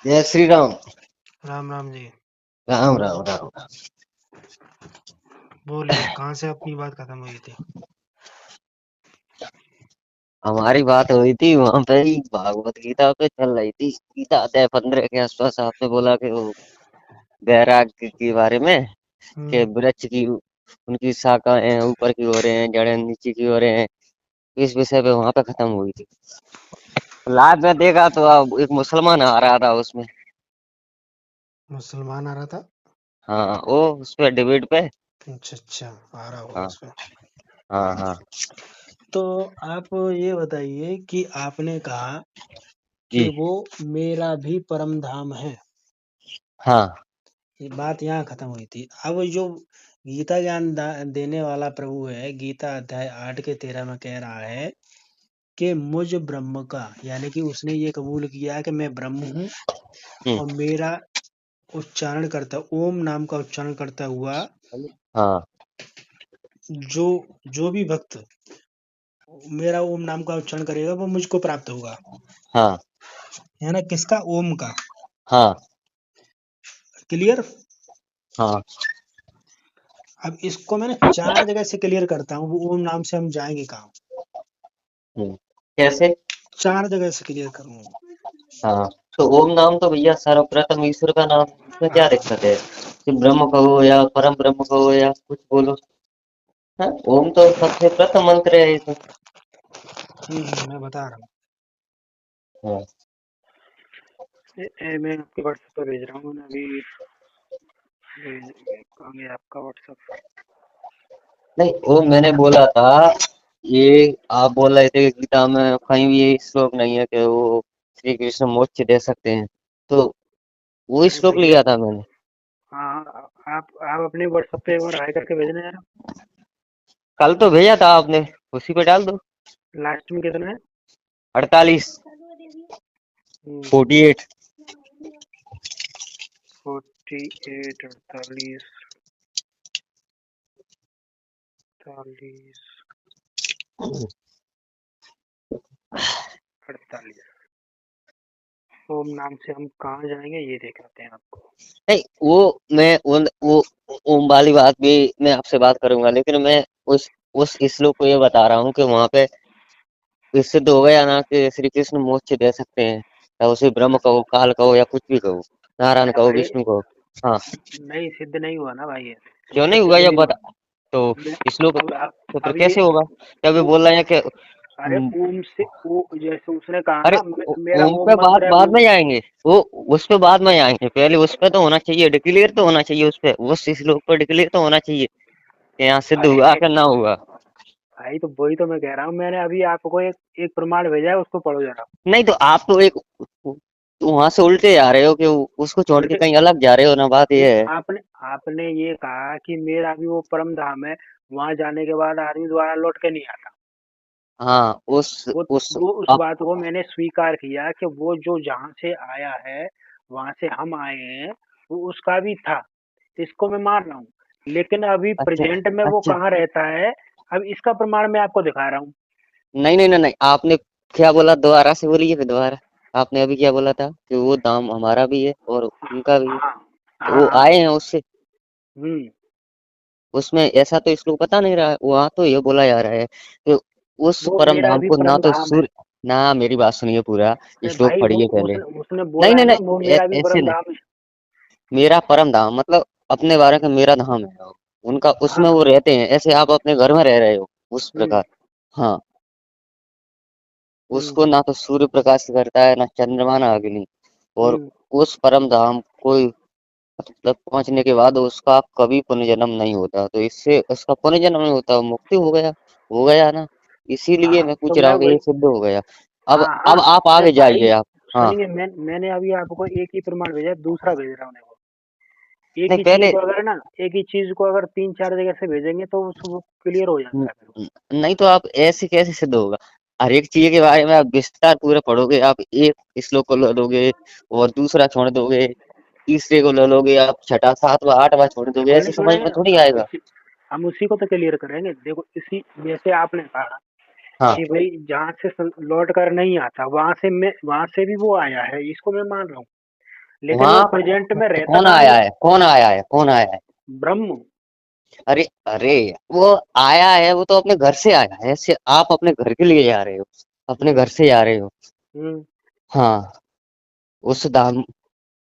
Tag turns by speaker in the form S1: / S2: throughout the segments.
S1: जय श्री राम।
S2: राम राम जी।
S1: राम राम राम राम।
S2: बोलिए, कहाँ से अपनी बात खत्म हुई थी?
S1: हमारी बात हुई थी वहां पे ही, भागवत गीता पे चल रही थी। गीता अध्याय 15 के आसपास आपने बोला कि वो वैराग्य के बारे में, कि
S2: हम्म।
S1: वृक्ष की उनकी शाखाएं ऊपर की ओर हैं, जड़ें नीचे की ओर हैं। इस विषय पे वहां पे खत्म हुई थी। लाइव में देखा तो अब एक मुसलमान आ रहा था उसमें।
S2: मुसलमान आ रहा था?
S1: हाँ, वो उस पे डिबेट पे।
S2: अच्छा अच्छा, आ रहा होगा
S1: हाँ
S2: उसमें।
S1: हाँ हाँ।
S2: तो आप ये बताइए कि आपने कहा कि
S1: जी।
S2: वो मेरा भी परम धाम है।
S1: हाँ
S2: ये बात यहाँ खत्म हुई थी। अब जो गीता ज्ञान देने वाला प्रभु है, गीता अध्याय 8 के 13 में कह रहा है कि मुझ ब्रह्म का, यानी कि उसने ये कबूल किया कि मैं ब्रह्म हूँ
S1: हम्म,
S2: और मेरा उच्चारण करता, ओम नाम का उच्चारण करता हुआ
S1: हाँ
S2: जो जो भी भक्त मेरा ओम नाम का उच्चारण करेगा वो मुझको प्राप्त होगा।
S1: हाँ
S2: है ना? किसका? ओम का।
S1: हाँ
S2: क्लियर?
S1: हाँ।
S2: अब इसको मैंने चार जगह से क्लियर करता हूँ, वो ओम नाम से हम जाएंगे कहाँ?
S1: कैसे?
S2: चार जगह से क्लियर करूंगा।
S1: हाँ, तो ओम नाम तो भैया सर्वप्रथम ईश्वर का नाम, इसमें क्या दिक्कत है? कि ब्रह्म कहो या परम ब्रह्म कहो या कुछ बोलो। हाँ, ओम तो सबसे प्रथम मंत्र है इसमें।
S2: मैं बता रहा हूँ।
S1: हाँ।
S2: मैं आपके व्हाट्सएप पर भेज रहा हूँ ना अभी। कहाँ गया आपका व्हाट्सएप?
S1: नहीं, वो मैंने बोला था, ये आप बोल रहे थे कि गीता में कहीं भी ये श्लोक नहीं है कि वो श्री कृष्ण मोक्ष दे सकते हैं। तो वो
S2: अरे
S1: श्लोक
S2: भैया,
S1: लिया था मैंने।
S2: हाँ, आप अपने व्हाट्सएप पे एक बार हाई करके भेजना यार।
S1: कल तो भेजा था आपने, उसी पे डाल दो।
S2: लास्ट में कितना है?
S1: 48।
S2: हम्म,
S1: 48।
S2: 48, 48, 48, 48। ओम नाम से हम कहाँ जाएंगे ये देख लेते हैं आपको।
S1: नहीं, वो ओम वाली बात भी मैं आपसे बात करूंगा, लेकिन मैं उस श्लोक को ये बता रहा हूँ कि वहां पे इससे तो हो गया ना कि श्री कृष्ण मोक्ष दे सकते हैं, या उसे ब्रह्म कहो, काल कहो, या कुछ भी कहो, नारायण
S2: अरे
S1: कहो,
S2: भाई,
S1: विष्णु कहो। हाँ।
S2: नहीं सिद्ध नहीं हुआ ना भाई, ऐसे
S1: क्यों
S2: ऐसे
S1: नहीं हुआ
S2: सिद्ध
S1: जब
S2: नहीं हुआ।
S1: बता? तो
S2: मैं
S1: श्लोक तो फिर
S2: अब ये
S1: कैसे होगा? तब ये
S2: ओ,
S1: बोल रहे हैं कि
S2: अरे ओम से ओ, जैसे उसने कहा
S1: अरे
S2: ना मेरा
S1: ओम पे
S2: ओम
S1: बाद
S2: मंत्र है
S1: बाद
S2: ओम।
S1: में आएंगे। वो उस पे बाद में आएंगे, पहले उस पे तो होना चाहिए, डिक्लेयर तो होना चाहिए उस पे, उस श्लोक पर डिक्लेयर तो होना चाहिए कि यहाँ सिद्ध हुआ
S2: अरे
S1: कि ना हुआ।
S2: भाई, तो वही तो मैं कह रहा हूँ, मैंने अभी आपको एक एक प्रमाण भेजा है, उसको पढ़ो जरा।
S1: नहीं तो आप तो एक तो वहां से उल्टे जा रहे हो कि उसको छोड़ के
S2: उल्टे?
S1: कहीं अलग जा रहे हो ना, बात
S2: नहीं,
S1: ये है।
S2: आपने आपने ये कहा कि मेरा भी वो परम धाम है, वहां जाने के बाद आदमी दोबारा लौट के नहीं आता।
S1: हाँ,
S2: वो
S1: उस
S2: वो उस बात को मैंने स्वीकार किया कि वो जो जहाँ से आया है, वहां से हम आए हैं, वो उसका भी था। इसको मैं मान रहा हूँ। लेकिन अभी
S1: अच्छा
S2: प्रेजेंट में वो
S1: अच्छा।
S2: कहाँ रहता है, अब इसका प्रमाण मैं आपको दिखा रहा हूँ।
S1: नहीं नहीं नहीं नहीं, आपने क्या बोला? दोबारा से बोलिए फिर दोबारा। आपने अभी क्या बोला था कि वो दाम हमारा भी है और उनका भी है?
S2: हाँ
S1: तो
S2: हाँ
S1: वो
S2: हाँ।
S1: आए हैं उससे।
S2: हम्म।
S1: उसमें ऐसा तो इसलिए पता नहीं रहा है, वहां तो ये बोला जा रहा है कि उस
S2: वो
S1: परम
S2: मेरा
S1: धाम
S2: भी
S1: को ना
S2: परम
S1: तो
S2: धाम है।
S1: सूर्य, ना मेरी बात सुनिए पूरा,
S2: अरे
S1: श्लोक
S2: भाई, वो
S1: पढ़िए पहले।
S2: उसने उसने
S1: नहीं
S2: बोला
S1: नहीं
S2: है ना, वो
S1: नहीं,
S2: मेरा भी
S1: ऐसे
S2: परम
S1: नहीं।
S2: धाम है।
S1: मेरा परम धाम मतलब अपने बारे का मेरा धाम है वो। उनका
S2: हाँ
S1: उसमें वो
S2: हाँ।
S1: रहते हैं, ऐसे आप अपने घर में रह रहे हो उस
S2: हम्म
S1: प्रकार। हाँ,
S2: हम्म
S1: उसको ना तो सूर्य प्रकाश करता है, ना चंद्रमा, ना अग्नि। और
S2: हम्म।
S1: उस परम धाम को मतलब पहुंचने के बाद उसका कभी पुनर्जन्म नहीं होता, तो इससे उसका पुनर्जन्म नहीं होता, वो मुक्ति हो गया। हो गया ना, इसीलिए
S2: हाँ,
S1: मैं
S2: तो
S1: पूछ रहा
S2: मैं
S1: हूँ कि
S2: वही।
S1: ये सिद्ध हो गया। अब
S2: हाँ हाँ।
S1: अब आप
S2: अरे
S1: आगे
S2: भाई,
S1: जाइए आप। हाँ।
S2: सुनिए, मैंने अभी आपको एक ही प्रमाण भेजा है, दूसरा भेज रहा हूँ देखो। एक
S1: नहीं
S2: ही चीज
S1: पहले
S2: को अगर ना, एक ही चीज को अगर तीन चार जगह से भेजेंगे तो वो क्लियर हो
S1: न-
S2: जाता है फिर वो।
S1: नहीं तो आप ऐसे कैसे सिद्ध होगा? हर एक चीज के बारे में आप विस्तार पूरा पढ़ोगे, आप एक श्लोक को ले लोगे और दूसरा छोड़ दोगे, तीसरे को ले लोगे, आप छठा सातवां आठवां छोड़ दोगे,
S2: क्यों
S1: ऐसे
S2: नहीं
S1: समझ
S2: छोड़ेंगे?
S1: में थोड़ी आएगा।
S2: हम उसी को तो क्लियर करेंगे। देखो, इसी जैसे आपने कहा
S1: हाँ
S2: कि भाई जहाँ से लौट कर नहीं आता, वहां से भी वो आया है, इसको मैं मान रहा हूँ। लेकिन वो
S1: वहां
S2: प्रेजेंट में रहता
S1: कौन
S2: कहाँ
S1: आया
S2: है?
S1: है, कौन आया है, कौन आया है?
S2: ब्रह्म।
S1: अरे अरे, वो आया है, वो तो अपने घर से आया है, ऐसे आप अपने घर के लिए जा रहे हो, अपने
S2: हम्म।
S1: घर से जा रहे हो।
S2: हम्म।
S1: हाँ, उस धाम,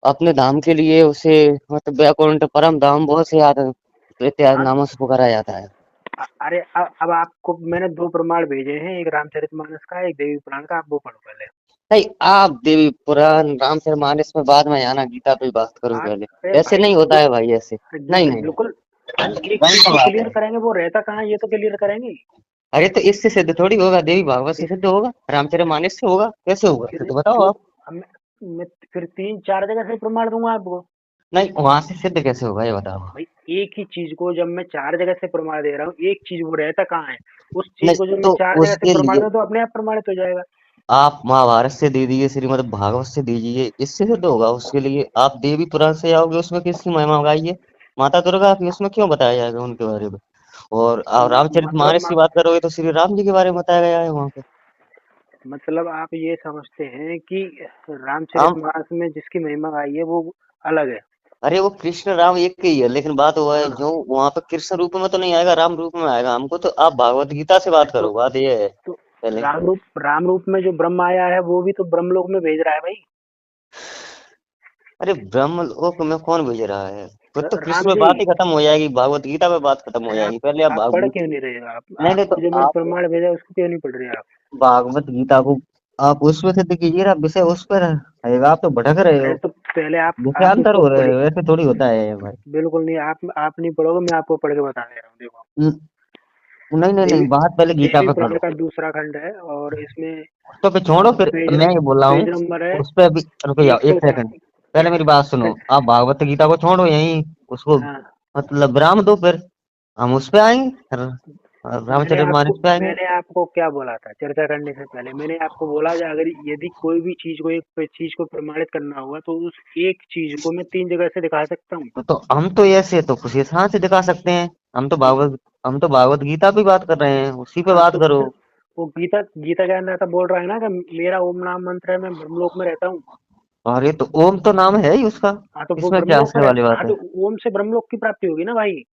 S1: अपने धाम के लिए उसे, मतलब वैकुंठ परम धाम बहुत से याद इत्यादि
S2: हाँ।
S1: नामों से पुकारा जाता है।
S2: अरे अब आपको मैंने दो प्रमाण भेजे हैं, एक रामचरितमानस का, एक देवी पुराण का, आप वो पढ़ो पहले।
S1: नहीं, आप देवी पुराण रामचरितमानस में बाद में आना, गीता पे बात करो
S2: आप
S1: पहले।
S2: अरे
S1: ऐसे
S2: भाई
S1: नहीं होता है भाई, ऐसे नहीं नहीं नहीं।
S2: बिल्कुल। हम एक
S1: वही
S2: चीज
S1: तो
S2: को
S1: बात
S2: क्लियर
S1: है।
S2: करेंगे, वो रहता कहाँ है ये तो क्लियर करेंगे।
S1: अरे तो इससे सिद्ध थोड़ी होगा, देवी भागवत से
S2: इस
S1: सिद्ध होगा, रामचरितमानस से होगा, कैसे होगा फिर
S2: फिर
S1: तो बताओ
S2: क्यों
S1: आप।
S2: मैं फिर 3-4 जगह से प्रमाण दूंगा आपको।
S1: नहीं, वहां से सिद्ध कैसे होगा ये बताओ।
S2: भाई एक ही चीज को जब मैं 4 जगह से प्रमाण दे रहा हूँ, एक चीज वो रहता कहाँ है, उस चीज
S1: नहीं
S2: को जब मैं
S1: तो
S2: 4 जगह से
S1: उसके
S2: प्रमाण
S1: लिए
S2: दूं तो अपने आप प्रमाणित हो जाएगा।
S1: आप महाभारत से दे दीजिए, श्रीमद् भागवत से दीजिए, इससे सिद्ध होगा। उसके लिए आप देवी पुराण से आओगे, उसमें किसकी महिमा गाइए, माता दुर्गा की, उसमें क्यों बताया जाएगा उनके बारे में। और आप
S2: मतलब
S1: रामचरितमानस की बात करोगे तो श्री राम जी के बारे में बताया गया है वहां पे।
S2: मतलब आप ये समझते हैं कि
S1: हम,
S2: रामचरितमानस में जिसकी महिमा आई है वो अलग है।
S1: अरे वो कृष्ण राम एक ही है, लेकिन बात हुआ है
S2: हाँ।
S1: जो वहां पे कृष्ण रूप में तो नहीं आएगा, राम रूप में आएगा हमको, तो आप भागवत गीता से बात
S2: तो
S1: करो, बात ये है
S2: तो
S1: पहले।
S2: राम रूप में जो ब्रह्म आया है वो भी तो ब्रह्मलोक में भेज रहा है भाई।
S1: अरे ब्रह्म लोक में कौन भेज रहा है? फिर तो कृष्ण
S2: राम
S1: में
S2: जी।
S1: बात ही खत्म हो जाएगी, भागवत गीता में बात खत्म हो
S2: अरे
S1: जाएगी, पहले आप
S2: आप पढ़
S1: भागवत।
S2: क्यों नहीं रहे हो? आप
S1: नहीं नहीं, तो
S2: आपको जो मैंने
S1: आप
S2: प्रमाण भेजा उसको क्यों नहीं पढ़ रहे आप?
S1: भागवत गीता को आप उसमें सिद्ध कीजिए, आप विषय उस पर रहेगा, आप तो भटक रहे
S2: अरे
S1: हो,
S2: तो पहले आप
S1: विषयांतर
S2: उसको
S1: हो रहे
S2: पढ़िए।
S1: हो, ऐसे थोड़ी होता है भाई।
S2: बिल्कुल नहीं, आप नहीं पढ़ोगे, मैं आपको पढ़ के बता दे रहा हूँ, देखो।
S1: न- नहीं नहीं
S2: देवी
S1: नहीं, बात पहले गीता
S2: देवी
S1: पे
S2: पुराण
S1: करो।
S2: का दूसरा खंड है और इसमें
S1: तो पे छोड़ो, फिर
S2: पेज
S1: मैं ये बोल रहा हूँ,
S2: पेज नंबर है
S1: उस पे भी रुको जाओ एक
S2: 104।
S1: सेकंड, पहले मेरी बात सुनो। आप भागवत गीता को छोड़ो यहीं, उसको
S2: हाँ।
S1: मतलब विराम दो, फिर हम उस पे आएंगे, रामचरितमानस पे आएंगे।
S2: मैंने आपको क्या बोला था चर्चा करने से पहले? मैंने आपको बोला कि अगर यदि कोई भी चीज को एक चीज को प्रमाणित करना होगा तो उस एक चीज को मैं 3 जगह से दिखा सकता हूँ।
S1: तो हम तो ऐसे तो कुछ आसान से दिखा सकते हैं।
S2: हम्म।
S1: हम तो भागवत गीता पे बात कर रहे हैं, उसी पे
S2: हाँ
S1: बात
S2: तो
S1: करो।
S2: फिर वो गीता गीता के अंदर तो बोल रहा है ना कि मेरा ओम नाम मंत्र है, मैं ब्रह्मलोक में रहता हूँ।
S1: अरे तो ओम तो नाम है ही उसका,
S2: हाँ तो वो
S1: इसमें क्या
S2: ब्रह्मलोक में
S1: हंसने वाली
S2: रहता,
S1: बात
S2: हाँ
S1: है?
S2: तो ओम से ब्रह्मलोक की प्राप्ति होगी ना भाई।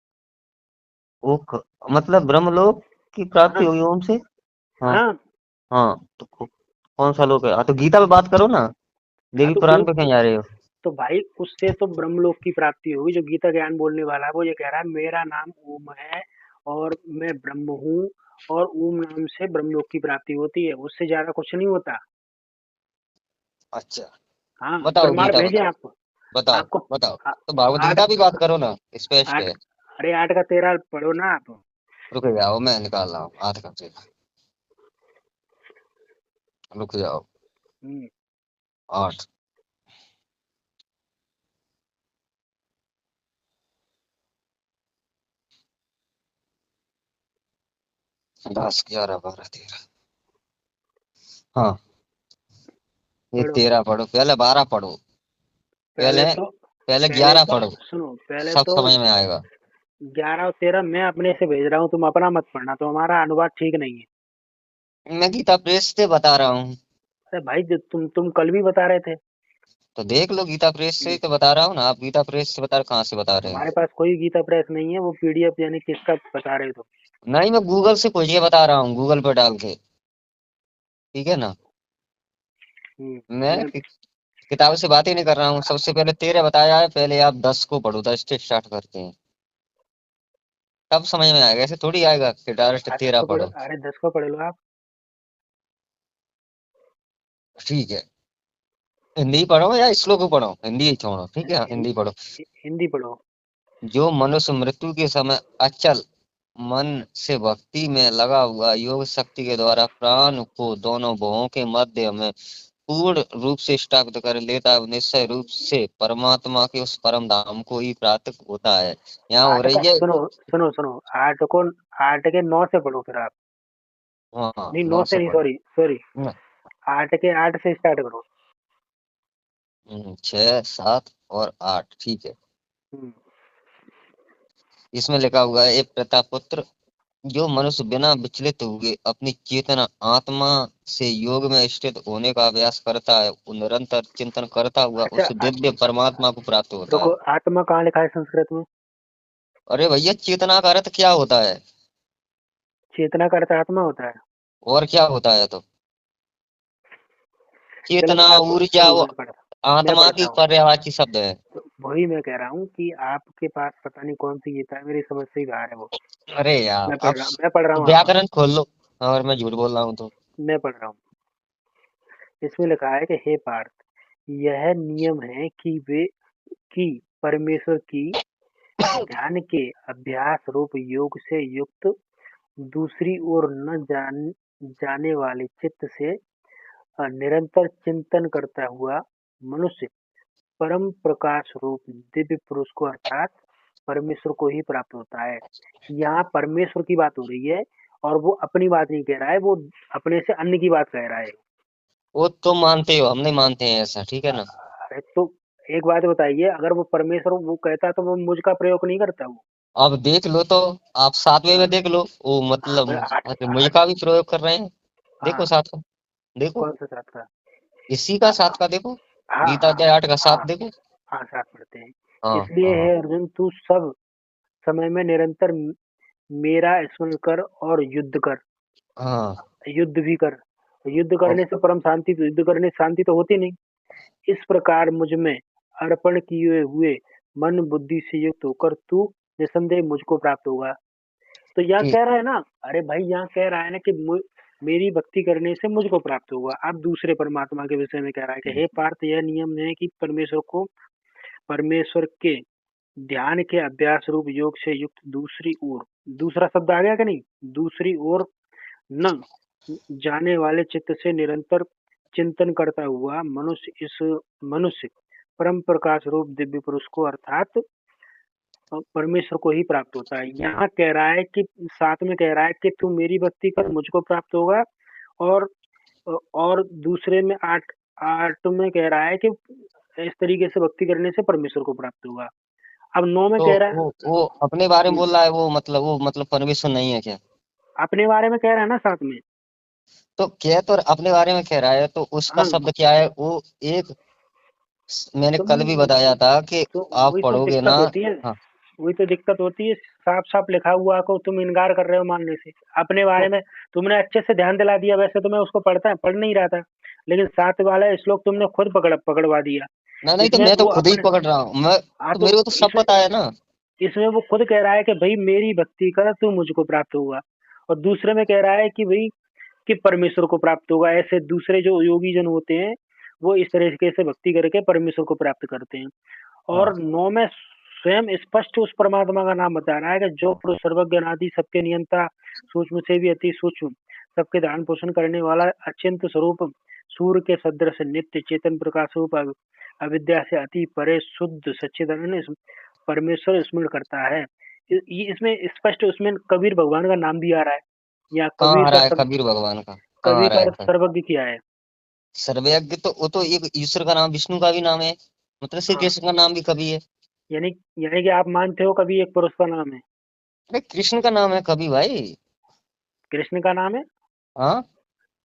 S1: मतलब ब्रह्मलोक की प्राप्ति
S2: हाँ।
S1: होगी ओम से। हाँ।
S2: हाँ।
S1: हाँ तो कौन सा लोक है? हाँ तो गीता पे बात करो ना,
S2: हाँ
S1: देवी
S2: तो
S1: पुराण पे क्यों जा रहे हो?
S2: तो भाई उससे तो ब्रह्मलोक की प्राप्ति होगी। जो गीता ज्ञान बोलने वाला है वो ये कह रहा है मेरा नाम ओम है और मैं ब्रह्म हूँ, और ओम नाम से ब्रह्मलोक की प्राप्ति होती है, उससे ज्यादा कुछ नहीं होता।
S1: अच्छा,
S2: हाँ।
S1: बताओ
S2: प्रमाण
S1: गीता
S2: भेजे
S1: बताओ,
S2: आपको।
S1: बताओ
S2: आपको
S1: बताओ।
S2: आ-
S1: तो भागवत
S2: आठ
S1: गीता भी बात करो ना, स्पष्ट
S2: आठ
S1: है।
S2: अरे 8 का 13 पढ़ो ना आप।
S1: रुक जाओ, मैं निकाल रहा हूँ, आठ कब से, रुक जाओ।
S2: हम्म।
S1: आठ, 10, 11, 12, 13। हाँ, ये
S2: पढ़ो।
S1: 13 पढ़ो, पहले 12 पढ़ो,
S2: पहले
S1: पहले
S2: तो
S1: पहले
S2: पहले
S1: 11
S2: तो
S1: पढ़ो,
S2: सुनो, पहले
S1: सब
S2: तो
S1: समझ में आएगा।
S2: 11 और 13 मैं अपने से भेज रहा हूँ, तुम अपना मत पढ़ना, तो हमारा अनुवाद ठीक नहीं है।
S1: मैं गीता प्रेस से बता रहा हूँ,
S2: अरे भाई जो तुम कल भी बता रहे थे।
S1: तो देख लो, गीता प्रेस से ही तो बता रहा हूँ ना। आप गीता प्रेस से बता रहे, कहाँ से बता रहे हैं?
S2: हमारे पास कोई गीता प्रेस नहीं है, वो पीडीएफ यानी किसका बता रहे हो?
S1: नहीं, मैं गूगल से खोज के बता रहा हूँ, गूगल पे डाल के, ठीक है ना। मैं
S2: मैं
S1: किताब से बात ही नहीं कर रहा हूँ, सबसे पहले 13 बताया है, पहले आप 10 को पढ़ो, 10 से स्टार्ट करते हैं, तब समझ में आएगा, ऐसे थोड़ी आएगा कि डायरेक्ट 13 पढ़ो।
S2: अरे 10 को पढ़ लो आप।
S1: ठीक है, हिंदी पढ़ो या श्लोक पढ़ो, हिंदी ही छोड़ो, ठीक है,
S2: हिं-
S1: हिंदी पढ़ो।
S2: हिंदी पढ़ो।
S1: जो मनुष्य मृत्यु के समय अचल मन से भक्ति में लगा हुआ योग शक्ति के द्वारा प्राण को दोनों भुवों के मध्य में पूर्ण रूप से स्थापित कर लेता है, निश्चय रूप से परमात्मा के उस परम धाम को ही प्राप्त होता है। यहाँ हो
S2: आठ का
S1: रही है।
S2: सुनो, सुनो 8 के 9 से पढ़ो फिर आप।
S1: हाँ,
S2: नहीं 9
S1: 9
S2: से
S1: से
S2: नहीं,
S1: पढ़ो।
S2: Sorry sorry. 8 के 8 से स्टार्ट करो।
S1: 6, 7 और 8, ठीक है।
S2: हम्म।
S1: इसमें लिखा हुआ है, एक प्रतापुत्र जो मनुष्य बिना विचलित हुए अपनी चेतना आत्मा से योग में स्थित होने का अभ्यास करता है, वो निरंतर चिंतन करता हुआ
S2: अच्छा
S1: उस दिव्य परमात्मा को प्राप्त होता
S2: रुको,
S1: है।
S2: आत्मा कहाँ लिखा है संस्कृत में?
S1: अरे भैया, चेतना का अर्थ क्या होता है?
S2: चेतना का अर्थ आत्मा होता है?
S1: और क्या होता है तो?
S2: चलो
S1: चेतना, ऊर्जा,
S2: चलो
S1: वो
S2: मैं
S1: आत्मा
S2: पढ़ता
S1: की
S2: हूँ।
S1: पर्यायवाची शब्द है।
S2: तो वही मैं कह रहा हूँ कि आपके पास पता नहीं कौन सी गीता है, मेरी समझ से ही बाहर है वो।
S1: अरे यार, अब
S2: मैं पढ़ रहा हूँ, हाँ।
S1: व्याकरण खोल लो। और मैं झूठ बोल रहा हूँ तो?
S2: मैं पढ़ रहा हूँ। इसमें लिखा है कि हे पार्थ, यह नियम है कि परमेश्वर की ध्यान के अभ्यास रूप योग से युक्त दूसरी ओर न जाने वाले चित्त से निरंतर चिंतन करता हुआ मनुष्य परम प्रकाश रूप दिव्य पुरुष को अर्थात परमेश्वर को ही प्राप्त होता है। यहाँ परमेश्वर की बात हो रही है और वो अपनी बात नहीं कह रहा है, वो अपने से अन्य की बात कह रहा है।
S1: वो तुम मानते हो, हम नहीं मानते हैं ऐसा, ठीक है ना?
S2: अरे तो एक बात बताइए, अगर वो परमेश्वर वो कहता तो वो मुझ का प्रयोग नहीं करता वो?
S1: अब देख लो तो, आप सातवें में
S2: हाँ,
S1: देख लो, वो मतलब
S2: आठ
S1: मुझ
S2: आठ
S1: का भी प्रयोग कर रहे हैं। देखो
S2: हाँ,
S1: साथ का, देखो
S2: कौन सा साथ का?
S1: इसी का साथ का देखो।
S2: हाँ
S1: गीता
S2: हाँ
S1: अध्याय 8 का
S2: हाँ
S1: साथ देखो।
S2: हाँ, साथ पढ़ते हैं।
S1: हाँ
S2: इसलिए
S1: हाँ
S2: हे अर्जुन, तू सब समय में निरंतर मेरा स्मरण कर और युद्ध कर।
S1: हाँ।
S2: युद्ध भी कर। युद्ध
S1: और
S2: करने से परम शांति, तो युद्ध करने से शांति तो होती नहीं। इस प्रकार मुझ में अर्पण किए हुए मन बुद्धि से युक्त होकर तू निसंदेह मुझको प्राप्त होगा। तो यहाँ
S1: ठीक।
S2: कह रहा है ना, अरे भाई यहाँ कह रहा है ना कि मेरी भक्ति करने से मुझको प्राप्त होगा। अब दूसरे परमात्मा के विषय में कह रहा है कि हे पार्थ, यह नियम है कि परमेश्वर के ध्यान के अभ्यास रूप योग से युक्त दूसरी ओर, दूसरा शब्द आ गया कि नहीं, दूसरी ओर न जाने वाले चित्त से निरंतर चिंतन करता हुआ मनुष्य परम प्रकाश रूप दिव्य पुरुष को अर्थात परमेश्वर को ही प्राप्त होता है। यहाँ कह रहा है कि साथ में कह रहा है कि तू मेरी भक्ति कर, मुझको प्राप्त होगा। और और दूसरे में आठ आठ में कह रहा है कि इस तरीके से भक्ति करने से परमेश्वर को प्राप्त होगा। अब नौ में
S1: तो
S2: कह रहा
S1: वो अपने बारे में
S2: है,
S1: बोल रहा है, वो मतलब परमेश्वर नहीं है क्या?
S2: अपने बारे में कह रहा है ना साथ में।
S1: तो कह तो अपने बारे में कह रहा है, तो उसका
S2: हाँ,
S1: शब्द क्या है वो? एक, मैंने
S2: तुम
S1: कल भी बताया था कि
S2: तो
S1: आप
S2: वही तो
S1: पढ़ोगे ना।
S2: दिक्कत होती है।
S1: हाँ।
S2: वही तो दिक्कत होती है, साफ साफ लिखा हुआ को तुम इनकार कर रहे हो मानने से। अपने बारे
S1: तो
S2: में तुमने अच्छे से ध्यान दिला दिया, वैसे तो मैं उसको पढ़ नहीं रहा था, लेकिन साथ वाला श्लोक तुमने खुद पकड़वा दिया।
S1: ना, नहीं तो
S2: इसमें
S1: मैं तो
S2: वो
S1: खुद ही
S2: अपने,
S1: पकड़ रहा हूँ मैं।
S2: हाँ
S1: तो
S2: तो
S1: मेरे को तो सब
S2: इसमें
S1: पता है ना।
S2: इसमें वो खुद कह रहा है कि भाई मेरी भक्ति कर तू मुझको प्राप्त होगा, और दूसरे में कह रहा है कि भाई कि परमेश्वर को प्राप्त होगा। ऐसे दूसरे जो योगी जन होते हैं वो इस तरीके से भक्ति करके परमेश्वर को प्राप्त करते हैं।
S1: हाँ।
S2: और नौ में स्वयं स्पष्ट उस परमात्मा का नाम बता रहा है कि जो पुरुष सर्वज्ञ अनादि सबके नियंता, सूक्ष्म से भी अति सूक्ष्म, सबके धारण पोषण करने वाला, अचिंत स्वरूप, सूर्य के सदृश नित्य चेतन प्रकाश रूप, अविद्या से अति परे शुद्ध सच्चिदानंद परमेश्वर स्मरण करता है। इसमें स्पष्ट उसमें कबीर भगवान का नाम भी आ रहा है। या
S1: कहाँ आ रहा है कबीर भगवान का? कहाँ आ
S2: कवि
S1: रहा
S2: का
S1: है
S2: अर्थ सर्वज्ञ किया है।
S1: सर्वयज्ञ? तो वो तो एक ईश्वर का नाम, विष्णु का भी नाम है, मतलब श्री
S2: हाँ,
S1: कृष्ण का नाम भी कवि है।
S2: यानी यानी कि आप मानते हो कवि एक पुरुष का नाम है?
S1: अरे कृष्ण का नाम है कवि भाई।
S2: कृष्ण का नाम है?
S1: हाँ।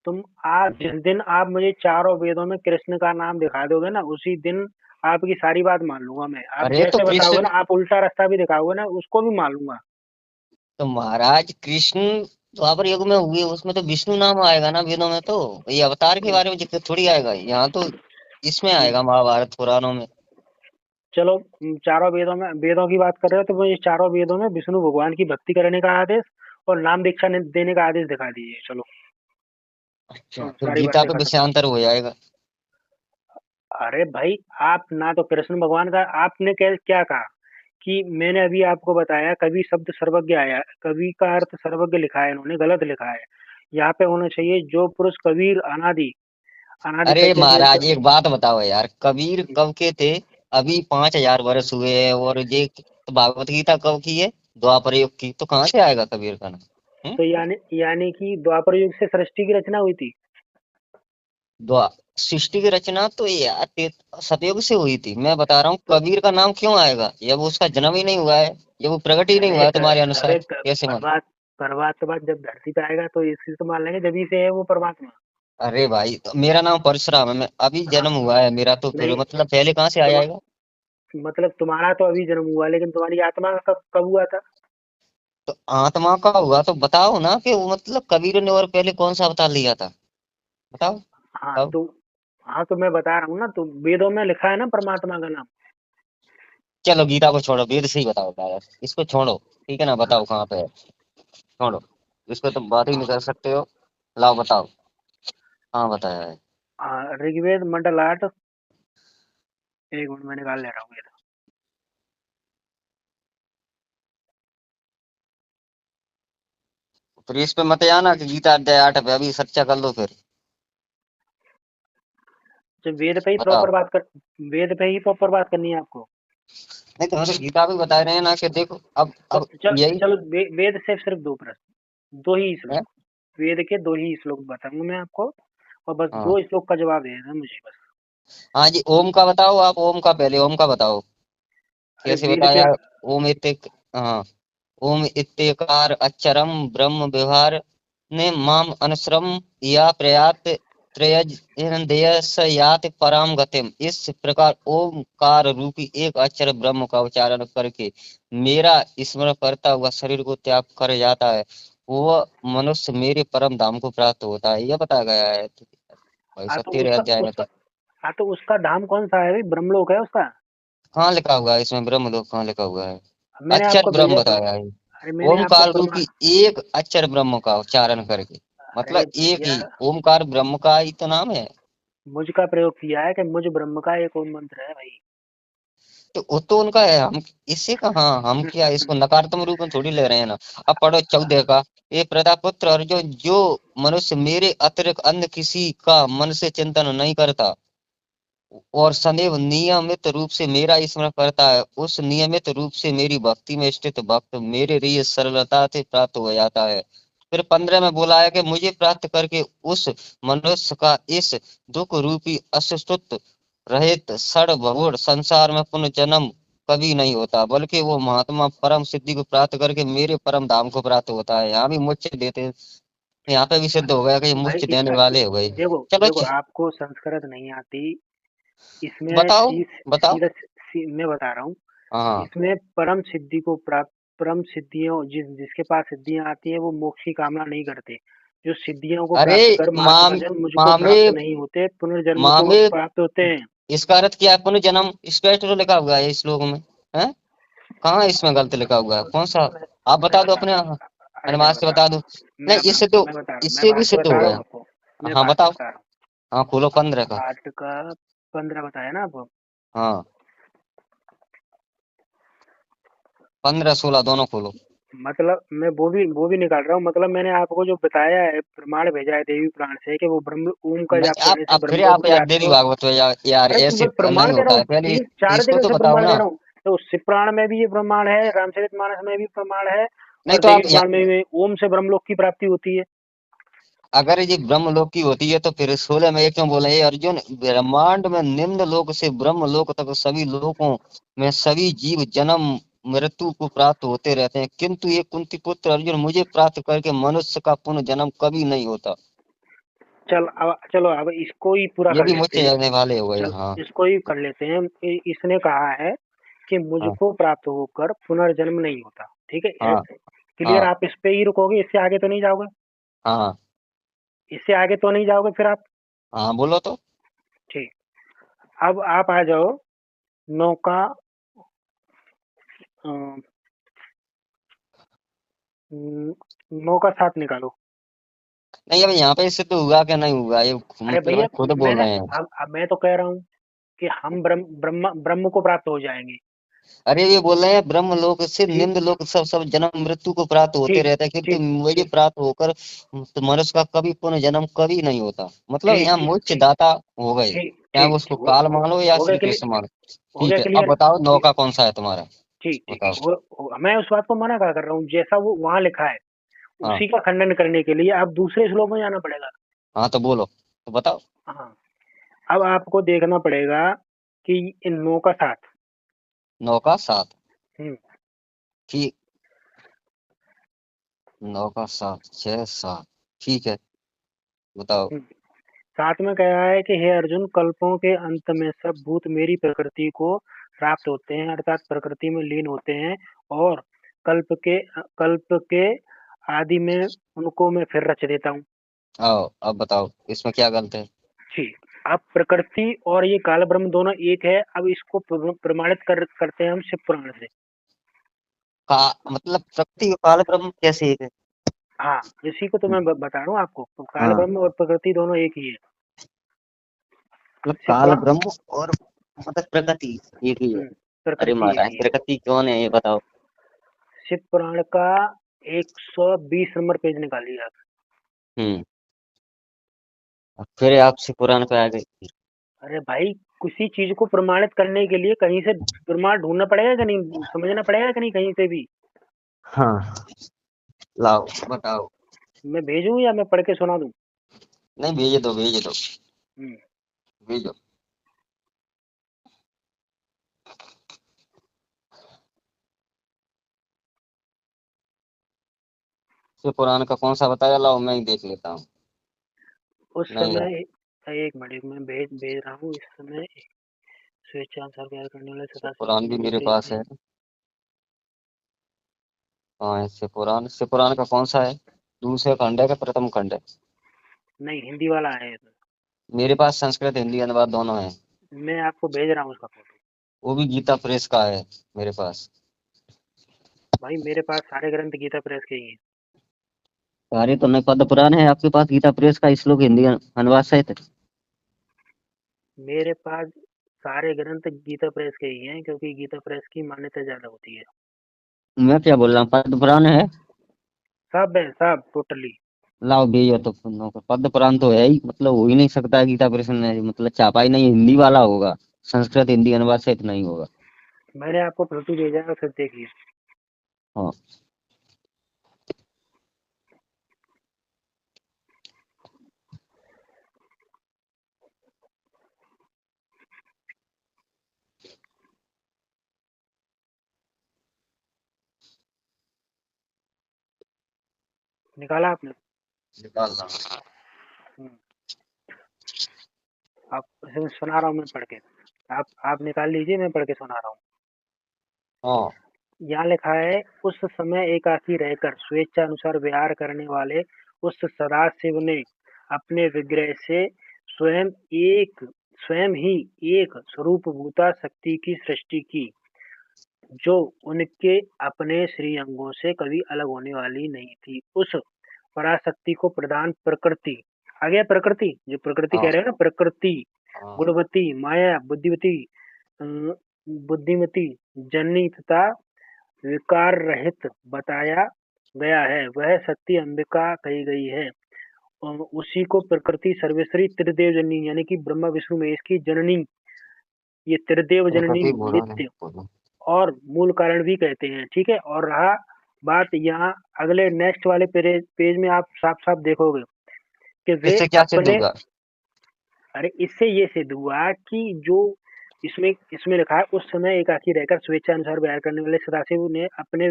S2: तुम आज जिस दिन आप मुझे चारों वेदों में कृष्ण का नाम दिखा दोगे ना, उसी दिन आपकी सारी बात मान लूंगा मैं। आप
S1: अरे तो
S2: जैसे
S1: कृष्ण,
S2: बताओगे ना, आप उल्टा रास्ता भी दिखाओगे ना, उसको भी मान लूंगा।
S1: तो महाराज कृष्ण द्वापर युग में हुए, उसमें तो विष्णु नाम आएगा ना वेदों में। तो ये अवतार के
S2: हम्म,
S1: बारे में जिक्र थोड़ी आएगा यहाँ तो, इसमें
S2: हम्म।
S1: आएगा महाभारत पुराणों में।
S2: चलो, चारों वेदों में, वेदों की बात कर रहे हो तो मुझे चारों वेदों में विष्णु भगवान की भक्ति करने का आदेश और नाम दीक्षा देने का आदेश दिखा दीजिए, चलो।
S1: अच्छा,
S2: हाँ,
S1: फिर
S2: सारी
S1: गीता
S2: बातें
S1: पे
S2: खत्म।
S1: विषयांतर हो जाएगा।
S2: अरे भाई, आप ना तो कृष्ण भगवान का, आपने क्या क्या कहा कि मैंने अभी आपको बताया कवि शब्द सर्वज्ञ आया, कवि का अर्थ सर्वज्ञ लिखा है, इन्होंने गलत लिखा है। यहाँ पे होना चाहिए जो पुरुष कबीर अनादि, अनादि
S1: अरे
S2: शब्द से
S1: महाराज एक बात बताओ यार, कबीर कब के थे? अभी 5,000 वर्ष हुए हैं। और ये तो भागवत गीता कब की है? द्वापर युग की। तो कहाँ से आएगा कबीर का नाम? हम्म?
S2: तो यानी कि द्वापर युग से सृष्टि की रचना हुई थी।
S1: द्वा सृष्टि की रचना तो यार सतयुग से हुई थी। मैं बता रहा हूँ
S2: तो
S1: कबीर का नाम क्यों आएगा? जब उसका जन्म ही नहीं हुआ है, जब वो प्रकट ही नहीं
S2: अरे
S1: हुआ है
S2: क-
S1: तुम्हारे
S2: अरे
S1: अनुसार, कैसे मान?
S2: बात प्रभात के बाद जब धरती पे आएगा तो इसकी तो मान लेंगे जब से है वो परमात्मा।
S1: अरे भाई तो मेरा नाम परशुराम है, मैं अभी
S2: हाँ,
S1: जन्म हुआ है मेरा, तो फिर
S2: नहीं
S1: मतलब पहले कहाँ से आ
S2: तुम
S1: जाएगा?
S2: मतलब तुम्हारा तो अभी जन्म हुआ लेकिन तुम्हारी आत्मा का कब कब हुआ था?
S1: तो आत्मा का हुआ तो बताओ ना, कि वो मतलब कबीर ने और पहले कौन सा अवतार लिया था, बताओ।
S2: हाँ
S1: तब
S2: तो हाँ तो मैं बता रहा हूँ ना, तो वेदों में लिखा है ना परमात्मा का नाम।
S1: चलो गीता को छोड़ो, वेद से ही बताओ यार, इसको छोड़ो, ठीक है ना,
S2: हाँ,
S1: बताओ कहाँ पे है, छोड़ो, इसको तुम बात ही नहीं कर सकते हो, लाओ बताओ, हाँ बताया है।
S2: ऋग्वेद मंडल 8। एक मिनट मैं निकाल ले रहा हूँ ये।
S1: फिर इस पे मत आना कि गीता अध्याय 8 पे, अभी सच्चा कर लो फिर,
S2: तो वेद पे ही
S1: बताओ।
S2: प्रॉपर बात कर, वेद पे ही प्रॉपर बात करनी है आपको।
S1: नहीं तो हम तो गीता भी बता रहे हैं ना, कि देखो
S2: तो
S1: अब यही
S2: चलो वेद से सिर्फ दो प्रश्न, दो ही
S1: है।
S2: श्लोक, वेद के दो ही श्लोक बताऊंगा मैं आपको, और बस
S1: हाँ
S2: दो श्लोक का जवाब देना है मुझे बस।
S1: हाँ जी, ओम का बताओ आप, ओम का पहले ओम का बताओ,
S2: अरे
S1: कैसे
S2: वेद के
S1: बताया? ओम इत्तेक, हाँ, ओम इत्तेकार अक्षरम ब्रह्म व्यवहार ने माम अनुसरम या प्रयात त्रयज देयस यात पराम गतिम। इस प्रकार ओमकार रूपी एक अक्षर ब्रह्म का उच्चारण करके मेरा स्मरण करता हुआ शरीर को त्याग कर जाता है, वह मनुष्य मेरे परम धाम को प्राप्त होता है, यह बताया गया है भाई
S2: हाँ
S1: साहब
S2: तो
S1: 13
S2: उसका
S1: अध्याय में।
S2: उसका
S1: तो
S2: हाँ तो उसका धाम कौन सा है भाई? ब्रह्मलोक है उसका।
S1: कहाँ लिखा हुआ है इसमें ब्रह्म लोक, कहाँ लिखा हुआ है?
S2: अब मैंने
S1: अक्षर
S2: आपको
S1: ब्रह्म
S2: भेजा तो,
S1: बताया है,
S2: अरे मैंने आपको
S1: ओमकार रूपी एक अक्षर ब्रह्म का उच्चारण करके,
S2: अरे
S1: मतलब एक
S2: भैया
S1: ही ओमकार ब्रह्म का ही तो नाम है।
S2: मुझ का प्रयोग किया है कि मुझ ब्रह्म का एक ओम मंत्र है भाई।
S1: तो वो तो उनका है, हम इससे कहाँ, हम क्या इसको नकारात्मक रूप में थोड़ी ले रहे हैं ना। अब पढ़ो 14 का, ये प्रजापुत्र अर्जुन, जो मनुष्य मेरे अतिरिक्त अन्य किसी का मन से चिंतन नहीं करता और सदैव नियमित रूप से मेरा स्मरण करता है, उस नियमित रूप से मेरी भक्ति में स्थित भक्त मेरे लिए सरलता से प्राप्त हो जाता है। फिर 15 में बोला है कि मुझे प्राप्त करके उस मनुष्य का इस दुख रूपी असुष्ट रहित सड़भगुण संसार में पुनर्जन्म कभी नहीं होता, बल्कि वो महात्मा परम सिद्धि को प्राप्त करके मेरे परम धाम को प्राप्त होता है। यहाँ भी मोक्ष देते हैं, यहाँ पे भी सिद्ध हो गया कि ये
S2: भाई
S1: मोक्ष देने
S2: इसका
S1: वाले हो गए।
S2: देखो
S1: चलो
S2: देखो आपको संस्कृत नहीं आती, इसमें
S1: बताओ बताओ।
S2: मैं बता रहा हूँ,
S1: हाँ
S2: इसमें परम सिद्धि को प्राप्त, परम सिद्धियों जिसके पास सिद्धियां आती है वो मोक्ष की कामना नहीं करते। जो सिद्धियों को
S1: अरे
S2: प्राप्त कर महात्मा
S1: माम
S2: जन मुझको
S1: मामे
S2: प्राप्त नहीं होते, पुनर्जन्म को
S1: मामे
S2: प्राप्त होते हैं।
S1: इसका अर्थ क्या है? पुनर्जन्म स्पष्ट तो लिखा हुआ है इस श्लोक में, है? कहाँ इसमें गलत लिखा हुआ है, कौन सा? आप
S2: मैं
S1: बता दो
S2: बता
S1: अपने
S2: अरे मैं
S1: अनुवाद से
S2: बता
S1: बता
S2: रहा
S1: दो।
S2: हूँ,
S1: नहीं इससे तो,
S2: मैं
S1: इससे भी
S2: भाष्य
S1: सिद्ध हो
S2: बता रहा हूँ
S1: गया।
S2: आपको, मैं
S1: हाँ
S2: भाष्य
S1: बताओ।
S2: बता रहा हूँ।
S1: हाँ खोलो 15 का।
S2: 8 का 15 बताया ना आपको।
S1: हाँ 15 16 दोनों खोलो।
S2: मतलब मैं वो भी निकाल रहा हूँ, मतलब मैंने आपको जो बताया है प्रमाण भेजा है देवी पुराण से कि वो ब्रह्म ओम का जाप
S1: नहीं
S2: करने से
S1: अब फिर
S2: ब्रह्मलोक
S1: आप
S2: की
S1: यार
S2: प्राप्ति
S1: देवी
S2: हो।
S1: भागवत में यार
S2: अरे तो
S1: ऐसे
S2: मैं प्रमाण
S1: नहीं
S2: दे रहा
S1: होता
S2: हूँ,
S1: है, पहले
S2: 4
S1: इसको
S2: जगह
S1: तो
S2: से
S1: बताओ
S2: प्रमाण दे
S1: ना।
S2: रहा हूँ। तो शिव पुराण में भी ये प्रमाण है, रामचरितमानस में भी प्रमाण है,
S1: नहीं
S2: और
S1: तो
S2: देवी
S1: आप
S2: पुराण में भी ओम से ब्रह्मलोक की प्राप्ति होती है।
S1: अगर ये ब्रह्म लोक की होती है तो फिर 16 में ये क्यों बोले, ये अर्जुन ब्रह्मांड में निम्न लोक से ब्रह्म लोक तक सभी लोकों में सभी जीव जन्म मृत्यु को प्राप्त होते रहते हैं, किंतु ये कुंती पुत्र अर्जुन मुझे प्राप्त करके मनुष्य का पुनः जन्म कभी नहीं होता।
S2: चलो अब इसको ही पूरा
S1: ये
S2: कर
S1: भी
S2: लेते
S1: मुझसे
S2: हैं।
S1: जाने वाले हो गए।
S2: चल
S1: हाँ
S2: इसको ही कर लेते हैं। इसने कहा है कि
S1: हाँ
S2: मुझको प्राप्त होकर पुनर्जन्म नहीं होता, ठीक है?
S1: हाँ
S2: क्लियर?
S1: हाँ
S2: आप इस पे ही रुकोगे, इससे आगे तो नहीं जाओगे?
S1: हाँ
S2: इससे आगे तो नहीं जाओगे फिर आप?
S1: हाँ बोलो तो।
S2: ठीक। अब आप आ जाओ 9 का 9 का 7 निकालो।
S1: नहीं अब यहाँ पे सिद्ध हुआ कि नहीं हुआ, ये
S2: अरे भैया
S1: मतलब खुद बोल
S2: मैंने
S1: रहे हैं।
S2: अब मैं तो कह रहा हूँ कि हम ब्रह्म को प्राप्त हो जाएंगे।
S1: अरे ये बोल रहे हैं ब्रह्म लोक से
S2: ठीक
S1: निम्न लोक सब सब जन्म मृत्यु को प्राप्त होते
S2: ठीक
S1: रहते हैं, किंतु
S2: ठीक
S1: मुझे
S2: ठीक
S1: प्राप्त होकर तो मनुष्य का कभी पुनः जन्म कभी नहीं होता, मतलब
S2: ठीक
S1: यहाँ
S2: ठीक
S1: मोक्ष
S2: ठीक
S1: दाता हो गए,
S2: ठीक
S1: चाहे
S2: ठीक
S1: उसको
S2: ठीक
S1: काल मान लो या
S2: हो गया
S1: श्री कृष्ण मान लो।
S2: हो गया
S1: ठीक है अब
S2: क्लियर।
S1: बताओ नौका कौन सा है तुम्हारा,
S2: ठीक ठीक
S1: बताओ।
S2: मैं उस बात को मना कर रहा हूँ, जैसा वो वहां लिखा है
S1: हाँ
S2: उसी का खंडन करने के लिए अब दूसरे श्लोक में जाना पड़ेगा।
S1: हाँ तो बोलो तो बताओ।
S2: हाँ, अब आपको देखना पड़ेगा कि इन 9 का 7।
S1: नौका 7,
S2: हम्म
S1: ठीक। 9 का 7, 6 7, ठीक है, बताओ।
S2: हम्म। साथ में कह रहा है कि हे अर्जुन, कल्पों के अंत में सब भूत मेरी प्रकृति को प्राप्त होते हैं, अर्थात प्रकृति में लीन होते हैं, और कल्प के आदि में उनको मैं फिर रच देता हूँ।
S1: आओ अब बताओ इसमें क्या गलत है।
S2: ठीक। अब प्रकृति और ये काल ब्रह्म दोनों एक है। अब इसको प्रमाणित करते हैं हम शिव पुराण से।
S1: का मतलब प्रकृति और काल ब्रह्म कैसे एक है।
S2: हाँ, इसी को तो मैं बता रहा हूँ आपको। तो काल
S1: हाँ,
S2: ब्रह्म और प्रकृति दोनों एक ही है।
S1: मतलब
S2: शिव
S1: काल
S2: पुराण।
S1: ब्रह्म और मतलब प्रकृति एक ही है। अरे
S2: प्रकृति एक
S1: महाराज
S2: ही है।
S1: प्रकृति कौन है ये बताओ।
S2: शिव पुराण का 120 नंबर पेज निकालिए आप।
S1: हम्म। अब फिर आपसे पुराण पे आ गए।
S2: अरे भाई, किसी चीज को प्रमाणित करने के लिए कहीं से प्रमाण ढूंढना पड़ेगा कि नहीं, समझना पड़ेगा कि नहीं कहीं से भी।
S1: हाँ, लाओ बताओ।
S2: मैं भेजूं या मैं पढ़ के सुना दूं?
S1: नहीं, भेज दो भेज दो
S2: हम्म,
S1: भेजो। शिव पुराण का कौन सा बताया, लाओ मैं ही देख लेता हूँ।
S2: उस
S1: नहीं है।
S2: समय एक मिनट मैं भेज भेज रहा हूँ। इस समय स्वेच्छानुसार प्यार करने वाले
S1: शिव
S2: सदा शिव
S1: पुराण
S2: के
S1: भी मेरे
S2: निर्देश
S1: पास
S2: से।
S1: है। हाँ है शिव पुराण का कौन सा है। दूसरे खंड है कि प्रथम खंड है।
S2: नहीं, हिंदी वाला है ये तो।
S1: मेरे पास संस्कृत हिंदी अनुवाद दोनों है।
S2: मैं आपको भेज रहा हूँ उसका फोटो।
S1: वो भी गीता प्रेस का है मेरे पास।
S2: भाई मेरे पास सारे ग्रंथ गीता प्रेस के ही हैं।
S1: सारे तो नहीं, पद्म पुराण है आपके पास गीता प्रेस का श्लोक हिंदी अनुवाद सहित।
S2: मेरे पास सारे ग्रंथ गीता प्रेस के ही हैं, क्योंकि गीता प्रेस की मान्यता ज्यादा होती है।
S1: मैं क्या बोल रहा हूँ, पद्म पुराण है।
S2: सब है, सब टोटली।
S1: लाओ भेजो तो सुनो, पद्म पुराण तो है ही, मतलब हो ही नहीं सकता है गीता प्रेस में, मतलब छापा ही नहीं, हिंदी वाला होगा। संस्कृत हिंदी अनुवाद सहित नहीं होगा।
S2: मैंने आपको फोटो भेजा है, फिर देखिए।
S1: हाँ,
S2: निकाला आपने?
S1: निकाल रहा
S2: हम्म, आप इसमें सुना रहा हूँ मैं पढ़ के। आप निकाल लीजिए, मैं पढ़ के सुना रहा हूँ।
S1: हूँ। हाँ।
S2: यहाँ लिखा है, उस समय एकाकी रहकर स्वेच्छा अनुसार विहार करने वाले उस सदाशिव ने अपने विग्रह से स्वयं स्वयं ही एक स्वरूपभूता शक्ति की सृष्टि की, जो उनके अपने श्रीअंगों से कभी अलग होने वाली नहीं थी। उस पराशक्ति को प्रधान प्रकृति, आ गया प्रकृति, जो प्रकृति कह
S1: हाँ।
S2: रहे हैं ना, प्रकृति,
S1: हाँ।
S2: गुणवती, माया, बुद्धिवती, बुद्धिमती, जननी तथा विकार रहित बताया गया है। वह शक्ति अंबिका कही गई है, और उसी को प्रकृति सर्वेश्वरी त्रिदेव जननी, यानी कि ब्रह्मा विष्णु महेश की जननी, ये त्रिदेव जननी,
S1: प्रकृति बोलो नहीं
S2: नित्य
S1: बोलो।
S2: और मूल कारण भी कहते हैं। ठीक है। और रहा बात यहाँ अगले नेक्स्ट वाले पेज में आप साफ साफ देखोगे कि वे
S1: इससे क्या सिद्ध
S2: अपने,
S1: होगा।
S2: अरे इससे ये सिद्ध हुआ कि जो इसमें इसमें लिखा है, उस समय एकाकी रहकर स्वेच्छा अनुसार व्यवहार करने वाले सदाशिव ने अपने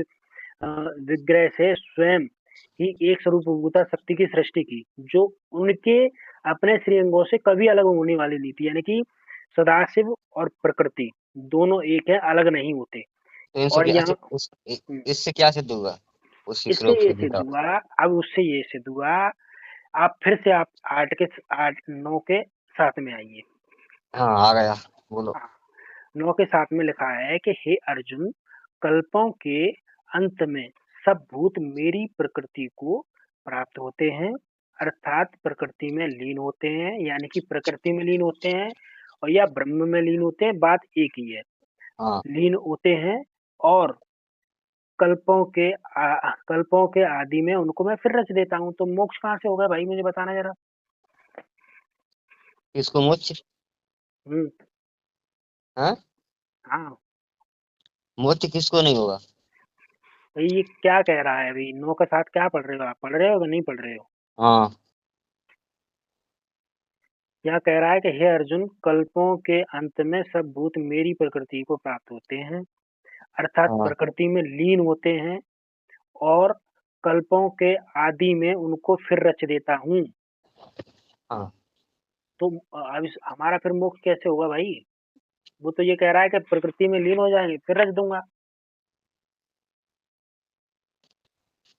S2: विग्रह से स्वयं ही एक स्वरूपभूता शक्ति की सृष्टि की, जो उनके अपने श्रीअंगों से कभी अलग होने वाली नहीं थी। यानी कि सदाशिव और प्रकृति दोनों एक है, अलग नहीं होते।
S1: तो इनसे
S2: और
S1: क्या
S2: यहाँ
S1: इससे क्या सिद्ध होगा उसी
S2: इससे
S1: श्लोक
S2: ये
S1: से
S2: सिद्ध
S1: गीता।
S2: हुआ। अब उससे ये सिद्ध हुआ। आप फिर से आप 8 9 के 7 में आइए।
S1: हाँ आ गया, बोलो।
S2: हाँ, 9 के 7 में लिखा है कि हे अर्जुन, कल्पों के अंत में सब भूत मेरी प्रकृति को प्राप्त होते हैं, अर्थात प्रकृति में लीन होते हैं, यानी कि प्रकृति में लीन होते हैं और या ब्रह्म में लीन होते हैं, बात एक ही है।
S1: हाँ।
S2: लीन होते हैं, और कल्पों के आदि में उनको मैं फिर रच देता हूँ। तो मोक्ष कहाँ से होगा भाई, मुझे बताना जरा।
S1: किसको मोक्ष।
S2: हम्म।
S1: हाँ।
S2: हाँ।
S1: मोक्ष किसको नहीं होगा।
S2: भाई ये क्या कह रहा है अभी? 9 के 7 क्या पढ़ रहे हो आप? पढ़ रहे हो कि नहीं पढ़ रहे हो?
S1: हाँ।
S2: क्या कह रहा है कि हे अर्जुन, कल्पों के अंत में सब भूत मेरी प्रकृति को प्राप्त होते हैं, अर्थात
S1: हाँ।
S2: प्रकृति में लीन होते हैं, और कल्पों के आदि में उनको फिर रच देता हूँ।
S1: हाँ
S2: तो अब हमारा फिर मोक्ष कैसे होगा भाई? वो तो ये कह रहा है कि प्रकृति में लीन हो जाएंगे फिर रच दूंगा।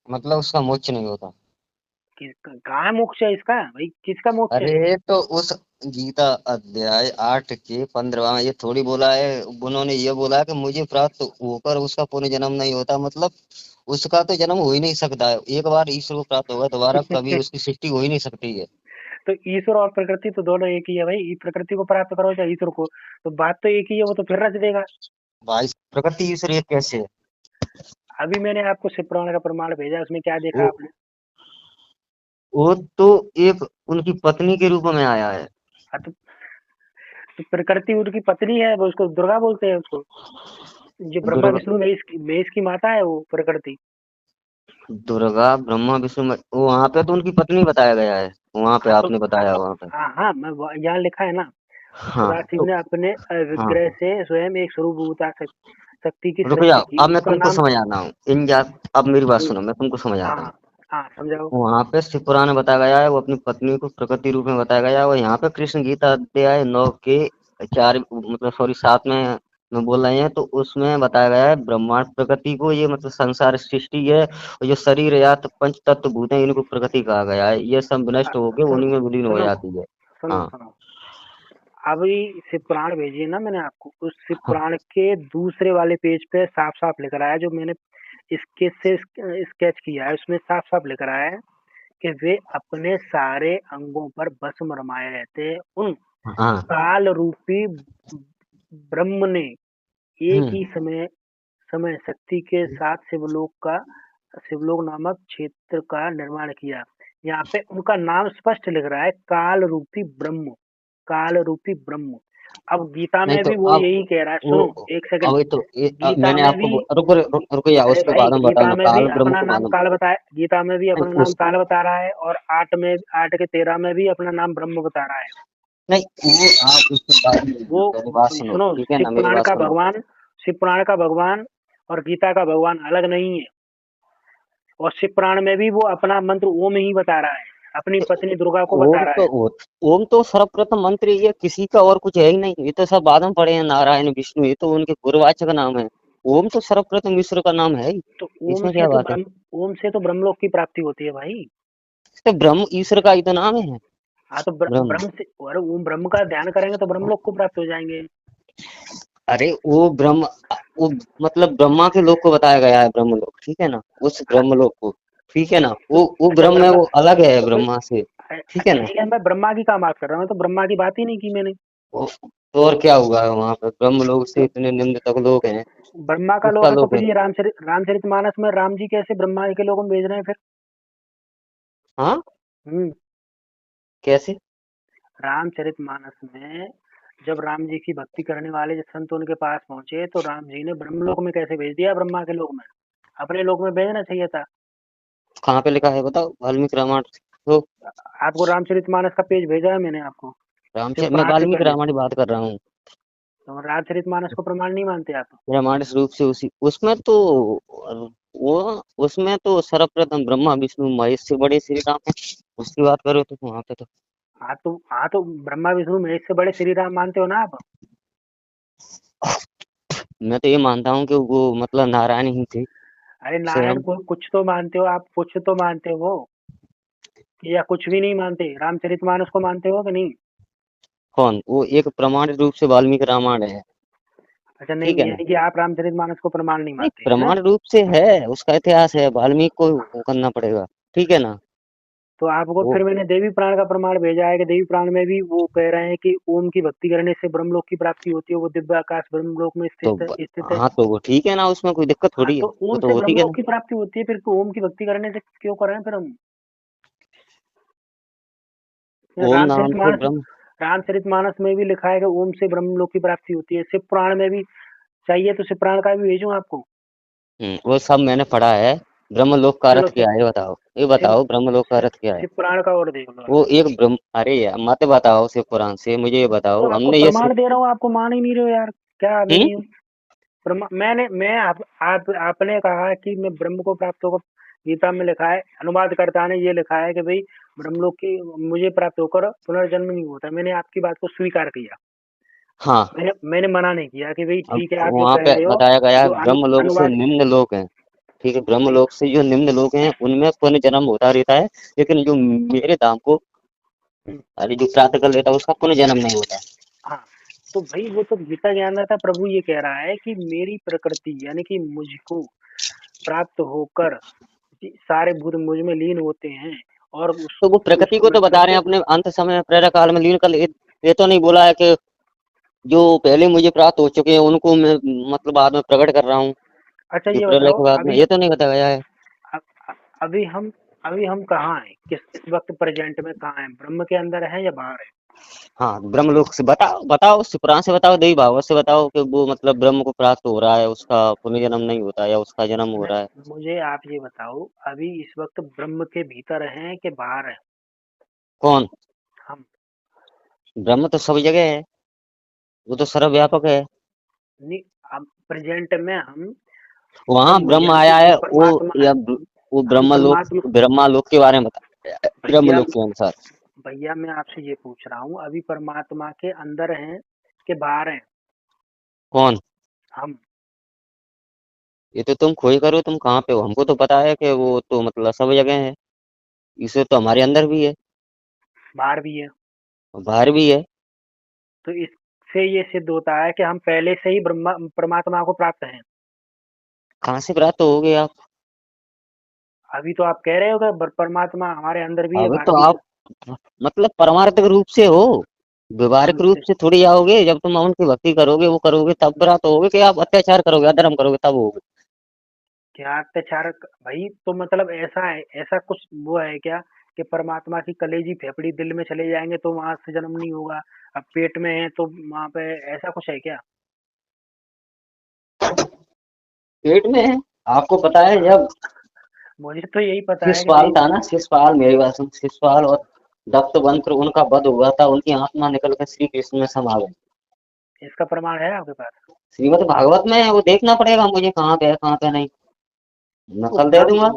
S1: मतलब उसका मोक्ष नहीं होता।
S2: कहाँ मोक्ष है इसका भाई? किसका मोक्ष है?
S1: अरे तो उस गीता अध्याय 8 के 15 में ये थोड़ी बोला है, उन्होंने ये बोला है कि मुझे प्राप्त होकर उसका पुनर्जन्म नहीं होता, मतलब उसका तो जन्म हो ही नहीं सकता है। एक बार ईश्वर को प्राप्त होगा दोबारा कभी उसकी सृष्टि हो ही नहीं सकती है।
S2: तो ईश्वर और प्रकृति तो दोनों एक ही है भाई। प्रकृति को प्राप्त करो चाहे ईश्वर को, तो बात तो एक ही है। वो तो फिर रच देगा।
S1: भाई प्रकृति ईश्वर एक कैसे है?
S2: अभी मैंने आपको शिव पुराण का प्रमाण भेजा, उसमें क्या देखा
S1: वो
S2: आपने?
S1: वो तो एक उनकी पत्नी के रूप में आया है।
S2: हाँ, तो प्रकृति उनकी पत्नी है, वो उसको दुर्गा बोलते हैं उसको। जो ब्रह्मा
S1: दुर्गा
S2: विष्णु महेश की माता है वो प्रकृति।
S1: दुर्गा ब्रह्मा विष्णु वो वहां पे तो उनकी पत्नी बताया गया है, वहां पे
S2: हाँ तो
S1: आपने बताया वहां पे।
S2: हाँ हाँ, मैं यहाँ लिखा है ना।
S1: हाँ
S2: सदाशिव
S1: तो
S2: ने अपने
S1: हाँ
S2: विग्रह से स्वयं एक स्वरूपता शक्ति की
S1: रुक
S2: सृष्टि
S1: जाओ,
S2: की,
S1: अब मैं
S2: उसका
S1: तुमको
S2: नाम।
S1: समझाता हूँ इन जा। अब मेरी बात
S2: हम्म,
S1: सुनो, मैं तुमको
S2: हाँ
S1: समझाता हूँ।
S2: हाँ हाँ, समझाओ।
S1: वहां पे शिव पुराण में बताया गया है वो अपनी पत्नी को प्रकृति रूप में बताया गया है, और यहाँ पे कृष्ण गीता अध्याय 9 के 4 मतलब सॉरी 7 में बोल रहे हैं, तो उसमें बताया गया है ब्रह्मांड प्रकृति को, ये मतलब संसार सृष्टि है, और जो शरीर या तो पंच तत्व भूत है इनको प्रकृति कहा गया है, ये सब विनष्ट होके
S2: सुनो
S1: उन्हीं में विलीन हो
S2: सुनो
S1: जाती है।
S2: सुनो
S1: हाँ
S2: सुनो। अभी शिव पुराण भेजिए ना मैंने आपको, उस शिव
S1: हाँ
S2: पुराण के दूसरे वाले पेज पे साफ साफ लिख रहा है, जो मैंने इसके से स्केच किया है, उसमें साफ साफ लिख रहा है कि वे अपने सारे अंगों पर भस्म रमाए रहते हैं। उन
S1: हाँ।
S2: काल रूपी ब्रह्म ने एक ही
S1: हम्म।
S2: समय समय शक्ति के साथ शिवलोक नामक क्षेत्र का निर्माण किया। यहाँ पे उनका नाम स्पष्ट लिख रहा है, काल रूपी ब्रह्म। काल रूपी ब्रह्म। अब गीता
S1: नहीं
S2: में
S1: तो
S2: भी वो
S1: अब
S2: यही कह रहा है,
S1: वो
S2: सुनो एक सेकंड।
S1: अभी तो अब
S2: गीता
S1: मैंने
S2: में
S1: आपको
S2: भी
S1: रुको या
S2: अरे
S1: उसके
S2: भाई,
S1: बाद में
S2: गीता
S1: बताऊंगा
S2: में भी
S1: काल ब्रह्म
S2: अपना
S1: के बाद
S2: नाम
S1: में।
S2: काल बताया, गीता में भी
S1: नहीं
S2: अपना नाम
S1: उस
S2: काल बता रहा है, और 8 के 13 में भी अपना नाम ब्रह्म बता रहा है।
S1: नहीं वो आप उसके बाद में
S2: वो
S1: मेरी बात सुनो,
S2: सुनो,
S1: ठीक है ना, मेरी बात सुनो।
S2: शिव पुराण का भगवान और गीता का भगवान अलग नहीं है। और शिव पुराण में भी वो अपना मंत्र ओम ही बता रहा है, अपनी पत्नी दुर्गा को बता
S1: ओम
S2: रहा
S1: तो
S2: है।
S1: ओम तो सर्वप्रथम मंत्र, ये किसी का और कुछ है ही नहीं, ये तो सब बाद में पड़े हैं, नारायण विष्णु ये तो उनके पूर्ववाचक नाम है। ओम तो सर्वप्रथम ईश्वर का नाम है ही,
S2: तो
S1: इसमें क्या बात है?
S2: ओम से तो ब्रह्मलोक की प्राप्ति होती है भाई।
S1: तो ब्रह्म ईश्वर का ही तो नाम है,
S2: हाँ तो
S1: ब्रह्म।
S2: ब्रह्म से, और ओम ब्रह्म का ध्यान करेंगे तो ब्रह्मलोक को प्राप्त हो जाएंगे।
S1: अरे वो ब्रह्म, वो मतलब ब्रह्मा के लोक को बताया गया है, ब्रह्म लोक, ठीक है ना, उस
S2: हाँ,
S1: ब्रह्म लोक को। ठीक है
S2: तो,
S1: ना,
S2: तो
S1: वो
S2: अच्छा
S1: ब्रह्म है,
S2: ब्रह्मा,
S1: वो अलग है
S2: तो फिर
S1: ब्रह्मा से। ठीक है
S2: अच्छा
S1: ना।
S2: ठीक है, मैं ब्रह्मा की क्या बात कर रहा हूँ, तो ब्रह्मा की बात ही नहीं की मैंने।
S1: तो और क्या हुआ है वहां पे, ब्रह्म लोक से
S2: तो
S1: इतने निम्न तक लोग हैं।
S2: ब्रह्मा का
S1: किसका
S2: लोक है, तो
S1: लोक
S2: फिर
S1: है?
S2: ये रामचरितमानस में राम जी कैसे ब्रह्मा के लोक में भेज रहे हैं फिर?
S1: हाँ
S2: हम्म।
S1: कैसे?
S2: रामचरितमानस में जब राम जी की भक्ति करने वाले जब संत उनके पास पहुंचे, तो राम जी ने ब्रह्मलोक में कैसे भेज दिया? ब्रह्मा के लोक में, अपने लोक में भेजना चाहिए था।
S1: कहाँ पे लिखा है बताओ, वाल्मीकि रामायण। तो
S2: आपको रामचरितमानस का पेज भेजा है मैंने आपको,
S1: रामचरित मैं
S2: शिवपुराण से
S1: वाल्मीकि
S2: पहले।
S1: रामायण की बात कर रहा हूँ।
S2: तो रामचरितमानस को प्रमाण नहीं मानते आप?
S1: रामायण रूप से उसी उसमें तो वो उसमें तो सर्वप्रथम ब्रह्मा विष्णु महेश से बड़े श्री राम है, उसकी बात करो तो वहां पे तो।
S2: हाँ तो ब्रह्मा विष्णु महेश से बड़े श्री राम मानते हो ना आप?
S1: मैं तो ये मानता हूँ कि वो मतलब नारायण ही थे
S2: अरे नारायण
S1: स्वयं।
S2: को कुछ तो मानते हो आप, कुछ तो मानते हो, या कुछ भी नहीं मानते? रामचरितमानस को मानते हो कि नहीं?
S1: कौन? वो एक प्रमाणित रूप से वाल्मीकि रामायण है।
S2: अच्छा,
S1: ठीक है
S2: नहीं,
S1: ना।
S2: यानी कि आप रामचरितमानस को प्रमाण नहीं
S1: नहीं
S2: मानते हैं?
S1: प्रमाण रूप से है, उसका इतिहास है, वाल्मीकि को वो करना पड़ेगा। ठीक है ना।
S2: तो आपको
S1: वो
S2: फिर मैंने देवी पुराण का प्रमाण भेजा है, कि देवी पुराण में भी वो कह रहे हैं कि ओम की भक्ति करने से ब्रह्मलोक की प्राप्ति होती है, वो दिव्य आकाश ब्रह्मलोक में
S1: तो
S2: स्थित है।
S1: हाँ तो वो ठीक है ना, उसमें कोई दिक्कत
S2: हाँ
S1: थोड़ी है,
S2: तो
S1: वो
S2: ओम
S1: तो
S2: से
S1: होती है ना।
S2: ब्रह्मलोक की प्राप्ति होती है, फिर ओम की भक्ति करने से क्यों कर रहे हैं फिर हम?
S1: ओम नाम से
S2: रामचरितमानस
S1: ब्रह्म।
S2: रामचरितमानस में भी लिखा है कि ओम से ब्रह्मलोक की प्राप्ति होती है। शिव पुराण में भी चाहिए तो शिव पुराण का भी भेजूं आपको?
S1: वो सब मैंने पढ़ा है। ब्रह्म लोक का
S2: चलो
S1: अर्थ क्या है, ये बताओ, ये
S2: शिव
S1: बताओ ब्रह्म लोक का अर्थ क्या है?
S2: शिव पुराण का और देख लो आप।
S1: वो एक ब्रह्म, अरे यार मत बताओ शिव पुराण से, मुझे ये
S2: तो
S1: बताओ,
S2: आपको
S1: हमने ये
S2: प्रमाण दे रहा हूँ, आपको मान ही नहीं रहे हो यार, क्या मेरी। मैंने मैं आपने कहा कि मैं ब्रह्म को प्राप्त होगा, गीता में लिखा है, अनुवादकर्ता ने ये लिखा है कि भाई ब्रह्मलोक की मुझे प्राप्त होकर पुनर्जन्म नहीं होता। मैंने आपकी बात को स्वीकार किया।
S1: हाँ,
S2: मैंने मना नहीं किया कि भाई
S1: अब
S2: ठीक है, आप जो
S1: वहां
S2: कह
S1: पे
S2: रहे हो,
S1: बताया गया है
S2: जो
S1: ब्रह्म लोक से
S2: अनुवाद।
S1: निम्न लोक है। ठीक है, ब्रह्म
S2: भाई
S1: लोक से जो निम्न लोक हैं उनमें पुनर्जन्म होता रहता है, लेकिन जो मेरे धाम को अरे जो प्राप्त कर लेता है उसका पुनर्जन्म नहीं होता।
S2: हाँ, तो भाई वो तो गीता ज्ञानदाता प्रभु ये कह रहा है कि मेरी प्रकृति यानी कि मुझको प्राप्त होकर सारे भूत मुझ में लीन होते हैं, और
S1: तो वो प्रकृति को तो बता रहे हैं
S2: प्रकृति।
S1: अपने अंत समय प्रेरक काल में लीन कर ये तो नहीं बोला है कि जो पहले मुझे प्राप्त हो चुके हैं उनको मैं मतलब बाद में प्रकट कर रहा हूँ,
S2: अच्छा
S1: जो
S2: ये
S1: प्रलय
S2: बताओ,
S1: के बाद में,
S2: अभी
S1: ये तो नहीं बताया गया है।
S2: अ- अभी हम अभी हम कहाँ हैं, किस इस वक्त प्रेजेंट में कहाँ हैं, ब्रह्म के अंदर है या बाहर है?
S1: हाँ, ब्रह्मलोक से बताओ, बताओ पुराण से बताओ, देवी भागवत से बताओ कि वो मतलब ब्रह्म को प्राप्त हो रहा है, उसका पुनर्जन्म नहीं होता या उसका जन्म हो
S2: मैं
S1: रहा है।
S2: मुझे आप ये बताओ, अभी इस वक्त ब्रह्म के भीतर हैं कि बाहर है?
S1: कौन?
S2: हम।
S1: ब्रह्म तो सब जगह है, वो तो सर्वव्यापक है।
S2: नहीं, अब प्रेजेंट में हम
S1: वहां
S2: ब्रह्म
S1: ब्रह्म
S2: यानी कि
S1: आया
S2: हम
S1: है वो,
S2: परमात्मा
S1: या
S2: हैं।
S1: वो
S2: हम
S1: ब्रह्मलोक,
S2: परमात्मा।
S1: ब्रह्मालोक के बारे में बता,
S2: भैया
S1: ब्रह्मलोक के अनुसार।
S2: भैया मैं आपसे ये पूछ रहा हूँ, अभी परमात्मा के अंदर हैं कि बाहर हैं?
S1: कौन?
S2: हम।
S1: ये तो तुम खोई करो, तुम कहाँ पे हो? हमको तो पता है कि वो तो मतलब सब जगह है, इसे तो हमारे अंदर भी है
S2: बाहर भी है।
S1: और बाहर भी है।
S2: तो इससे ये सिद्ध होता है कि हम पहले से ही ब्रह्मा परमात्मा को प्राप्त हैं।
S1: कहाँ से प्राप्त हो गए आप?
S2: अभी तो आप कह रहे हो कि परमात्मा हमारे अंदर भी है,
S1: अब
S2: बाहर
S1: तो
S2: भी है।
S1: आप मतलब परमार्थिक रूप से हो, व्यवहारिक रूप
S2: हमसे
S1: से थोड़ी आओगे। जब तुम उनकी भक्ति करोगे, वो करोगे, तब प्राप्त होगे, कि आप अत्याचार करोगे, अधर्म करोगे, तब होगे।
S2: क्या अत्याचार भाई, तो मतलब ऐसा है, ऐसा कुछ वो है क्या कि परमात्मा की कलेजी फेफड़ी दिल में चले जाएंगे तो वहां से जन्म नहीं होगा? अब पेट में है तो वहां पे ऐसा कुछ है क्या?
S1: पेट में है, आपको पता है जब
S2: मुझे तो यही पता है कि
S1: शिशुपाल
S2: भाई।
S1: था ना, शिशुपाल, मेरी बात सुन, शिशुपाल और दत्तवंत्र उनका वध हुआ था, उनकी आत्मा निकल कर श्री कृष्ण में समा गई।
S2: इसका प्रमाण है आपके पास?
S1: श्रीमद् भागवत में है, वो देखना पड़ेगा मुझे कहाँ पे है कहाँ पे नहीं, मैं
S2: वो
S1: कल दे दूंगा।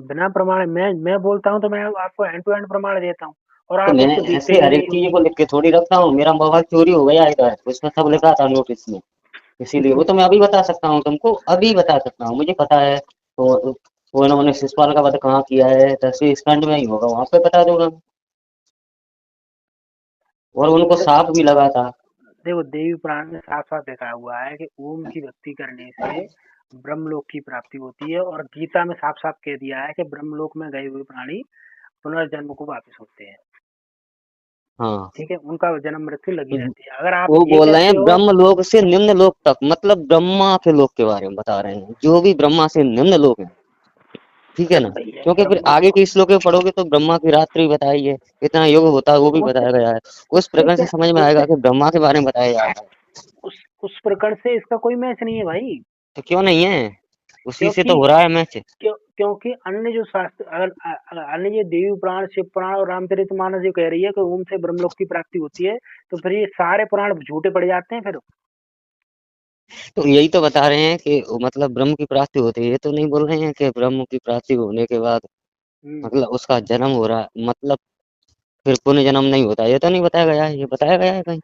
S2: बिना प्रमाण मैं बोलता हूँ तो मैं आपको हैंड टू हैंड प्रमाण देता हूँ, और
S1: तो
S2: आप
S1: मैं
S2: उसको देखते
S1: ऐसे
S2: भी
S1: हर एक
S2: नहीं हो।
S1: चीज को लिख के थोड़ी रखता हूँ, मेरा मोबाइल चोरी हो गया इधर, उसमें सब लिखा था नोटिस में, इसीलिए वो तो मैं अभी बता सकता हूँ तुमको, अभी बता सकता हूँ, मुझे पता है। तो वो इन्होंने शिशुपाल का वध कहाँ किया है, 10वीं स्कंद में ही होगा, वहां पे बता दूंगा। और उनको
S2: देखो
S1: सांप भी लगा था।
S2: देखो, देवी पुराण में साफ साफ लिखा हुआ है कि ओम की भक्ति करने से ब्रह्मलोक की प्राप्ति होती है, और गीता में साफ साफ कह दिया है कि ब्रह्मलोक में गए हुए प्राणी पुनर्जन्म को वापस होते हैं।
S1: हाँ,
S2: ठीक है, उनका जन्म मृत्यु लगी
S1: तो
S2: रहती है। अगर आप
S1: वो
S2: ये
S1: बोल रहे
S2: कहते
S1: हैं
S2: हो।
S1: ब्रह्म लोक से निम्न लोक तक, मतलब ब्रह्मा के लोक के बारे में बता रहे हैं, जो भी ब्रह्मा से निम्न लोक है। ठीक है
S2: अरे
S1: ना?
S2: भैया,
S1: क्योंकि फिर
S2: ब्रह्मा
S1: आगे के श्लोक में पढ़ोगे तो ब्रह्मा की रात्रि बताई है, कितना योग होता है वो भी
S2: उससे
S1: बताया गया है। उस
S2: उससे
S1: प्रकार से
S2: क्या,
S1: समझ में आएगा
S2: उससे
S1: कि ब्रह्मा के बारे में बताया जा रहा है।
S2: उस प्रकरण से इसका कोई मैच नहीं है भाई।
S1: तो क्यों नहीं है? उसी से तो
S2: क्योंकि
S1: हो रहा है मैच।
S2: क्योंकि अन्य जो शास्त्र, अगर अन्य ये देवी पुराण, शिव पुराण और रामचरितमानस जो कह रही है कि ओम से ब्रह्मलोक की प्राप्ति होती है, तो फिर ये सारे पुराण झूठे पड़ जाते हैं फिर।
S1: तो यही तो बता रहे हैं कि वो मतलब ब्रह्म की प्राप्ति होती है, ये तो नहीं बोल रहे हैं कि ब्रह्म की प्राप्ति होने के बाद
S2: हम्म।
S1: मतलब उसका जन्म हो रहा है, मतलब फिर पुनर्जन्म नहीं होता, ये तो नहीं बताया गया है। ये बताया गया है कहीं?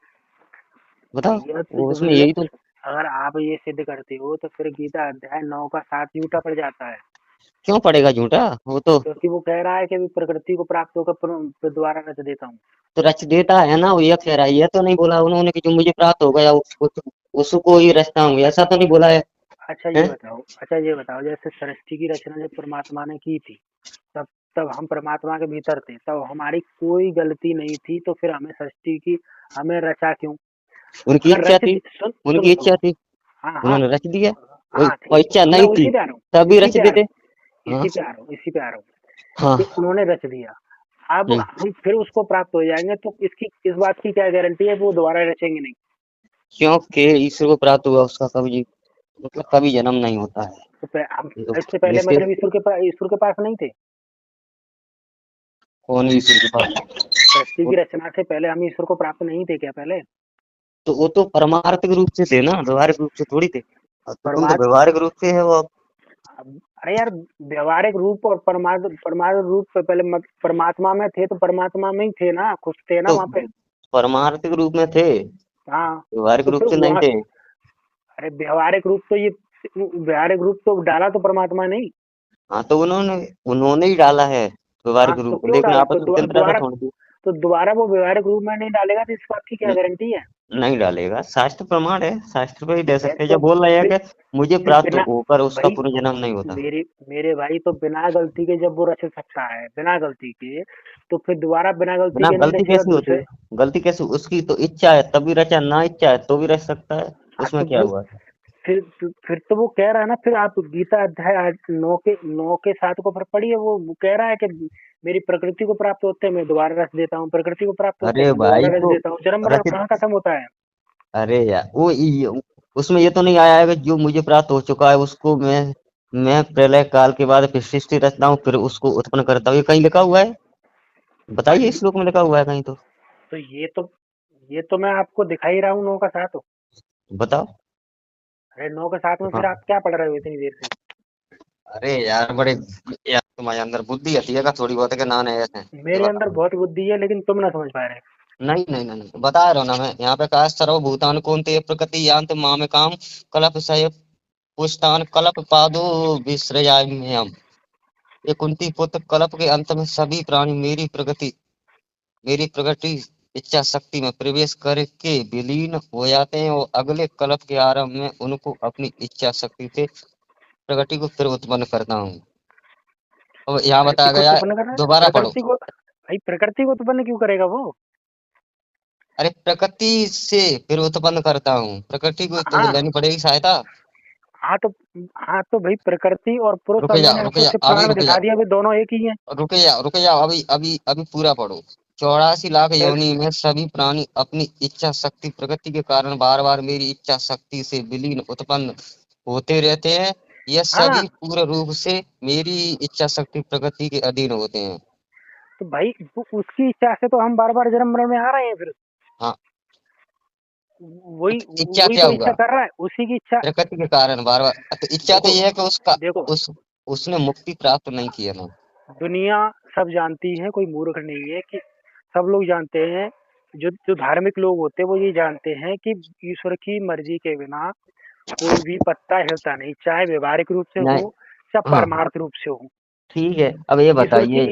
S1: बताओ।
S2: भैया तो
S1: वो
S2: जब
S1: उसमें यही तो।
S2: अगर आप ये सिद्ध करते हो तो फिर गीता अध्याय 9 का 7 झूठा पड़ जाता है।
S1: क्यों पड़ेगा झूठा? वो तो
S2: क्योंकि वो कह रहा है कि अभी प्रकृति को प्राप्त होकर दोबारा रच देता हूँ।
S1: रच देता है ना, वो ये कह रहा है, ये तो नहीं बोला उन्होंने कि जो मुझे प्राप्त हो गया उसको ही रचता हूँ, ऐसा तो नहीं बोला है। हैं?
S2: अच्छा ये बताओ, जैसे सृष्टि की रचना जब परमात्मा ने की थी, तब तब हम परमात्मा के भीतर थे, तब हमारी कोई गलती नहीं थी, तो फिर हमें सृष्टि की, हमें रचा क्यों?
S1: उनकी
S2: अगर
S1: इच्छा थी,
S2: सुनो
S1: उनकी
S2: सुनो।
S1: इच्छा थी,
S2: हाँ हाँ।
S1: उन्होंने रच दिया।
S2: हाँ
S1: और
S2: ठीक,
S1: इच्छा
S2: मैं
S1: नहीं थी
S2: उसी पे आ रहा हूँ,
S1: तभी
S2: इसी
S1: रच
S2: पे आ रहा
S1: देते।
S2: हूँ,
S1: हाँ,
S2: इसी पे आ रहा हूँ
S1: हाँ।
S2: कि उन्होंने रच दिया। अब
S1: हम्म।
S2: हम फिर उसको प्राप्त हो जाएंगे, तो इस बात की क्या गारंटी है कि वो दोबारा रचेंगे नहीं?
S1: क्योंकि ईश्वर को प्राप्त हुआ उसका कभी मतलब कभी जन्म नहीं होता है।
S2: तो हम
S1: ये तो
S2: इससे पहले
S1: जिसके
S2: मतलब ईश्वर के पास नहीं थे?
S1: कौन ईश्वर के पास?
S2: सृष्टि
S1: वो
S2: की रचना से पहले हम ईश्वर को प्राप्त नहीं थे क्या पहले?
S1: तो वो तो परमार्थिक रूप से थे ना, व्यवहारिक रूप से थोड़ी थे। अब तो तुम तो
S2: परमात्म
S1: व्यवहारिक रूप से है वो अब।
S2: अरे यार, व्यवहारिक रूप और परमाणु रूप से पहले परमात्मा में थे तो परमात्मा में ही थे ना, खुश थे ना
S1: तो
S2: वहाँ पे।
S1: परमार्थिक रूप में थे,
S2: हाँ।
S1: व्यवहारिक
S2: तो
S1: रूप
S2: फिर
S1: से नहीं
S2: वहाँ,
S1: थे।
S2: अरे व्यवहारिक रूप तो ये, व्यवहारिक रूप तो डाला तो परमात्मा नहीं।
S1: हाँ तो उन्होंने उन्होंने ही डाला है
S2: हाँ
S1: व्यवहारिक
S2: तो
S1: रूप,
S2: क्यों
S1: लेकिन
S2: डाला, तो
S1: आपस में चल रहा था
S2: दोबारा,
S1: छोड़ दी।
S2: तो दोबारा वो व्यवहारिक रूप में नहीं डालेगा तो इस बात की क्या गारंटी है?
S1: नहीं डालेगा, शास्त्र प्रमाण है, शास्त्र पे ही दे
S2: है
S1: सकते हैं
S2: तो
S1: जब बोल रहे हैं
S2: फिर
S1: कि मुझे
S2: फिर
S1: प्राप्त
S2: बिना,
S1: होकर उसका
S2: भाई
S1: पुनर्जन्म नहीं होता।
S2: मेरे मेरे भाई, तो बिना गलती के जब वो रच सकता है बिना गलती के, तो फिर दोबारा बिना गलती
S1: बिना
S2: के नहीं
S1: गलती
S2: रचेगा
S1: कैसी होती
S2: दूसरे।
S1: है? गलती कैसे, उसकी तो इच्छा है तभी रचा, ना इच्छा है तो भी रच सकता है।
S2: हाँ
S1: उसमें
S2: तो
S1: क्या हुआ?
S2: फिर तो वो कह रहा है ना, फिर आप गीता अध्याय 9 के 7 को फिर पढ़िए, वो कह रहा है कि मेरी प्रकृति को प्राप्त होते मैं दोबारा रच देता हूँ, प्रकृति को प्राप्त होते
S1: अरे
S2: मैं
S1: भाई
S2: दोबारा रच
S1: तो
S2: देता हूँ, जन्म मरण
S1: रचित,
S2: कहाँ खत्म होता है?
S1: अरे यार उसमें ये तो नहीं आया है कि जो मुझे प्राप्त हो चुका है उसको मैं प्रलय काल के बाद फिर सृष्टि रचता हूँ, फिर उसको उत्पन्न करता हूँ, ये कहीं लिखा हुआ है?
S2: हाँ
S1: बताइए, इस श्लोक में लिखा हुआ है कहीं तो?
S2: तो ये तो मैं आपको दिखा ही रहा हूँ 9 का 7।
S1: बताओ।
S2: अरे 9 के 7 में फिर
S1: हाँ।
S2: आप क्या पढ़ रहे हो इतनी देर से?
S1: अरे यार बड़े, यार तुम्हारे अंदर बुद्धि आती है का थोड़ी बहुत है कि ना नहीं ऐसे ये
S2: मेरे अंदर
S1: बताओ।
S2: बहुत बुद्धि है लेकिन तुम ना समझ पा रहे।
S1: नहीं नहीं नहीं नहीं, बता रहा हूँ ना मैं, यहाँ पे कहा सर्वभूतान कौनते प्रकृति यांत माम काम कलप सय पुष्टान कलप पादो विसृजाम्यहम्। ये कुंती पुत्र कल्प के अंत में सभी प्राणी मेरी प्रकृति इच्छा शक्ति में प्रवेश करके विलीन हो जाते हैं और अगले कल्प के आरंभ में उनको अपनी इच्छा शक्ति से प्रकृति को फिर उत्पन्न करता हूँ। और यहाँ
S2: प्रकृति
S1: बताया
S2: को
S1: गया है,
S2: उत्पन्न करना है,
S1: दोबारा पढ़ो।
S2: प्रकृति को, भाई प्रकृति को उत्पन्न क्यों करेगा वो?
S1: अरे प्रकृति से फिर उत्पन्न करता हूँ, प्रकृति को तो
S2: हाँ
S1: लेनी पड़ेगी सहायता।
S2: हाँ तो हाँ तो भाई प्रकृति और पुरुष, अब मैंने
S1: रुक
S2: आपको
S1: जा
S2: सिर्फ
S1: अभी,
S2: प्राण में दिखा दिया, वे दोनों एक ही हैं।
S1: रुक जाओ अभी अभी अभी पूरा पढ़ो। 84 लाख
S2: फिर
S1: योनि में सभी प्राणी अपनी इच्छा शक्ति प्रकृति के कारण बार बार मेरी इच्छा शक्ति से विलीन उत्पन्न होते रहते हैं। यह
S2: हाँ
S1: सभी पूर्ण रूप से मेरी इच्छा शक्ति प्रकृति के अधीन होते हैं।
S2: तो भाई उसकी इच्छा से तो हम बार बार जन्म मरण में आ रहे हैं फिर।
S1: हाँ।
S2: वही
S1: तो इच्छा
S2: वही
S1: क्या
S2: तो इच्छा
S1: हुआ?
S2: कर रहा है, उसी की इच्छा।
S1: प्रकृति के कारण बार बार, तो इच्छा तो
S2: देखो
S1: यह है कि उसका
S2: देखो
S1: उस उसने मुक्ति प्राप्त नहीं किया ना।
S2: दुनिया सब जानती है, कोई मूर्ख नहीं है कि सब लोग जानते हैं, जो जो धार्मिक लोग होते हैं वो ये जानते हैं कि ईश्वर की मर्जी के बिना कोई भी पत्ता हिलता नहीं, चाहे व्यवहारिक रूप से
S1: नहीं।
S2: हो चाहे
S1: हाँ
S2: परमार्थ रूप से हो।
S1: ठीक है, अब ये
S2: ईश्वर की
S1: बताइए।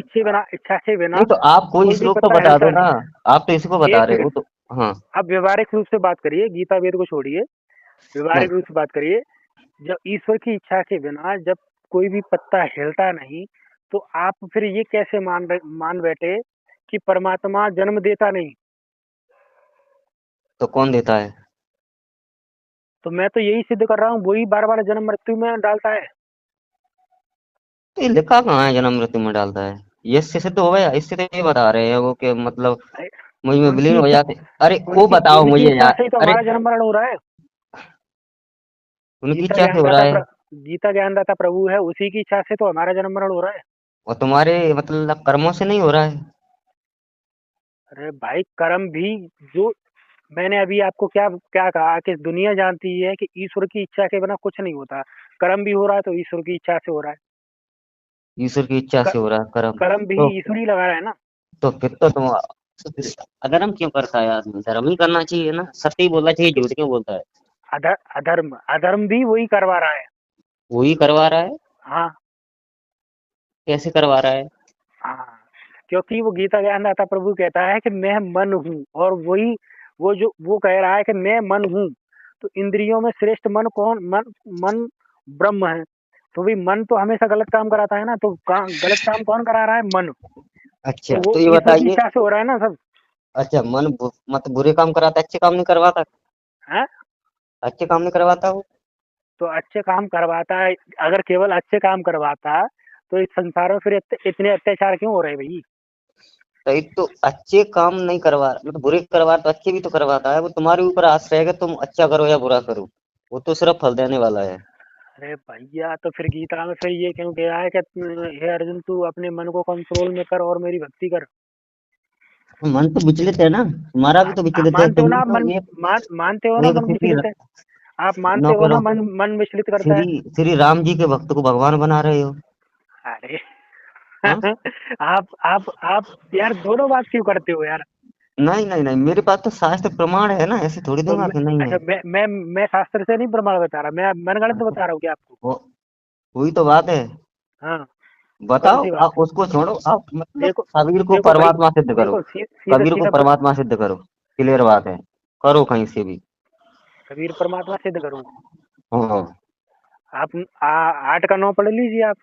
S2: इच्छा से बिना
S1: नहीं तो आप कोई
S2: कोई भी
S1: श्लोक तो
S2: पत्ता
S1: बता
S2: हिलता
S1: दो ना,
S2: नहीं।
S1: आप तो इसको बता
S2: एक
S1: रहे हो
S2: मिनट,
S1: तो। हाँ।
S2: अब व्यवहारिक रूप से बात करिए, गीता वेद को छोड़िए,
S1: नहीं
S2: व्यवहारिक रूप से बात करिए। जब ईश्वर की इच्छा के बिना जब कोई भी पत्ता हिलता नहीं, तो आप फिर ये कैसे मान बैठे कि परमात्मा जन्म देता नहीं?
S1: तो कौन देता है?
S2: तो मैं तो यही सिद्ध कर रहा हूँ, वही बार बार जन्म मृत्यु में डालता है।
S1: तो ये लिखा कहाँ है जन्म मृत्यु में डालता है? ये इससे सिद्ध हो गया, इससे तो ये बता रहे हैं वो कि मतलब
S2: अरे,
S1: मुझ में विलीन
S2: उनकी
S1: हो
S2: इच्छा,
S1: जाते। अरे वो बताओ
S2: उनकी
S1: मुझे
S2: इच्छा
S1: यार।
S2: से ही तो
S1: अरे
S2: हमारा जन्म मरण हो रहा है।
S1: उनकी
S2: गीता
S1: इच्छा से हो रहा
S2: ज्ञानदाता
S1: है।
S2: गीता ज्ञानदाता प्रभु है, उसी की इच्छा से तो हमारा जन्म मरण हो रहा है।
S1: और तुम्हारे मतलब कर्मों से नहीं हो रहा है।
S2: अरे भाई कर्म भी, जो मैंने अभी आपको क्या क्या कहा कि दुनिया जानती है कि ईश्वर की इच्छा के बिना कुछ नहीं होता। कर्म भी हो रहा है तो ईश्वर की इच्छा से हो रहा है।
S1: ईश्वर की इच्छा
S2: क-
S1: से हो रहा है कर्म।
S2: कर्म भी
S1: तो
S2: ईश्वर ही लगा रहा है ना।
S1: तो फिर तो फिर अधर्म क्यों करता है आदमी? धर्म ही करना चाहिए ना, सत्य ही बोलना चाहिए,
S2: तो
S1: झूठ क्यों बोलता है?
S2: अधर्म अधर्म भी वही करवा रहा है।
S1: वही करवा रहा है।
S2: हाँ
S1: कैसे करवा रहा है?
S2: हाँ, क्योंकि वो गीता ज्ञानदाता प्रभु कहता है कि मैं मन हूँ, और वही वो कह रहा है कि मैं मन हूँ। तो इंद्रियों में श्रेष्ठ मन ब्रह्म है। तो भाई मन तो हमेशा गलत काम कराता है ना, तो गलत काम कौन करा रहा है? मन।
S1: अच्छा
S2: तो वो
S1: तो ये
S2: ईश्वर की
S1: बताइए।
S2: इच्छा से हो रहा है ना सब।
S1: अच्छा मत बुरे काम कराता, अच्छे काम नहीं करवाता?
S2: है
S1: अच्छे काम नहीं करवाता वो?
S2: तो अच्छे काम करवाता है। अगर केवल अच्छे काम करवाता तो इस संसार में फिर इतने अत्याचार क्यों हो रहे हैं भाई?
S1: तो एक तो अच्छे काम नहीं करवा, मतलब बुरे करवा तो अच्छे भी तो करवाता है। वो तुम्हारे ऊपर आश्रय है कि तुम अच्छा करो या बुरा करो, वो तो सिर्फ फल देने वाला है।
S2: अरे भैया, तो फिर गीता में फिर ये क्यों कहा है कि हे अर्जुन तू अपने मन को कंट्रोल में कर और मेरी भक्ति कर?
S1: मन तो विचलित है ना, तुम्हारा भी तो विचलित है,
S2: मानते हो
S1: तुम
S2: ना
S1: भी
S2: आप
S1: तो
S2: मन,
S1: एक
S2: मानते हो ना
S1: एक
S2: मन
S1: स्थिति
S2: विचलित है? आप मानते
S1: नो
S2: हो
S1: करो।
S2: ना, मन मन विचलित करता है।
S1: श्री श्री राम जी के भक्त को भगवान बना रहे हो।
S2: अरे
S1: हाँ,
S2: आप यार दोनों बात क्यों करते हो यार?
S1: नहीं नहीं नहीं, मेरे पास तो शास्त्र प्रमाण है ना, ऐसे थोड़ी
S2: तो
S1: दूंगा कि नहीं है।
S2: अच्छा, मैं शास्त्र से नहीं प्रमाण बता रहा, मैं मनगढ़ंत बता रहा हूँ क्या आपको?
S1: वो वही तो बात है।
S2: हाँ, कौन
S1: बताओ,
S2: सी बात?
S1: आप उसको छोड़ो, आप मतलब
S2: देखो
S1: कबीर को
S2: देखो भाई,
S1: परमात्मा सिद्ध करो।
S2: देखो सीधा
S1: कबीर को
S2: सीधा
S1: परमात्मा सिद्ध करो, क्लियर बात है। करो कहीं से भी।
S2: कबीर परमात्मा सिद्ध करूँ?
S1: हाँ।
S2: आप 8 का 9 पढ़ लीजिए आप।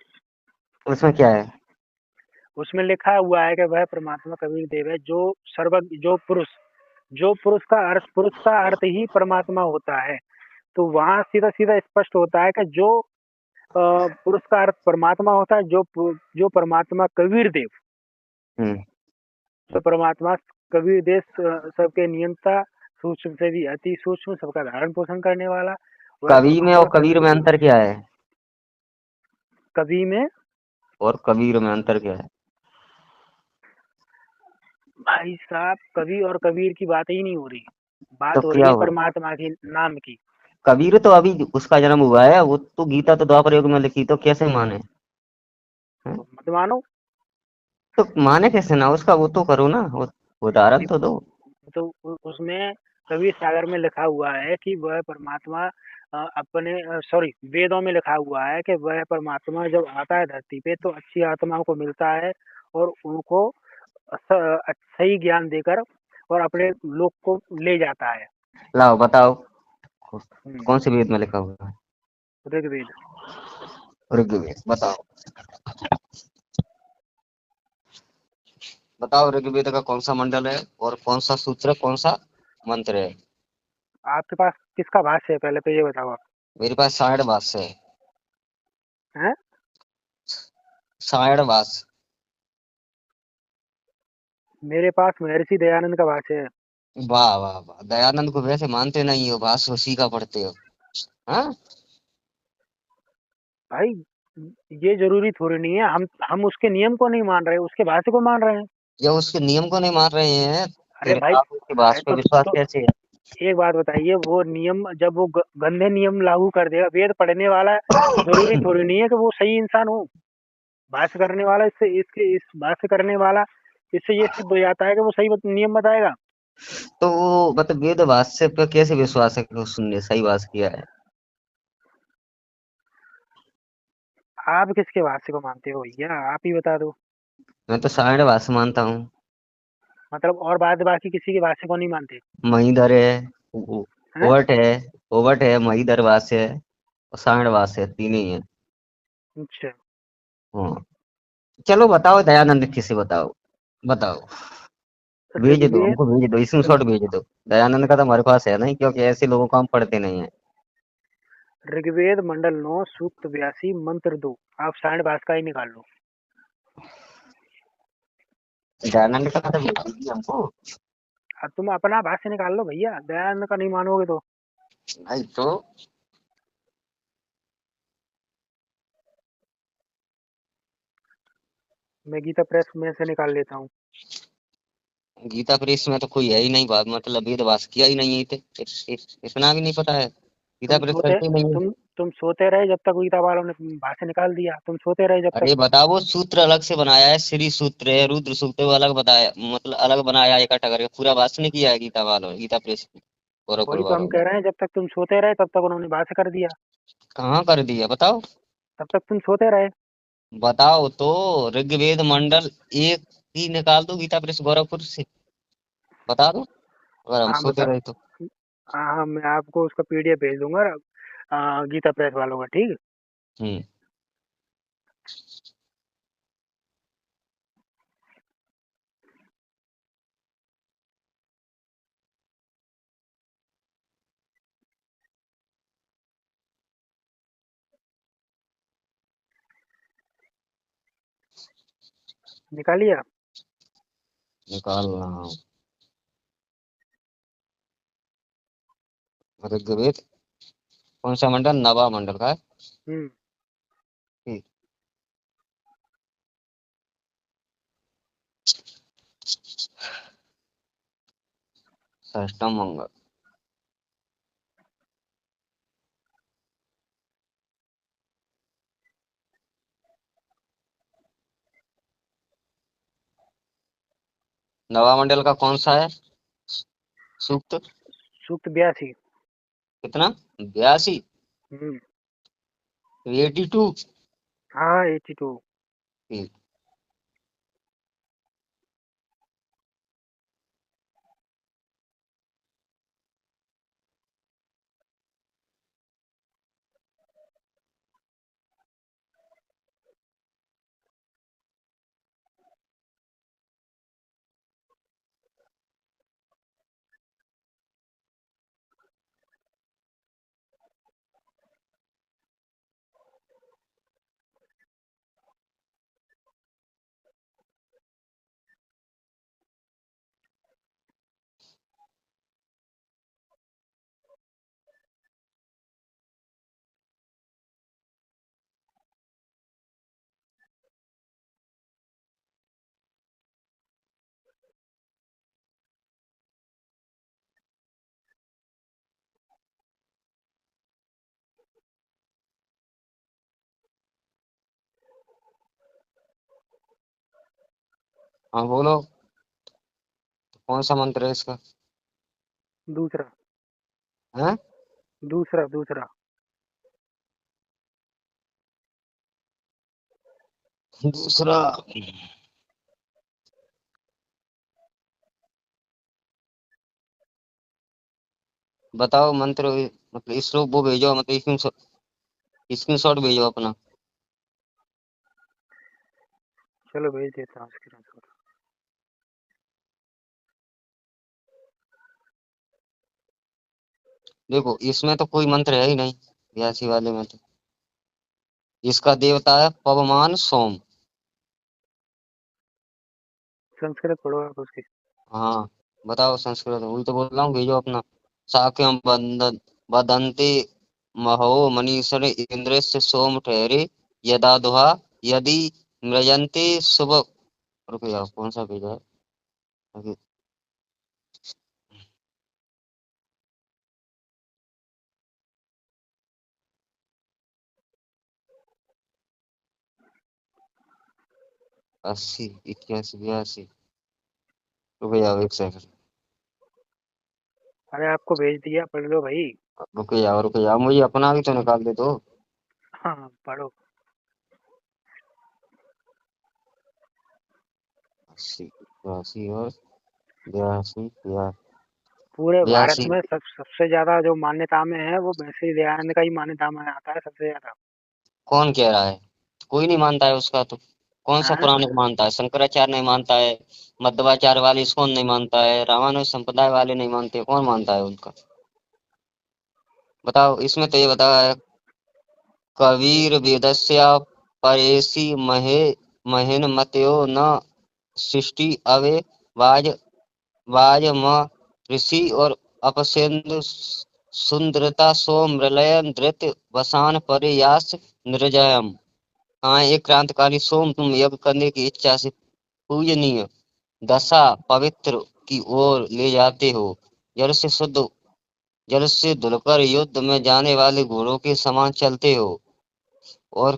S1: उसमें क्या है?
S2: उसमें लिखा हुआ है कि वह परमात्मा कबीर देव है जो सर्वज्ञ, जो पुरुष का अर्थ ही परमात्मा होता है। तो वहाँ सीधा सीधा स्पष्ट होता है कि जो पुरुष का अर्थ परमात्मा होता है, जो परमात्मा कबीर देव,
S1: हम्म।
S2: जो परमात्मा कबीर देव सबके नियंता, सूक्ष्म से भी अति सूक्ष्म, सबका धारण पोषण करने वाला, वह
S1: कवि में
S2: परमात्मा
S1: और कबीर
S2: कबीर
S1: में
S2: देव।
S1: अंतर क्या है?
S2: कवि में,
S1: और कबीर में अंतर क्या है?
S2: भाई साहब, कवि और कबीर की बात ही नहीं हो रही,
S1: तो
S2: बात हो रही
S1: क्या
S2: है
S1: हुआ?
S2: परमात्मा के नाम की।
S1: कबीर तो अभी उसका जन्म हुआ है, वो तो गीता तो द्वापर युग में लिखी, तो कैसे माने? हैं?
S2: तो मत मानो।
S1: तो माने कैसे ना उसका, वो तो करो ना, वो उदाहरण
S2: नहीं,
S1: तो दो।
S2: तो उसमें कबीर सागर में लिखा हुआ है कि वह परमात्मा अपने सॉरी, वेदों में लिखा हुआ है कि वह परमात्मा जब आता है धरती पे तो अच्छी आत्माओं को मिलता है और उनको सही ज्ञान देकर और अपने लोक को ले जाता है।
S1: लाओ बताओ,
S2: हम्म,
S1: कौन से वेद में लिखा हुआ है?
S2: ऋग्वेद।
S1: ऋग्वेद बताओ। बताओ ऋग्वेद का कौन सा मंडल है, और कौन सा सूत्र, कौन सा मंत्र है?
S2: आपके पास किसका भाष्य है, पहले तो ये बताओ आप।
S1: मेरे पास सायण भाष्य है।
S2: हैं?
S1: सायण भाष्य।
S2: मेरे पास महर्षि दयानंद का भाष्य है।
S1: वाह वाह वाह, दयानंद को वैसे मानते नहीं हो, भाष्य उसी का पढ़ते हो। हाँ।
S2: भाई ये जरूरी थोड़ी नहीं है, हम उसके नियम को नहीं मान रहे, उसके भाष्य को मान रहे हैं।
S1: या उसके नियम को नहीं मान रहे हैं,
S2: अरे
S1: फिर
S2: भाई,
S1: आप उसके भाष्य पे विश्वास
S2: तो
S1: कैसे है?
S2: एक बात बताइए, वो नियम जब वो गंदे नियम लागू कर देगा, वेद पढ़ने वाला जरूरी थोड़ी नहीं है कि वो सही इंसान हो। भाष्य करने वाला इससे इसके इस भाष्य करने वाला इससे ये सिद्ध हो जाता है कि वो सही नियम बताएगा।
S1: तो वो मतलब वेद भाष्य पे कैसे विश्वास है कि उसने सही भाष्य किया है?
S2: आप किसके भाष्य को मानते हो भैया, आप ही बता दो।
S1: मैं तो सायण भाष्य मानता हूँ।
S2: मतलब और बाद बाकी किसी के भाष्य को नहीं मानते?
S1: महीधर है,
S2: हैं?
S1: ओवट है, ओवट है, महीधर भाष्य है, और सायण भाष्य है, तीन ही है।
S2: अच्छा।
S1: हाँ। चलो बताओ दयानंद किसे, बताओ बताओ। भेज दो
S2: ऋग्वेद
S1: हमको, भेज दो, इसमें शॉर्ट भेज दो। दयानंद का तो हमारे पास है नहीं, क्योंकि ऐसे लोगों को हम पढ़ते नहीं है।
S2: ऋग्वेद मंडल 9 सूक्त 82 मंत्र 2। आप साइंड भाष का ही निकाल लो।
S1: दयानंद का तो भेज दीजिए हमको।
S2: अब तुम अपना भाष्य निकाल लो भैया, दयानंद का नहीं मानोगे तो।
S1: नहीं तो।
S2: मैं गीता प्रेस में से निकाल लेता हूँ।
S1: गीता प्रेस में तो कोई है ही नहीं, बात मतलब वेद भाष्य किया ही नहीं है, इतना भी नहीं पता है, गीता
S2: तुम
S1: प्रेस
S2: सोते
S1: करते ही नहीं है।
S2: तुम सोते रहे जब तक गीता वालों ने भाष्य निकाल दिया, तुम सोते रहे जब तक।
S1: अरे बताओ, वो सूत्र अलग से बनाया है, श्री सूत्र है, रुद्र सूक्त है, वो अलग बताया, मतलब अलग बनाया है इकट्ठा करके, पूरा भाष्य नहीं किया है गीता वालों ने, गीता प्रेस गोरखपुर
S2: वही तो हम
S1: वालों ने।
S2: कह रहे हैं, जब तक तुम सोते रहे तब तक उन्होंने भाष्य कर दिया।
S1: कहाँ कर दिया बताओ?
S2: तब तक तुम सोते रहे।
S1: बताओ तो। ऋग्वेद मंडल एक ही निकाल दो गीता प्रेस गोरखपुर से, बता दो, अगर हम
S2: हाँ
S1: सोते
S2: बता।
S1: रहे तो।
S2: हाँ हाँ, मैं आपको उसका पीडीएफ भेज दूंगा, गीता प्रेस वालों का, ठीक है।
S1: हम्म।
S2: निकालिए आप।
S1: निकाल रहा हूँ। ऋग्वेद कौन सा मंडल, नवा मंडल का है?
S2: हम्म।
S1: ठीक। षष्टम मंगल। नवामंडल का कौन सा है सूक्त?
S2: सूक्त 82।
S1: कितना? 82?
S2: हम्म।
S1: 82?
S2: हाँ 82।
S1: ठीक। हाँ बोलो, कौन सा मंत्र है इसका?
S2: दूसरा।
S1: है?
S2: दूसरा दूसरा।
S1: दूसरा? बताओ मंत्र, मतलब श्लोक वो भेजो, मतलब स्क्रीन शॉट भेजो अपना।
S2: चलो भेज देता हूँ स्क्रीनशॉट।
S1: देखो इसमें तो कोई मंत्र है ही नहीं, 82 वाले में तो। इसका देवता है पवमान सोम।
S2: संस्कृत पढ़ो आप उसकी।
S1: हाँ बताओ संस्कृत, वही तो बोल रहा हूँ, भेजो अपना। साक्यम वदन्ति महो मनीषर इंद्रस्य सोम ठहरे यदा दुहा यदि मृजन्ते शुभ। रुको यार, कौन सा भेजा है अभी? 80, 81, 82। रुको यार एक सेकंड।
S2: अरे आपको भेज दिया, पढ़ लो भाई।
S1: रुको यार, मुझे अपना भी तो निकाल दे दो।
S2: हाँ पढ़ो।
S1: 80, 82 और 82,
S2: पूरे भारत
S1: 82।
S2: में सबसे ज्यादा जो मान्यता में है वो वैसे ही दयानंद का ही मान्यता में आता है सबसे ज्यादा।
S1: कौन कह रहा है? कोई नहीं मानता है उसका तो। कौन सा
S2: हाँ।
S1: पुराण को मानता है? शंकराचार्य नहीं मानता है, मध्वाचार्य वाले इसको नहीं मानता है, रामानुज संप्रदाय वाले नहीं मानते, कौन मानता है उनका? बताओ, इसमें तो ये बताया है, कबीर वेदस्य परेशी महे महेन मतयो न सृष्टि अवे वाज वाज म ऋषि और अपसेंदु सुंदरता सो मृलय धृत वसान परियास निर्जयम। हाँ, एक क्रांतिकारी सोम, तुम यज्ञ करने की इच्छा से पूजनीय दशा पवित्र की ओर ले जाते हो। जल से शुद्ध जल से धुलकर युद्ध में जाने वाले घोड़ों के समान चलते हो। और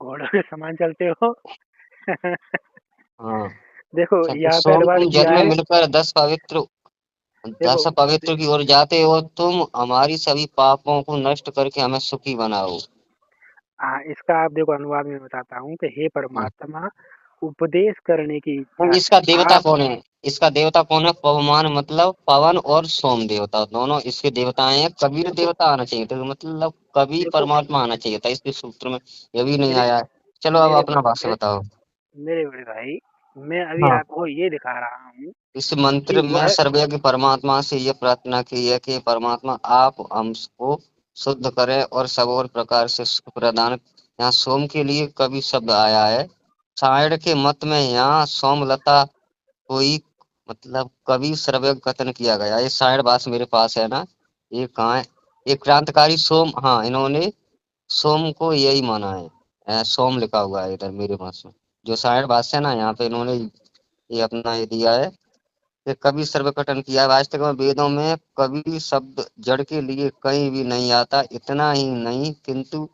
S2: घोड़ों के समान चलते हो।
S1: हाँ,
S2: देखो यहाँ पे
S1: सोम
S2: अनुवाद
S1: तुम जल
S2: किया
S1: में
S2: है।
S1: मिलकर
S2: देखो
S1: दस पवित्र की ओर जाते हो, तुम हमारी सभी पापों को नष्ट करके हमें सुखी बनाओ।
S2: हाँ इसका आप देखो अनुवाद में बताता हूँ कि हे
S1: हाँ।
S2: परमात्मा, उपदेश करने की
S1: तो
S2: इच्छा
S1: इसका
S2: से
S1: देवता
S2: आप।
S1: कौन है? इसका देवता कौन है? पवमान मतलब पवन और सोम देवता, दोनों इसके देवताएं हैं। कबीर
S2: देखो
S1: देवता आना चाहिए था, मतलब कवि
S2: देखो
S1: परमात्मा आना चाहिए था इसके सूत्र में। ये भी नहीं
S2: मेरे
S1: आया है। चलो अब
S2: मेरे
S1: अपना भाष्य
S2: मेरे,
S1: बताओ।
S2: मेरे बड़े भाई, मैं अभी
S1: हाँ।
S2: आपको ये दिखा रहा हूँ
S1: इस
S2: कि
S1: मंत्र में
S2: वह।
S1: सर्वज्ञ परमात्मा से यह प्रार्थना की है कि परमात्मा आप हमको शुद्ध करें और सब और प्रकार से सुख प्रदान। यहाँ सोम के लिए कवि शब्द आया है। सायण के मत में यहाँ सोमलता कोई, मतलब कवि सर्वज्ञ कथन किया गया। ये सायण भाष मेरे पास है ना, ये कहाँ है? एक क्रांतिकारी सोम, हाँ इन्होंने सोम को यही माना है। सोम लिखा हुआ है इधर मेरे पास में। जो सायण भाष है ना, यहाँ पे इन्होंने ये अपना ये दिया है कि कवि सर्वकथन किया है। वास्तव में वेदों में कवि शब्द जड़ के लिए कहीं भी नहीं आता। इतना ही नहीं, किंतु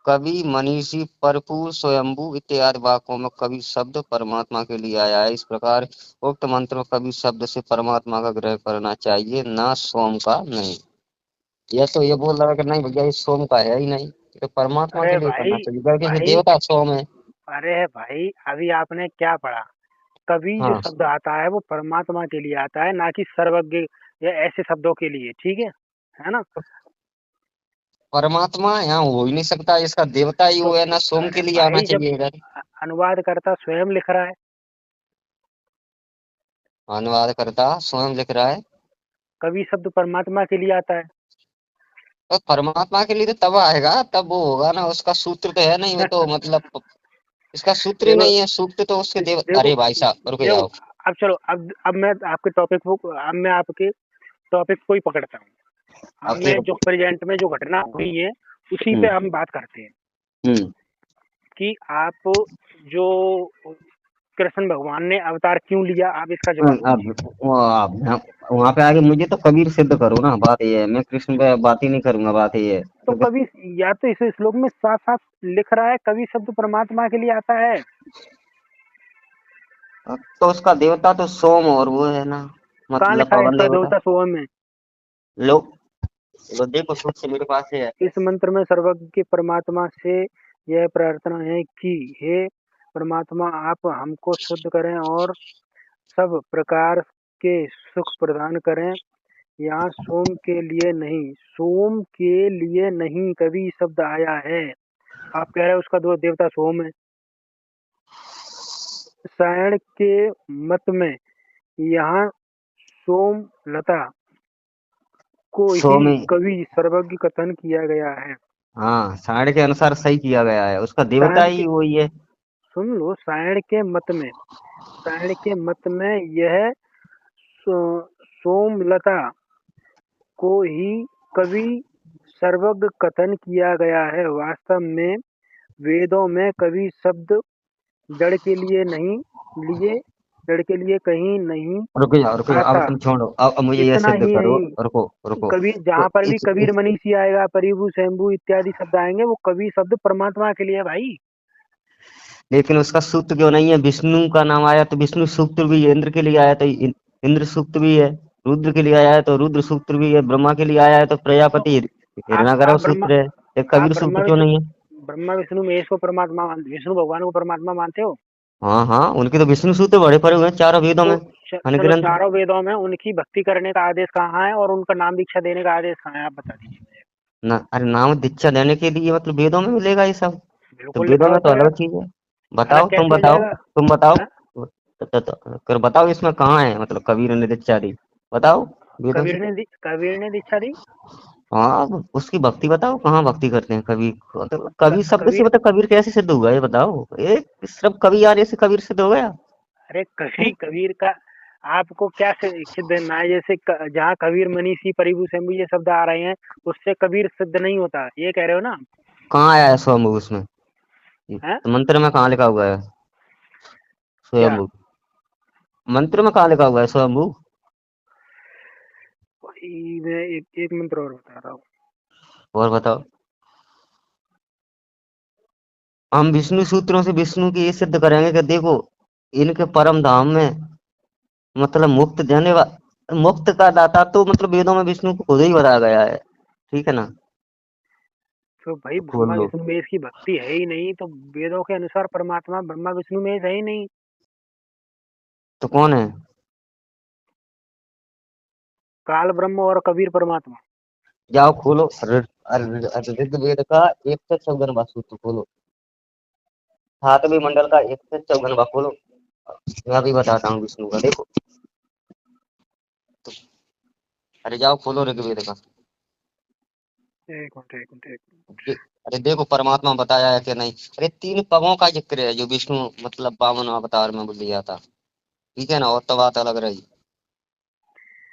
S3: कवि, मनीषी, परपु, स्वयंभू इत्यादि वाक्यों में कवि शब्द परमात्मा के लिए आया है। इस प्रकार उक्त मंत्र में कवि शब्द से परमात्मा का ग्रह करना चाहिए, ना सोम का नहीं। यह तो ये बोल रहा है कि नहीं भैया ये सोम का है ही नहीं, ये तो परमात्मा
S2: अरे
S3: के लिए
S2: भाई,
S3: करना चाहिए क्योंकि ये
S2: भाई,
S3: देवता सोम है।
S2: अरे भाई, अभी आपने क्या पढ़ा? कवि जो
S3: हाँ,
S2: शब्द आता है वो परमात्मा के लिए आता है, ना कि सर्वज्ञ या ऐसे शब्दों के लिए। ठीक है ना?
S3: परमात्मा यहाँ हो ही नहीं सकता, इसका देवता ही
S2: तो
S3: वो है, ना सोम के
S2: अरे
S3: लिए आना
S2: भाई, जब
S3: चाहिए इधर।
S2: अनुवादकर्ता स्वयं लिख रहा है,
S3: अनुवाद करता स्वयं लिख रहा है,
S2: कवि शब्द परमात्मा के लिए आता है।
S3: और परमात्मा के लिए तो तब आएगा, तब वो होगा ना, उसका सूत्र तो है नहीं, वो तो मतलब इसका सूत्र ही
S2: देखो,
S3: नहीं है, सूक्त तो उसके देव।
S2: देखो,
S3: अरे भाई साहब रुक
S2: देखो,
S3: जाओ।
S2: अब चलो, अब मैं आपके टॉपिक को, अब मैं आपके टॉपिक को ही पकड़ता हूँ।
S3: अब एक
S2: हमें जो प्रेजेंट में जो घटना हुई है उसी पे
S3: हम्म
S2: हम बात करते हैं
S3: हम्म
S2: कि आप जो कृष्ण भगवान ने अवतार क्यों लिया, आप इसका जवाब दीजिए।
S3: अब वहां पे आगे मुझे तो कबीर सिद्ध करो ना, बात ये है, मैं कृष्ण पे बात ही नहीं करूंगा, बात ये है
S2: तो
S3: क्योंकि
S2: कवि, या तो इस श्लोक में साफ साफ लिख रहा है कवि शब्द परमात्मा के लिए आता है।
S3: तो उसका देवता तो सोम और वो है ना,
S2: कहाँ
S3: मतलब
S2: लिखा है
S3: पवन
S2: इसका
S3: देवता।
S2: देवता सोहम में?
S3: लो वो देखो सूत्र मेरे पास ही है।
S2: इस मंत्र में सर्वज्ञ के परमात्मा से यह प्रार्थना है कि हे परमात्मा, आप हमको शुद्ध करें और सब प्रकार के सुख प्रदान करें। यहाँ सोम के लिए नहीं, सोम के लिए नहीं कवि शब्द आया है। आप कह रहे हैं उसका दो देवता सोम है। सायण के मत में यहाँ सोमलता को ही
S3: सोमी,
S2: कवि सर्वज्ञ कथन किया गया है।
S3: हाँ साढ़े के अनुसार सही किया गया है, उसका देवता
S2: सायण के,
S3: ही वही है।
S2: सुन लो, सायण के मत में यह सोमलता को ही कवि सर्वज्ञ कथन किया गया है। वास्तव में वेदों में कवि शब्द जड़ के लिए नहीं लिए, जड़ के लिए कहीं नहीं
S3: रुको जाओ, अब
S2: आता।
S3: तुम छोड़ो, अब मुझे ये
S2: इतना
S3: सिद्ध
S2: ही
S3: करो।
S2: नहीं,
S3: रुको रुको।
S2: कबीर
S3: तो
S2: जहाँ पर भी कबीर
S3: इस
S2: मनीषी आएगा, परिभू शंभू इत्यादि शब्द आएंगे, वो कवि शब्द परमात्मा के लिए है भाई।
S3: लेकिन उसका सूक्त क्यों नहीं है? विष्णु का नाम आया तो विष्णु सूक्त भी है, इंद्र के लिए आया तो इंद्र सूक्त भी है, रुद्र के लिए आया है तो रुद्र सूक्त भी है, ब्रह्मा के लिए आया है तो
S2: तो
S3: प्रजापति हिरणाकर्म
S2: आप ब्रह्मा
S3: सूत्र है। एक
S2: आप
S3: कबीर सूक्त
S2: ब्रह्मा
S3: क्यों
S2: विष्णु
S3: नहीं है?
S2: ब्रह्मा विष्णु महेश को परमात्मा विष्णु भगवान को परमात्मा मानते हो?
S3: हाँ हाँ, उनके तो विष्णु सूत्र बड़े पड़े हुए हैं चारों वेदों
S2: तो
S3: में,
S2: चलो,
S3: अनगिनत।
S2: चारों वेदों में उनकी भक्ति करने का आदेश कहाँ है और उनका नाम दीक्षा देने का आदेश कहाँ है? आप बता दीजिए मुझे।
S3: ना अरे नाम दीक्षा देने के लिए मतलब वेदों में मिलेगा ये सब? तो
S2: बिल्कुल
S3: वेदों
S2: लिखा
S3: में तो
S2: होता है।
S3: अलग चीज है।
S2: अलग
S3: बताओ, तुम
S2: कैसे हो
S3: बताओ,
S2: जाएगा?
S3: तुम बताओ।
S2: हाँ?
S3: कर बताओ इसमें कहाँ है, मतलब कबीर ने दीक्षा दी, बताओ वेदों से।
S2: कबीर ने दीक्षा दी।
S3: हाँ उसकी भक्ति बताओ, कहाँ भक्ति करते हैं कवि, मतलब कवि शब्द से
S2: कबीर,
S3: मतलब कबीर कैसे सिद्ध हुआ ये बताओ, एक सिर्फ कवि आने से कबीर सिद्ध हो गया?
S2: अरे
S3: हैं?
S2: कबीर का आपको क्या सिद्ध देना है? जैसे जहाँ कबीर मनीषी परिभू शंभू ये शब्द आ रहे हैं, उससे कबीर सिद्ध नहीं होता, ये कह रहे हो ना?
S3: कहाँ आया है स्वयंभू उसमें? ये
S2: है
S3: तो मंत्र में कहाँ लिखा हुआ है
S2: क्या?
S3: स्वयंभू? मंत्र में कहाँ लिखा हुआ है स्वयंभू?
S2: मैं एक मंत्र और बता रहा हूँ।
S3: और बताओ। हम विष्णु सूत्रों से विष्णु की ये सिद्ध करेंगे कि देखो इनके परम धाम में मतलब मुक्त का दाता तो मतलब वेदों में विष्णु को खुद ही बताया गया है, ठीक है ना?
S2: तो भाई,
S3: तो खोल
S2: ब्रह्मा
S3: लो।
S2: विष्णु महेश की भक्ति है ही नहीं, तो वेदों के अनुसार परमात्मा ब्रह्मा विष्णु महेश है ही नहीं।
S3: तो कौन है?
S2: काल ब्रह्म और कबीर परमात्मा।
S3: जाओ खोलो ऋग्वेद का 154वां सूत्र खोलो, सातवें मंडल का 154वां खोलो। मैं अभी बताता हूँ विष्णु का, देखो। अरे जाओ खोलो ऋग्वेद का।
S2: एक मिनट, एक मिनट, एक मिनट।
S3: अरे देखो परमात्मा बताया है कि नहीं। अरे 3 पगों का जिक्र है जो विष्णु मतलब 52 अवतार में लिया था, ठीक है ना, और तो बात अलग रही।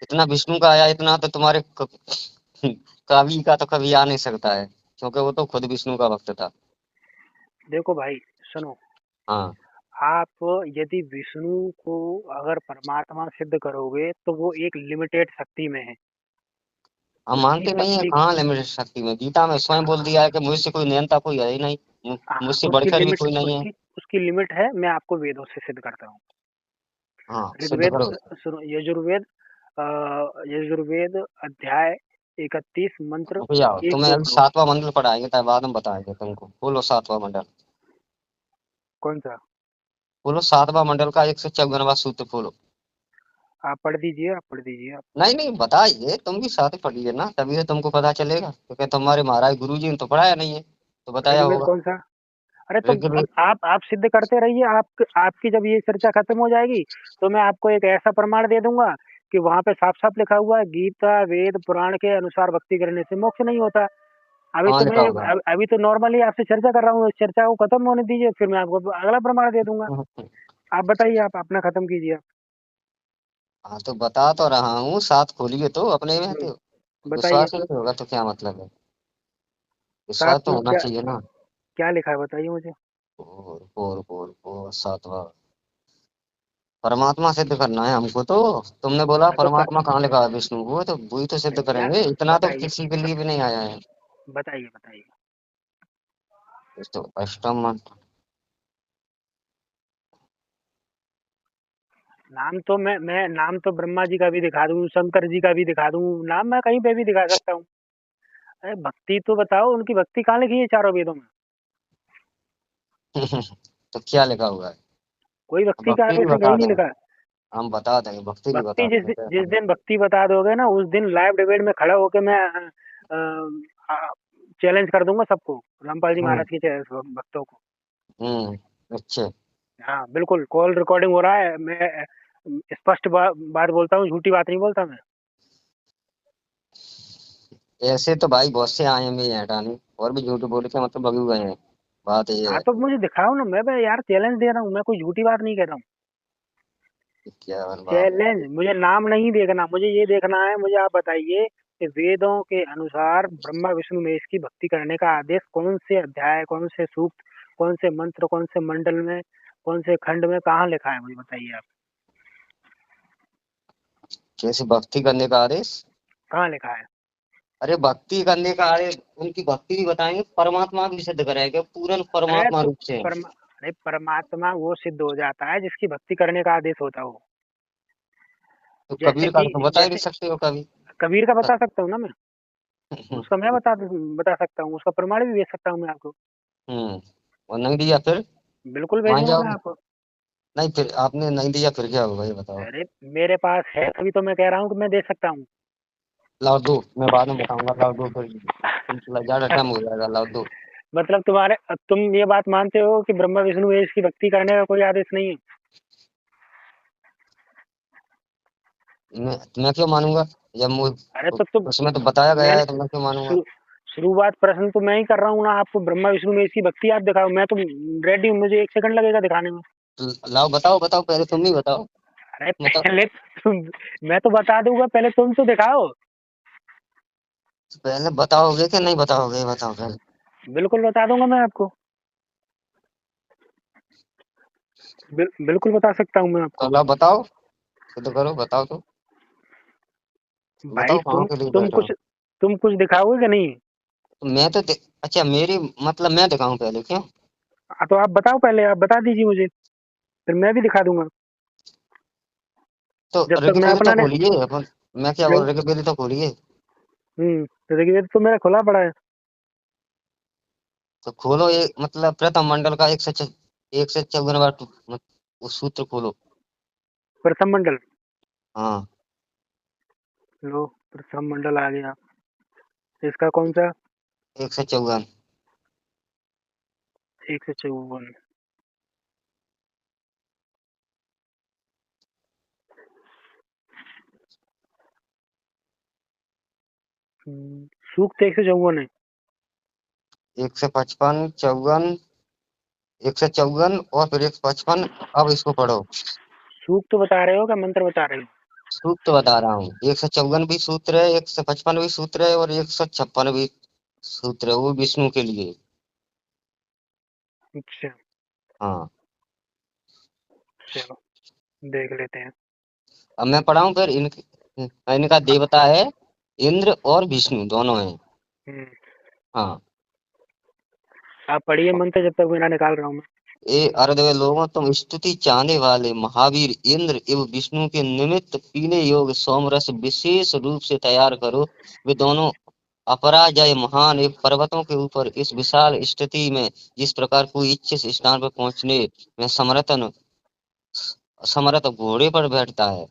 S3: इतना विष्णु का आया, इतना तो तुम्हारे कवि का तो कभी आ नहीं सकता है, क्योंकि वो तो खुद विष्णु का भक्त था।
S2: देखो भाई, सुनो,
S3: हाँ
S2: आप यदि विष्णु को अगर परमात्मा सिद्ध करोगे तो वो एक लिमिटेड शक्ति में है।
S3: हम मानते
S4: गीता
S3: नहीं है, कहाँ लिमिट शक्ति में? गीता में स्वयं बोल दिया है कि मुझसे कोई नियंता कोई है ही नहीं, मुझसे
S4: उसकी
S3: बढ़कर भी
S4: लिमिट,
S3: कोई नहीं है।
S4: उसकी लिमिट है, मैं आपको वेदों से सिद्ध करता हूँ।
S3: हाँ सिद्ध
S4: ऋग्वेद,
S3: करो।
S4: सुनो, यजुर्वेद, यजुर्वेद अध्याय 31 मंत्र
S3: रुक जाओ,
S4: 1,
S3: तुम्हें
S4: 2,
S3: अभी 7वां मंडल पढ़ाएंगे, तब बाद में बताएंगे तुमको। बोलो 7वां मंडल,
S4: कौन सा?
S3: बोलो 7वां मंडल का 154वां सूत्र बोलो।
S4: आप पढ़ दीजिए, आप पढ़ दीजिए आप।
S3: नहीं नहीं बताइए, तुम भी साथ पढ़िए ना, तभी तो तुमको पता चलेगा, क्योंकि तुम्हारे महाराज गुरुजी ने तो पढ़ाया नहीं है, तो बताया
S4: ऋग्वेद
S3: होगा।
S4: कौन सा? अरे तो अब
S3: ऋग्वेद।
S4: आप सिद्ध करते रहिए। आप आपकी जब ये चर्चा खत्म हो जाएगी तो मैं आपको एक ऐसा प्रमाण दे दूंगा कि वहां पे साफ साफ लिखा हुआ है, गीता वेद पुराण के अनुसार भक्ति करने से मोक्ष नहीं होता। अभी
S3: कहाँ
S4: तो
S3: लिखा
S4: मैं
S3: हुआ
S4: अभी तो नॉर्मली आपसे चर्चा कर रहा हूँ, इस चर्चा को खत्म होने दीजिए, फिर मैं आपको अगला प्रमाण दे दूंगा।
S3: है?
S4: आप बताइए, आप अपना खत्म कीजिए आप।
S3: हाँ तो बता तो रहा हूँ, साथ खोलिए तो अपने में, तो
S4: बताइए,
S3: विश्वास नहीं होगा तो क्या मतलब है?
S4: साथ
S3: विश्वास तो
S4: में
S3: होना
S4: क्या
S3: चाहिए ना।
S4: क्या लिखा है बताइए मुझे।
S3: और 7वां परमात्मा सिद्ध करना है हमको तो। तुमने बोला
S4: हाँ,
S3: परमात्मा कहाँ लिखा है? विष्णु, वो तो वही तो सिद्ध
S4: क्या
S3: करेंगे, इतना तो
S4: बताइए,
S3: किसी के लिए भी नहीं आया है।
S4: बताइए, बताइए।
S3: तो अष्टम
S4: नाम तो मैं नाम तो ब्रह्मा जी का भी दिखा दूं, शंकर जी का भी दिखा दूं, नाम मैं कहीं पे भी दिखा सकता हूँ। अरे भक्ति तो बताओ, उनकी भक्ति कहाँ लिखी है चारों वेदों में?
S3: तो क्या लिखा हुआ है?
S4: कोई भक्ति का
S3: भक्ति भी
S4: आदेश
S3: बता
S4: यही नहीं
S3: दें,
S4: लिखा है।
S3: हम बता देंगे, भक्ति भी
S4: भक्ति
S3: बता
S4: जिस
S3: देंगे।
S4: जिस दिन भक्ति बता दोगे ना, उस दिन लाइव डिबेट में खड़ा होकर मैं चैलेंज कर दूंगा सबको, रामपाल जी
S3: हम्म
S4: महाराज के भक्तों को।
S3: अच्छा।
S4: हाँ बिल्कुल, कॉल रिकॉर्डिंग हो रहा है, मैं स्पष्ट बात बोलता हूँ, झूठी बात नहीं बोलता मैं।
S3: ऐसे तो भाई बहुत से आए हैं भी हटाने, और भी झूठ बोल के मतलब भगे हुए हैं, बात ये
S4: हाँ
S3: है।
S4: तो मुझे दिखाओ ना, मैं यार चैलेंज दे रहा हूँ, मैं कोई झूठी बात नहीं कह रहा हूँ।
S3: क्या बात है?
S4: चैलेंज, मुझे नाम नहीं देखना, मुझे ये देखना है, मुझे आप बताइए कि वेदों के अनुसार ब्रह्मा विष्णु महेश की भक्ति करने का आदेश कौन से अध्याय, कौन से सूक्त, कौन से मंत्र, कौन से मंडल में, कौन से खंड में, कहाँ लिखा है, मुझे बताइए आप।
S3: कैसे भक्ति करने का आदेश?
S4: कहाँ लिखा है?
S3: अरे भक्ति करने का आदेश, उनकी भक्ति भी बताएंगे, परमात्मा भी सिद्ध करेंगे, पूर्ण
S4: अरे
S3: परमात्मा
S4: तो
S3: रूप से।
S4: अरे परमात्मा वो सिद्ध हो जाता है जिसकी भक्ति करने का आदेश होता हो।
S3: तो
S4: जैसे
S3: कबीर का
S4: कि
S3: तो बता ही नहीं
S4: जैसे
S3: सकते हो कभी।
S4: कबीर का बता सकता हूँ ना मैं, उसका मैं बता सकता हूँ, उसका प्रमाण भी भेज सकता हूँ मैं आपको।
S3: और नहीं दिया फिर
S4: बिल्कुल
S3: मान
S4: भेजूंगा मैं
S3: जाओगे?
S4: आपको।
S3: नहीं फिर आपने नहीं दिया फिर क्या होगा ये बताओ।
S4: अरे मेरे पास है, तभी तो मैं कह रहा हूँ कि मैं दे सकता हूँ।
S3: लाओ दो, मैं बाद में बताऊंगा, लाओ दो फिर, तुम ज्यादा टाइम हो जाएगा, लाओ दो।
S4: मतलब तुम ये बात मानते हो कि ब्रह्मा विष्णु महेश की भक्ति करने का कोई आदेश नहीं है?
S3: मैं क्यों मानूंगा? जब
S4: अरे तो तुम
S3: उसमें तो बताया गया
S4: मैंने
S3: है, तो मैं क्यों मानूंगा?
S4: शु- शुरुआत प्रश्न तो मैं ही कर रहा हूँ ना, आपको ब्रह्मा विष्णु महेश की भक्ति आप दिखाओ, मैं तो रेडी हूँ, मुझे 1 सेकंड लगेगा दिखाने में।
S3: तो लाओ बताओ, बताओ पहले, तुम ही बताओ।
S4: अरे
S3: बताओ
S4: पहले तुम, मैं तो बता दूंगा, पहले तुम तो दिखाओ।
S3: पहले, बताओगे कि नहीं बताओगे ये बताओ पहले।
S4: बिल्कुल बता दूंगा मैं आपको, बिल्कुल बता सकता हूँ मैं
S3: तो
S4: आपको।
S3: लाओ बताओ, सिद्ध करो, बताओ तो,
S4: भाई
S3: बताओ कहाँ के लिए बैठे हो?
S4: तुम कुछ दिखाओगे कि नहीं?
S3: तो मैं तो अच्छा मेरी मतलब मैं दिखाऊं पहले क्यों?
S4: हाँ, तो आप बताओ, पहले आप बता दीजिए मुझे, फिर मैं भी दिखा दूंगा।
S3: तो
S4: जब तक मैं
S3: ऋग्वेद तो
S4: अपना ने
S3: खोलिए अपन। मैं क्या बोल, ऋग्वेद तो खोलिए।
S4: ऋग्वेद तो मेरा खुला पड़ा है।
S3: तो खोलो, ये मतलब प्रथम मंडल का 154वां वो सूत्र खोलो।
S4: प्रथम मंडल,
S3: हाँ
S4: लो प्रथम मंडल आ गया। इसका कौन सा?
S3: 154।
S4: 154। सूक्त 154 है।
S3: 155 54, 154 और फिर 155। अब इसको पढ़ो।
S4: सूक्त बता रहे हो क्या मंत्र बता रहे हो?
S3: सूत्र बता रहा हूँ, 154 भी सूत्र है, 155 भी सूत्र है, और 156 भी सूत्र है, वो विष्णु के लिए।
S4: अच्छा,
S3: हाँ।
S4: चलो देख लेते हैं।
S3: अब मैं पढ़ाऊं फिर इनका देवता है इंद्र और विष्णु दोनों हैं।
S4: हम्म,
S3: हाँ।
S4: आप पढ़िए मंत्र जब तक मैं निकाल रहा हूँ मैं।
S3: ए अर्धवे लोगों, तुम स्तुति चाहने वाले महावीर इंद्र एवं विष्णु के निमित्त पीने योग्य सोमरस विशेष रूप से तैयार करो। वे दोनों अपराजय महान एक पर्वतों के ऊपर इस विशाल स्थिति में जिस प्रकार कोई इच्छित स्थान पर पहुंचने में समर्थ घोड़े पर बैठता है।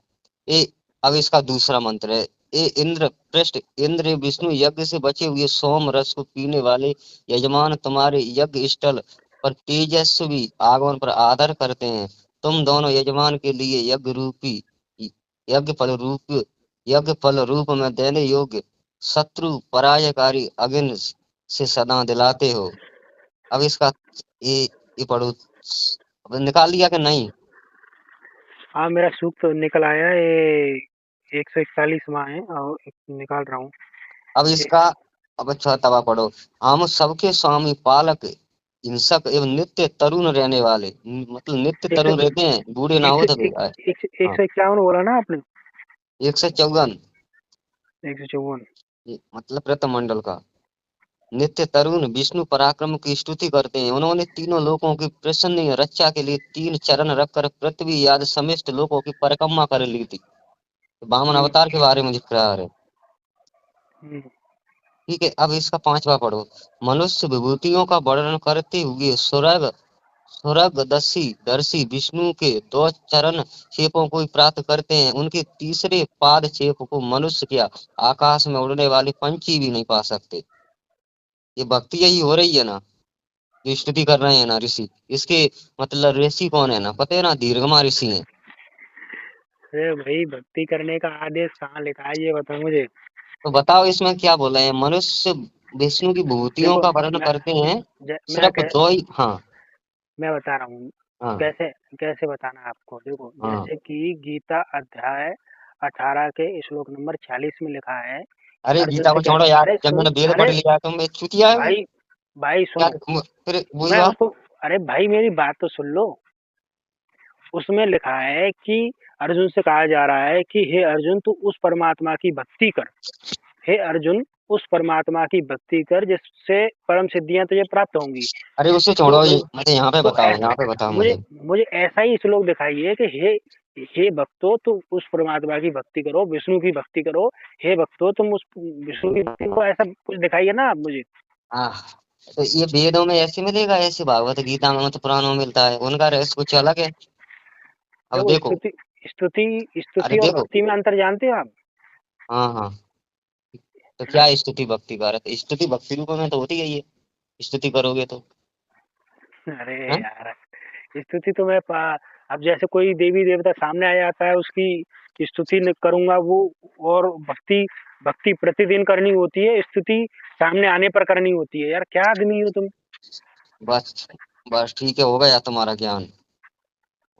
S3: ए अब इसका दूसरा मंत्र है। ए इंद्र पृष्ठ, इंद्र विष्णु यज्ञ से बचे हुए सोम रस को पीने वाले यजमान तुम्हारे यज्ञ स्थल पर तेजस्वी आगमन पर आदर करते हैं। तुम दोनों यजमान के लिए यज्ञ फल रूप में देने योग्य शत्रु पराजयकारी अग्नि से सदा दिलाते हो। अब इसका ये पढ़ो। अब निकाल लिया कि नहीं?
S4: हाँ मेरा सूख तो निकल आया, ये 141वां है और निकाल रहा हूँ।
S3: अब इसका अब अच्छा तवा पढ़ो। हम सबके स्वामी पालक हिंसक एवं नित्य तरुण रहने वाले, मतलब नित्य
S4: एक
S3: तरुण रहते हैं, बूढ़े ना हो तभी। हाँ,
S4: 151 बोला ना आपने?
S3: 154
S4: 154।
S3: मतलब प्रथमंडल का। नित्य तरुण विष्णु पराक्रम की स्तुति करते हैं। उन्होंने तीनों लोकों की प्रसन्न रक्षा के लिए 3 चरण रखकर पृथ्वी आदि समस्त लोकों की परिक्रमा कर ली थी। वामन अवतार के बारे में जिक्र है। ठीक है। अब इसका 5वां पढ़ो। मनुष्य विभूतियों का वर्णन करते हुए स्वर्गदर्शी विष्णु के 2 चरण छेपों को प्राप्त करते हैं। उनके तीसरे पाद छेप को मनुष्य क्या आकाश में उड़ने वाले पंछी भी नहीं पा सकते। ये भक्ति यही हो रही है ना, जो स्तुति कर रहे हैं ना ऋषि। इसके मतलब ऋषि कौन है ना, पता है ना, दीर्घमा ऋषि हैं।
S4: अरे भाई, भक्ति करने का आदेश कहाँ लिखा है ये बताओ मुझे।
S3: तो बताओ इसमें क्या बोला है? मनुष्य विष्णु की विभूतियों
S4: देखो
S3: का वर्णन
S4: मैं
S3: करते हैं
S4: मैं
S3: सिर्फ 2 ही। हाँ
S4: मैं बता रहा हूँ
S3: हाँ
S4: कैसे कैसे बताना है आपको। देखो
S3: हाँ।
S4: जैसे कि गीता अध्याय 18 के श्लोक नंबर 46 में लिखा है कि
S3: अरे
S4: अर्जुन
S3: गीता
S4: से
S3: को
S4: क्या,
S3: छोड़ो यार,
S4: अरे
S3: जब
S4: सुन,
S3: मैंने वेद पढ़
S4: अरे
S3: लिया तो मैं चुतिया है वो।
S4: भाई भाई
S3: क्या
S4: सुनो,
S3: फिर वही
S4: मैं
S3: बात।
S4: उसको, अरे भाई मेरी बात तो सुन लो। उसमें लिखा है कि अर्जुन से कहा जा रहा है कि हे अर्जुन, तू उस परमात्मा की भक्ति कर। हे अर्जुन, उस परमात्मा की भक्ति कर जिससे परम सिद्धियां तुझे प्राप्त होंगी।
S3: अरे उसे
S4: तो
S3: छोड़ो, मुझे यहाँ पे
S4: तो
S3: बताओ,
S4: ऐसा
S3: यहाँ पे बताओ
S4: मुझे
S3: मुझे।
S4: मुझे ऐसा ही श्लोक दिखाइए कि हे भक्तों, तुम उस परमात्मा की भक्ति करो, विष्णु की भक्ति करो। हे भक्तों, तुम उस विष्णु की भक्ति करो, ऐसा कुछ दिखाइए ना आप मुझे।
S3: हाँ, तो ये वेदों में ऐसे मिलेगा, ऐसे भागवत गीता में, मतलब पुराणों में मिलता है, उनका रहस्य कुछ अलग है। अब
S4: देखो
S3: देखो। अरे
S4: स्तुति और
S3: देखो।
S4: भक्ति में अंतर जानते हो आप?
S3: हाँ हाँ। तो
S4: है ना?
S3: क्या स्तुति भक्ति का अर्थ? स्तुति भक्ति रूप में तो होती है, ये स्तुति करोगे तो।
S4: अरे
S3: हाँ
S4: यार, स्तुति तो अब जैसे कोई देवी देवता सामने आ जाता है, उसकी स्तुति करूंगा वो। और भक्ति भक्ति प्रतिदिन करनी होती है, स्तुति सामने आने पर करनी होती है। यार क्या आदमी हो तुम।
S3: बस बस ठीक है, हो गया तुम्हारा ज्ञान,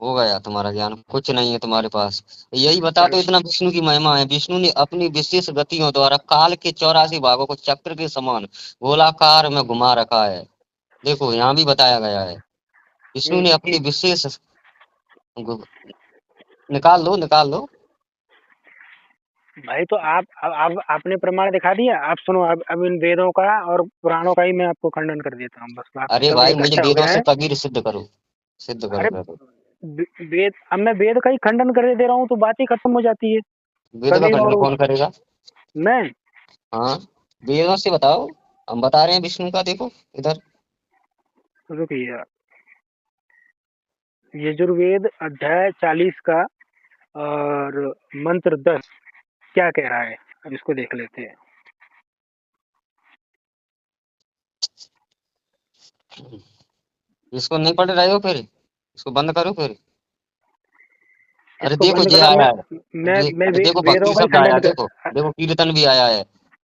S3: हो गया तुम्हारा ज्ञान, कुछ नहीं है तुम्हारे पास। यही बता
S4: चलो
S3: दो, इतना विष्णु की महिमा है। विष्णु ने अपनी विशेष गतियों द्वारा काल के 84 भागों को चक्र के समान गोलाकार में घुमा रखा है। देखो यहाँ भी बताया गया है, विष्णु
S4: ये,
S3: ने अपनी विशेष निकाल लो निकाल लो।
S4: भाई तो आप आपने प्रमाण दिखा दिया। आप सुनो, अब इन वेदों का और पुराणों का ही मैं आपको खंडन कर देता हूँ। बस बाकी
S3: अरे
S4: सब
S3: भाई मुझे
S4: इकट्ठा हो
S3: वेदों
S4: गया
S3: से
S4: है।
S3: कबीर सिद्ध करो, सिद्ध करो
S4: अरे
S3: पहले।
S4: वेद, अब मैं वेद का ही खंडन कर दे रहा हूँ तो बात ही खत्म हो जाती है।
S3: वेदों का
S4: कबीर
S3: खंडन
S4: और
S3: कौन करेगा?
S4: मैं
S3: हाँ, वेदों से बताओ। हम बता रहे हैं विष्णु का, देखो इधर।
S4: रुकिए। यजुर्वेद अध्याय 40 का और मंत्र 10 क्या कह रहा है, अब इसको देख लेते हैं।
S3: इसको नहीं पढ़ रहे हो फिर? इसको बंद करो फिर। अरे
S4: इसको
S3: देखो
S4: बंद
S3: ये
S4: करा
S3: आया
S4: मैं
S3: है।
S4: मैं
S3: अरे देखो
S4: वेदों
S3: भक्ति
S4: का ही
S3: शब्द आया,
S4: खंडन
S3: देखो
S4: कर।
S3: देखो कीर्तन भी आया है।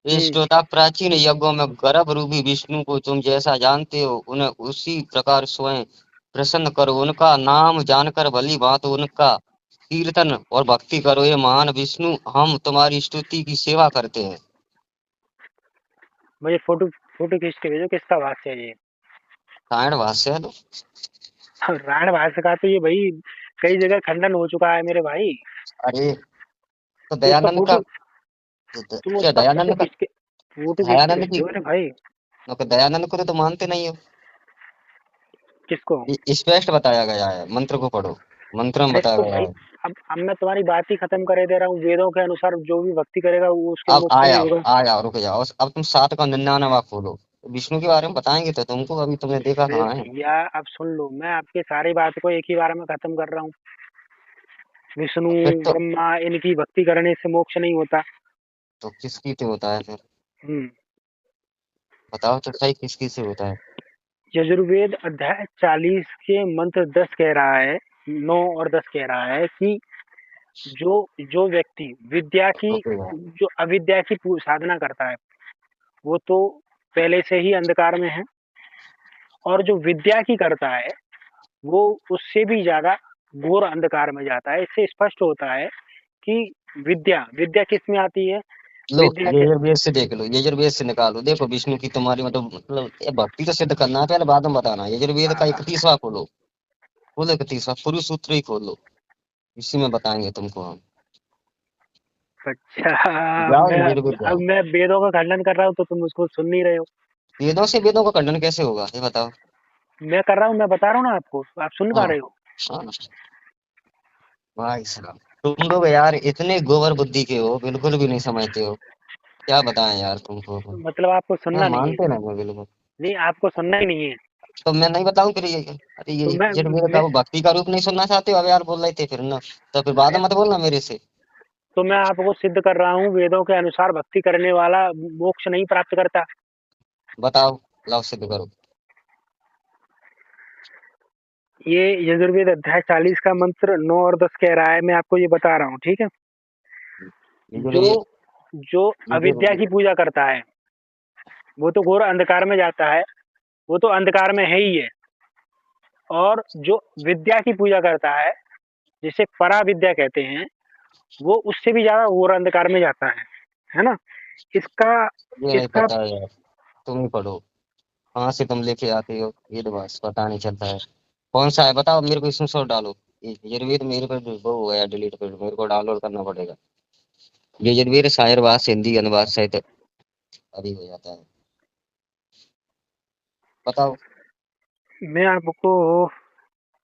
S3: ये श्रोता प्राचीन यज्ञों में गर्भ रूपी विष्णु को तुम जैसा जानते हो, उन्हें उसी प्रकार स्वयं प्रसन्न करो। उनका नाम जानकर भली बात उनका कीर्तन और भक्ति करो। ये महान विष्णु, हम तुम्हारी स्तुति की सेवा करते हैं।
S4: मुझे फोटो फोटो खींच के भेजो, किसका भाष्य है ये।
S3: सायण भाष्य है तो।
S4: रायण भाष्य का तो ये भाई कई जगह खंडन हो चुका है मेरे भाई।
S3: अरे तो
S4: तो इसका
S3: दयानंद का
S4: फोटो तुम
S3: क्या
S4: उसका
S3: दयानंद का,
S4: फोटो खींच के
S3: दयानंद की,
S4: भेजो अरे भाई।
S3: दयानंद को तो मानते नहीं हो।
S4: किसको?
S3: स्पष्ट बताया गया है, मंत्र को पढ़ो, मंत्र में
S4: अरे
S3: बताया
S4: तो
S3: गया
S4: भाई,
S3: है।
S4: अब मैं तुम्हारी बात ही खत्म करे दे रहा हूँ। वेदों के अनुसार जो भी भक्ति करेगा वो उसके
S3: अब
S4: मोक्ष नहीं होगा।
S3: आया रुक जाओ, अब तुम 7 का 99वां खोलो, विष्णु के बारे में बताएंगे तो तुमको, अभी तुमने देखा
S4: अरे
S3: कहाँ है।
S4: भैया अब सुन लो, मैं आपकी सारी बात को एक ही बार में खत्म कर रहा हूँ। विष्णु
S3: फिर तो
S4: ब्रह्मा इनकी भक्ति करने से मोक्ष नहीं होता।
S3: किसकी से होता है फिर,
S4: हम्म
S3: बताओ तो सही, किसकी से होता है।
S4: यजुर्वेद अध्याय 40 के मंत्र 10 कह रहा है, 9 और 10 कह रहा है कि जो जो व्यक्ति विद्या की,
S3: रुक जाओ,
S4: जो अविद्या की साधना करता है वो तो पहले से ही अंधकार में है, और जो विद्या की करता है वो उससे भी ज्यादा घोर अंधकार में जाता है। इससे स्पष्ट होता है कि विद्या विद्या किस में आती है?
S3: लो
S4: विद्या के
S3: यजुर्वेद से देख लो, यजुर्वेद से निकालो, देखो विष्णु की तुम्हारी मतलब ये भक्ति तो सिद्ध करना है, पहले बाद में बताना। यजुर्वेद का 31वां खोलो, खोलो 31वां, पुरुष सूत्र ही खोलो, इसी में बताएंगे तुमको हम।
S4: अच्छा,
S3: जाओ
S4: मैं
S3: यजुर्वेद
S4: अब
S3: जाओ।
S4: मैं वेदों का खंडन कर रहा हूँ तो तुम उसको सुन नहीं रहे हो।
S3: वेदों से वेदों का खंडन कैसे होगा ये बताओ।
S4: मैं कर रहा हूँ, मैं बता रहा हूँ ना आपको, आप सुन पा
S3: हाँ
S4: रहे हो?
S3: हाँ, भाई साहब तुम लोग यार इतने गोबर बुद्धि के हो, बिल्कुल भी नहीं समझते हो, क्या बताएं यार तुमको।
S4: मतलब आपको
S3: मैं
S4: सुनना नहीं है?
S3: मानते नहीं हो बिल्कुल।
S4: नहीं, आपको सुनना ही नहीं है।
S3: तो मैं नहीं बताऊं फिर ये, अरे ये
S4: तो
S3: यजुर्वेद का
S4: मैं
S3: वो भक्ति का रूप नहीं सुनना चाहते हो, अब यार बोल रहे थे फिर ना, तो फिर बाद में मत बोलना मेरे से।
S4: तो मैं आपको सिद्ध कर रहा हूँ, वेदों के अनुसार भक्ति करने वाला मोक्ष नहीं प्राप्त करता।
S3: बताओ, लाओ सिद्ध करो।
S4: ये यजुर्वेद अध्याय 40 का मंत्र 9 और 10 कह रहा है, मैं आपको ये बता रहा हूँ, ठीक है? जो
S3: यजुर्वेद,
S4: जो अविद्या
S3: यजुर्वेद,
S4: की पूजा करता है वो तो घोर अंधकार में जाता है, वो तो अंधकार में है ही है। और जो विद्या की पूजा करता है, जिसे परा विद्या कहते हैं, वो उससे भी ज्यादा घोर अंधकार में जाता है ना? इसका
S3: ये नहीं
S4: इसका
S3: पता यार, तुम ही पढ़ो, कहाँ से तुम लेके आते हो, ये तो बस पता नहीं चलता है। कौन सा है बताओ मेरे को, इसमें शॉट डालो। ये यजुर्वेद मेरे पे वो हो गया डिलीट कर, मेरे को डाउनलोड करना पड़ेगा। ये यजुर्वेद शायरवाद से हिंदी अनुवाद सहित अभी हो जाता है, बताओ।
S4: मैं आपको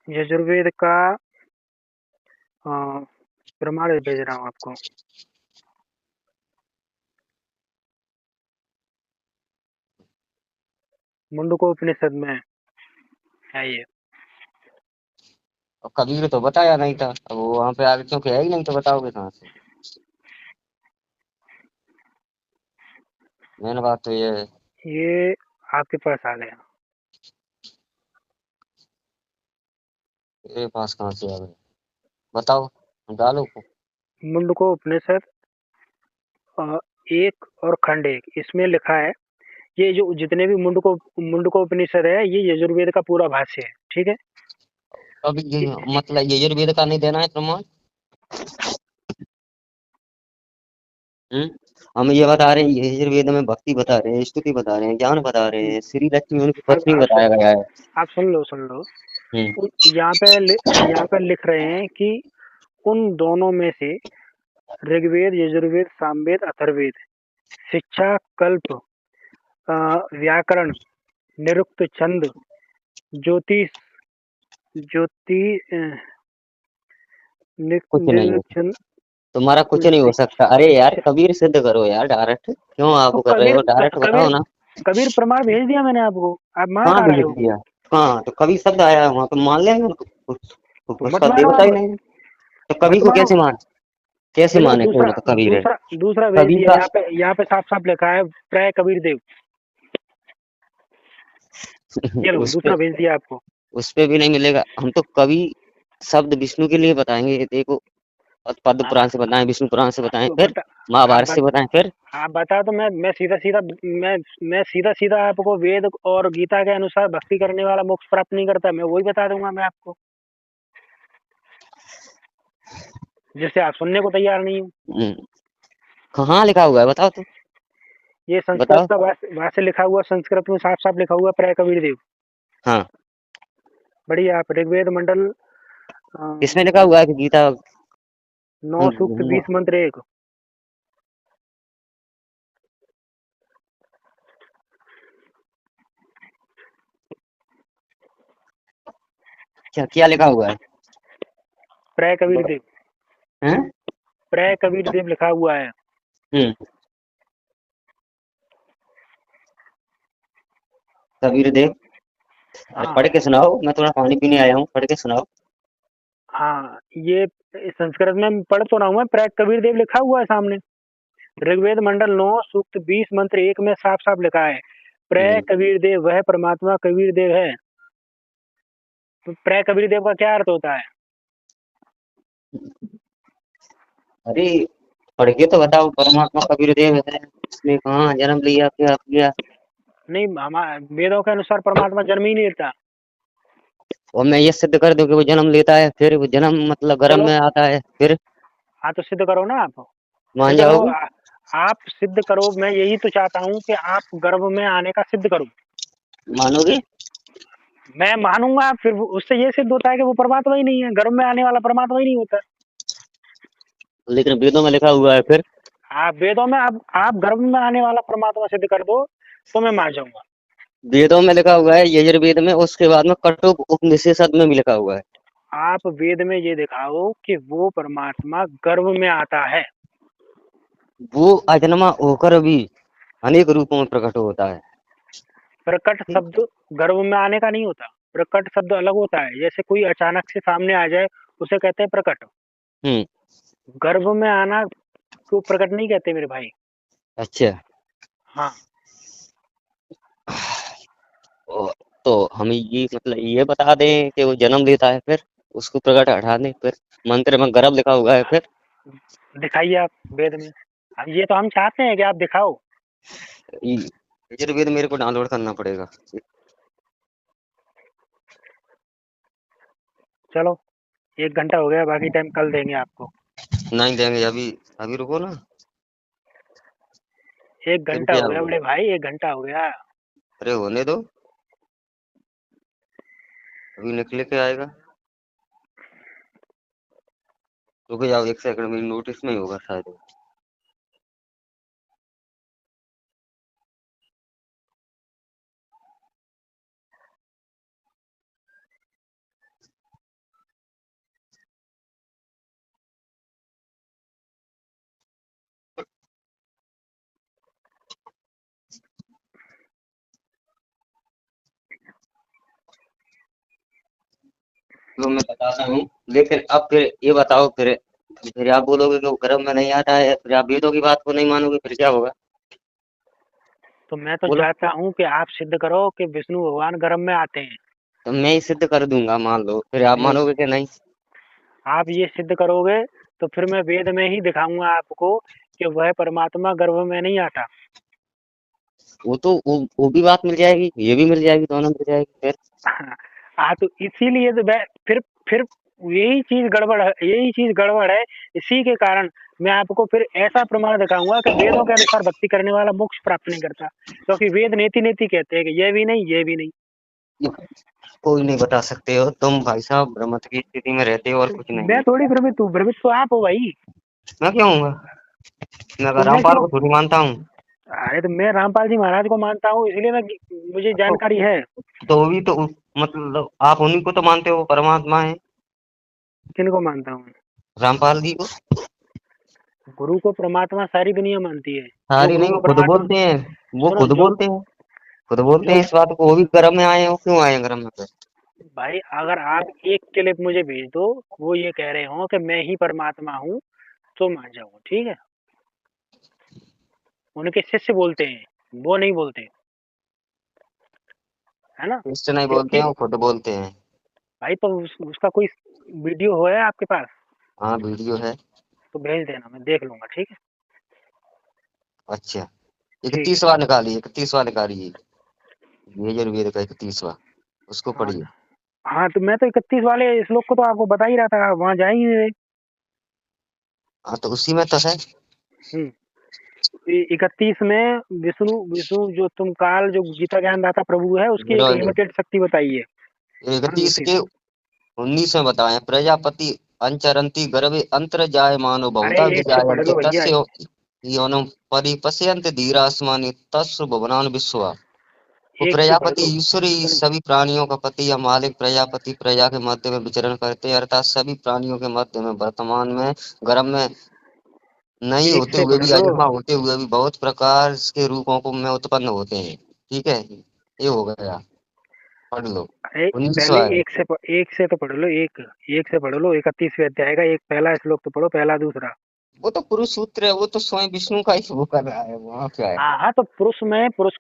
S4: यजुर्वेद का प्रमाण भेज रहा हूँ आपको। मुंडकोपनिषद में है ये।
S3: और कबीर तो बताया नहीं था, अब वो वहां पे आगे क्योंकि है ही नहीं, तो बताओगे कहाँ से। मेन बात तो ये है।
S4: ये आपके पास आ गया।
S3: मेरे पास कहाँ से आ गए, बताओ, डालो।
S4: मुंडकोपनिषद एक और खंड एक, इसमें लिखा है, ये जो जितने भी मुंडकोपनिषद है ये यजुर्वेद का पूरा भाष्य है, ठीक है?
S3: अब ये मतलब ये यजुर्वेद का नहीं देना है प्रमाण। हम्म, हम ये बता रहे हैं, ये यजुर्वेद में भक्ति बता रहे हैं, स्तुति बता रहे हैं, ज्ञान बता रहे हैं, श्री लक्ष्मी उनकी
S4: अब
S3: पत्नी बताया गया है।
S4: आप सुन लो।
S3: हम्म,
S4: यहाँ पे लिख रहे हैं कि उन दोनों में से ऋग्वेद, यजुर्वेद, सामवेद, अथर्ववेद शिक्षा, कल्प, व्याकरण, निरुक्त, छंद, ज्योतिष, ज्योति
S3: कुछ नहीं है,
S4: छंद,
S3: तुम्हारा कुछ नहीं हो सकता। अरे यार कबीर सिद्ध करो यार, डायरेक्ट क्यों आप
S4: तो
S3: कर रहे हो, डायरेक्ट बताओ
S4: कबीर
S3: ना।
S4: कबीर प्रमाण भेज दिया मैंने आपको, आप मान
S3: कहाँ
S4: कहाँ
S3: भी
S4: रहे
S3: लिख
S4: हो?
S3: दिया, कहाँ तो कवि शब्द आया है वहां पे, मान लेंगे
S4: तो मत
S3: उसका
S4: मानो
S3: देवता
S4: आप,
S3: ही नहीं है। तो कवि
S4: मत
S3: को
S4: मानो।
S3: कैसे
S4: चलो
S3: माने कोई,
S4: दूसरा,
S3: तो कबीर है।
S4: दूसरा भेज
S3: कबीर
S4: दिया।
S3: का
S4: यहाँ पे साफ साफ लिखा है प्राय कबीर देव। चलो
S3: उस पे
S4: दूसरा भेज दिया आपको।
S3: भी नहीं मिलेगा। हम तो कवि शब्द विष्णु के लिए बताएंगे, ये देखो, पद्म
S4: आप
S3: पुराण से बताएं, विष्णु पुराण से बताएं,
S4: तो
S3: फिर
S4: बता आप
S3: महाभारत से
S4: बत,
S3: बताएं, फिर
S4: आप बता तो मैं सीधा सीधा मैं सीधा सीधा आपको वेद और गीता के अनुसार भक्ति करने वाला मोक्ष प्राप्त नहीं करता, मैं वही बता दूंगा मैं आपको, जिससे आप सुनने को तैयार नहीं हो।
S3: कहाँ लिखा हुआ है बताओ तो,
S4: ये संस्कृत
S3: बताओ।
S4: का भाष्य लिखा हुआ, संस्कृत में साफ साफ लिखा हुआ प्राय कबीर देव।
S3: हाँ,
S4: बढ़िया, आप ऋग्वेद मंडल
S3: किसमें लिखा हुआ है कि गीता
S4: 9 सूक्त 20 मंत्र 1।
S3: अच्छा, क्या लिखा हुआ है?
S4: प्र कबीर देव,
S3: हैं?
S4: प्र कबीर देव लिखा हुआ है।
S3: कबीर देव। अरे
S4: हाँ
S3: पढ़ के सुनाओ, मैं थोड़ा पानी पीने आया हूँ, पढ़ के सुनाओ।
S4: हाँ, ये संस्कृत में पढ़ तो रहा हूँ मैं, प्र कबीर देव लिखा हुआ है सामने। ऋग्वेद मंडल 9 सूक्त 20 मंत्र 1 में साफ साफ लिखा है, प्र कबीर देव वह परमात्मा कबीर देव है। तो प्र कबीर देव का क्या अर्थ होता है?
S3: अरे पढ़ के तो बताओ, परमात्मा कबीर देव है, उसने कहाँ जन्म लिया, क्या किया?
S4: नहीं, हमारे वेदों के अनुसार परमात्मा जन्म ही नहीं लेता।
S3: और मैं ये सिद्ध कर दूं कि वो जन्म लेता है, फिर वो जन्म मतलब गर्भ
S4: चलो,
S3: में आता है, फिर
S4: हाँ तो सिद्ध करो ना आप।
S3: मान
S4: सिद्ध करो,
S3: जाओगे?
S4: आप सिद्ध करो। मैं यही तो चाहता हूँ कि आप गर्भ में आने का सिद्ध करो।
S3: मानोगे?
S4: मैं मानूंगा, फिर उससे ये सिद्ध होता है कि वो परमात्मा ही नहीं है, गर्भ में आने वाला परमात्मा ही नहीं होता।
S3: लेकिन वेदों में लिखा हुआ है। फिर
S4: आप वेदों में आप गर्भ में आने वाला परमात्मा सिद्ध कर दो तो मैं मान जाऊंगा।
S3: वेदों में लिखा हुआ है, यजुर्वेद में, उसके बाद में कठोप उपनिषद में भी लिखा हुआ है।
S4: आप वेद में ये दिखाओ कि वो परमात्मा गर्भ में आता है।
S3: वो अजन्मा होकर भी अनेक रूपों में प्रकट होता है।
S4: प्रकट शब्द गर्भ में आने का नहीं होता, प्रकट शब्द अलग होता है। जैसे कोई अचानक से सामने आ जाए उसे कहते हैं प्रकट। गर्भ में आना को प्रकट नहीं कहते मेरे भाई।
S3: अच्छा।
S4: हाँ,
S3: तो हम ये मतलब ये बता दें कि वो जन्म लेता है, फिर उसको प्रकट हटा दें, फिर मंत्र में गर्भ लिखा हुआ है, फिर
S4: दिखाइए आप वेद में। अब ये तो हम चाहते हैं कि आप दिखाओ।
S3: यजुर्वेद मेरे को डाउनलोड करना पड़ेगा।
S4: चलो, 1 घंटा हो गया, बाकी टाइम कल देंगे आपको।
S3: नहीं देंगे, अभी अभी रुको ना।
S4: 1
S3: फिर
S4: घंटा
S3: क्या
S4: हो गया
S3: होगा?
S4: बड़े भाई, 1 घंटा हो गया।
S3: अरे होने दो, अभी निकल के आएगा। रुको जाओ 1 सेकंड, मेरी नोटिस में ही होगा शायद। तो मैं बताता हूँ, लेकिन अब फिर ये बताओ, फिर आप बोलोगे कि वो गर्भ में नहीं आता है, फिर आप वेदों की बात को नहीं मानोगे, फिर क्या होगा?
S4: तो मैं तो
S3: बोलो।
S4: चाहता हूँ कि आप सिद्ध करो कि विष्णु भगवान गर्भ में आते हैं।
S3: तो मैं ही सिद्ध कर दूंगा, मान लो, फिर आप
S4: नहीं,
S3: मानोगे कि नहीं?
S4: आप ये सिद्ध करोगे तो फिर मैं वेद में ही दिखाऊंगा आपको कि वह परमात्मा गर्भ में नहीं आता।
S3: वो तो वो भी बात मिल जाएगी, ये भी मिल जाएगी, दोनों मिल जाएगी फिर।
S4: हाँ, तो इसीलिए तो फिर यही चीज गड़बड़ है। इसी के कारण मैं आपको फिर ऐसा प्रमाण दिखाऊंगा कि वेदों के अनुसार भक्ति करने वाला मोक्ष प्राप्त नहीं करता, क्योंकि वेद नेति नेति कहते हैं कि ये भी नहीं, ये भी नहीं।
S3: कोई नहीं बता सकते हो तुम भाई साहब, ब्रह्मत की स्थिति में रहते हो और कुछ नहीं।
S4: मैं थोड़ी भ्रमित हूँ, भ्रमित तो आप हो भाई।
S3: मैं क्यों हूँगा? मैं
S4: तो मैं
S3: रामपाल
S4: क्यों?
S3: को थोड़ी मानता हूँ।
S4: अरे तो मैं रामपाल जी महाराज को मानता हूँ, इसलिए मुझे
S3: तो
S4: जानकारी है।
S3: तो भी तो मतलब आप उन्हीं को तो मानते हो, परमात्मा है।
S4: किनको मानता हूँ?
S3: रामपाल जी को।
S4: गुरु को परमात्मा सारी दुनिया मानती है। जो
S3: सारी
S4: गुरु
S3: नहीं,
S4: को
S3: वो खुद
S4: परमात्मा,
S3: बोलते हैं। वो
S4: सुनो,
S3: खुद बोलते हैं, खुद बोलते
S4: जो
S3: हैं इस बात को। वो भी गर्भ में आए हो, क्यों आए गर्भ में फिर?
S4: भाई अगर आप एक क्लिप मुझे भेज दो, वो ये कह रहे हो कि मैं ही परमात्मा हूँ, तो मान जाऊंगा, ठीक है। उनके शिष्य बोलते हैं, वो नहीं बोलते, है ना।
S3: इससे नहीं बोलते
S4: क्योंकि
S3: हैं, वो खुद बोलते हैं।
S4: भाई तो उसका कोई वीडियो हो है आपके पास?
S3: हाँ वीडियो है।
S4: तो भेज देना, मैं देख लूंगा, ठीक है।
S3: अच्छा,
S4: ठीक है।
S3: 31वां निकालिए, 31वां निकालिए, यजुर्वेद का 31वां, उसको
S4: हाँ,
S3: पढ़िए।
S4: हाँ तो मैं तो 31 वाले श्लोक को तो आपको बता ही रहा था, वहां जा ही नहीं रहे।
S3: हाँ तो उसी में तो है।
S4: 31 में विष्णु विष्णु जो तुम काल जो गीता ज्ञानदाता प्रभु है, उसकी एक लिमिटेड शक्ति बताइए।
S3: 31 के 19 में बताए, प्रजापति अंचरंती गर्भे अंतर जाय मानो
S4: अरे
S3: बहुधा
S4: एक से पढ़
S3: विजायन्ते
S4: लो भैया।
S3: तस्य योनम परिपश्यन्ते धीरास्मानि तस्य भुवनान विश्वा। वो
S4: एक से पढ़
S3: प्रजापति
S4: लो।
S3: ईश्वर ही
S4: सुनो,
S3: सभी प्राणियों का पति या मालिक, प्रजापति प्रजा के मध्य में विचरण करते हैं, अर्थात सभी प्राणियों के मध्य में, वर्तमान में, गर्भ में नहीं
S4: एक
S3: होते
S4: से
S3: हुए
S4: पढ़
S3: भी,
S4: लो।
S3: अजन्मा होते हुए भी बहुत प्रकार के रूपों को में उत्पन्न होते हैं। ठीक है, ये हो गया, पढ़ लो।
S4: अरे
S3: 19
S4: पहले
S3: है।
S4: एक से तो पढ़ लो, एक से पढ़ लो, 31वें अध्याय का एक पहला श्लोक तो पढ़ो, पहला दूसरा।
S3: वो तो पुरुष सूत्र है, वो तो स्वयं विष्णु का ही वो कर रहा है, वहाँ क्या है।
S4: हाँ हाँ, तो पुरुष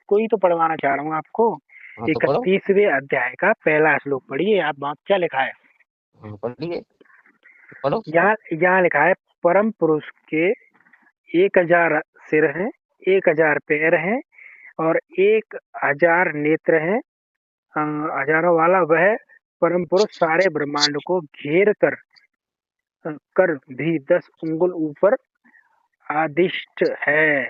S4: को ही तो पढ़वाना चाह रहा हूँ आपको।
S3: हाँ तो पढ़ो।
S4: 31वें अध्याय का पहला श्लोक पढ़िए आप, वहाँ क्या लिखा है?
S3: हाँ पढ़िए, पढ़ो।
S4: यहाँ लिखा है, परम पुरुष के 1000 सिर हैं, 1000 पैर हैं और 1000 नेत्र हैं। हजारों वाला वह परम पुरुष सारे ब्रह्मांड को घेर कर भी 10 उंगल ऊपर आदिष्ट है।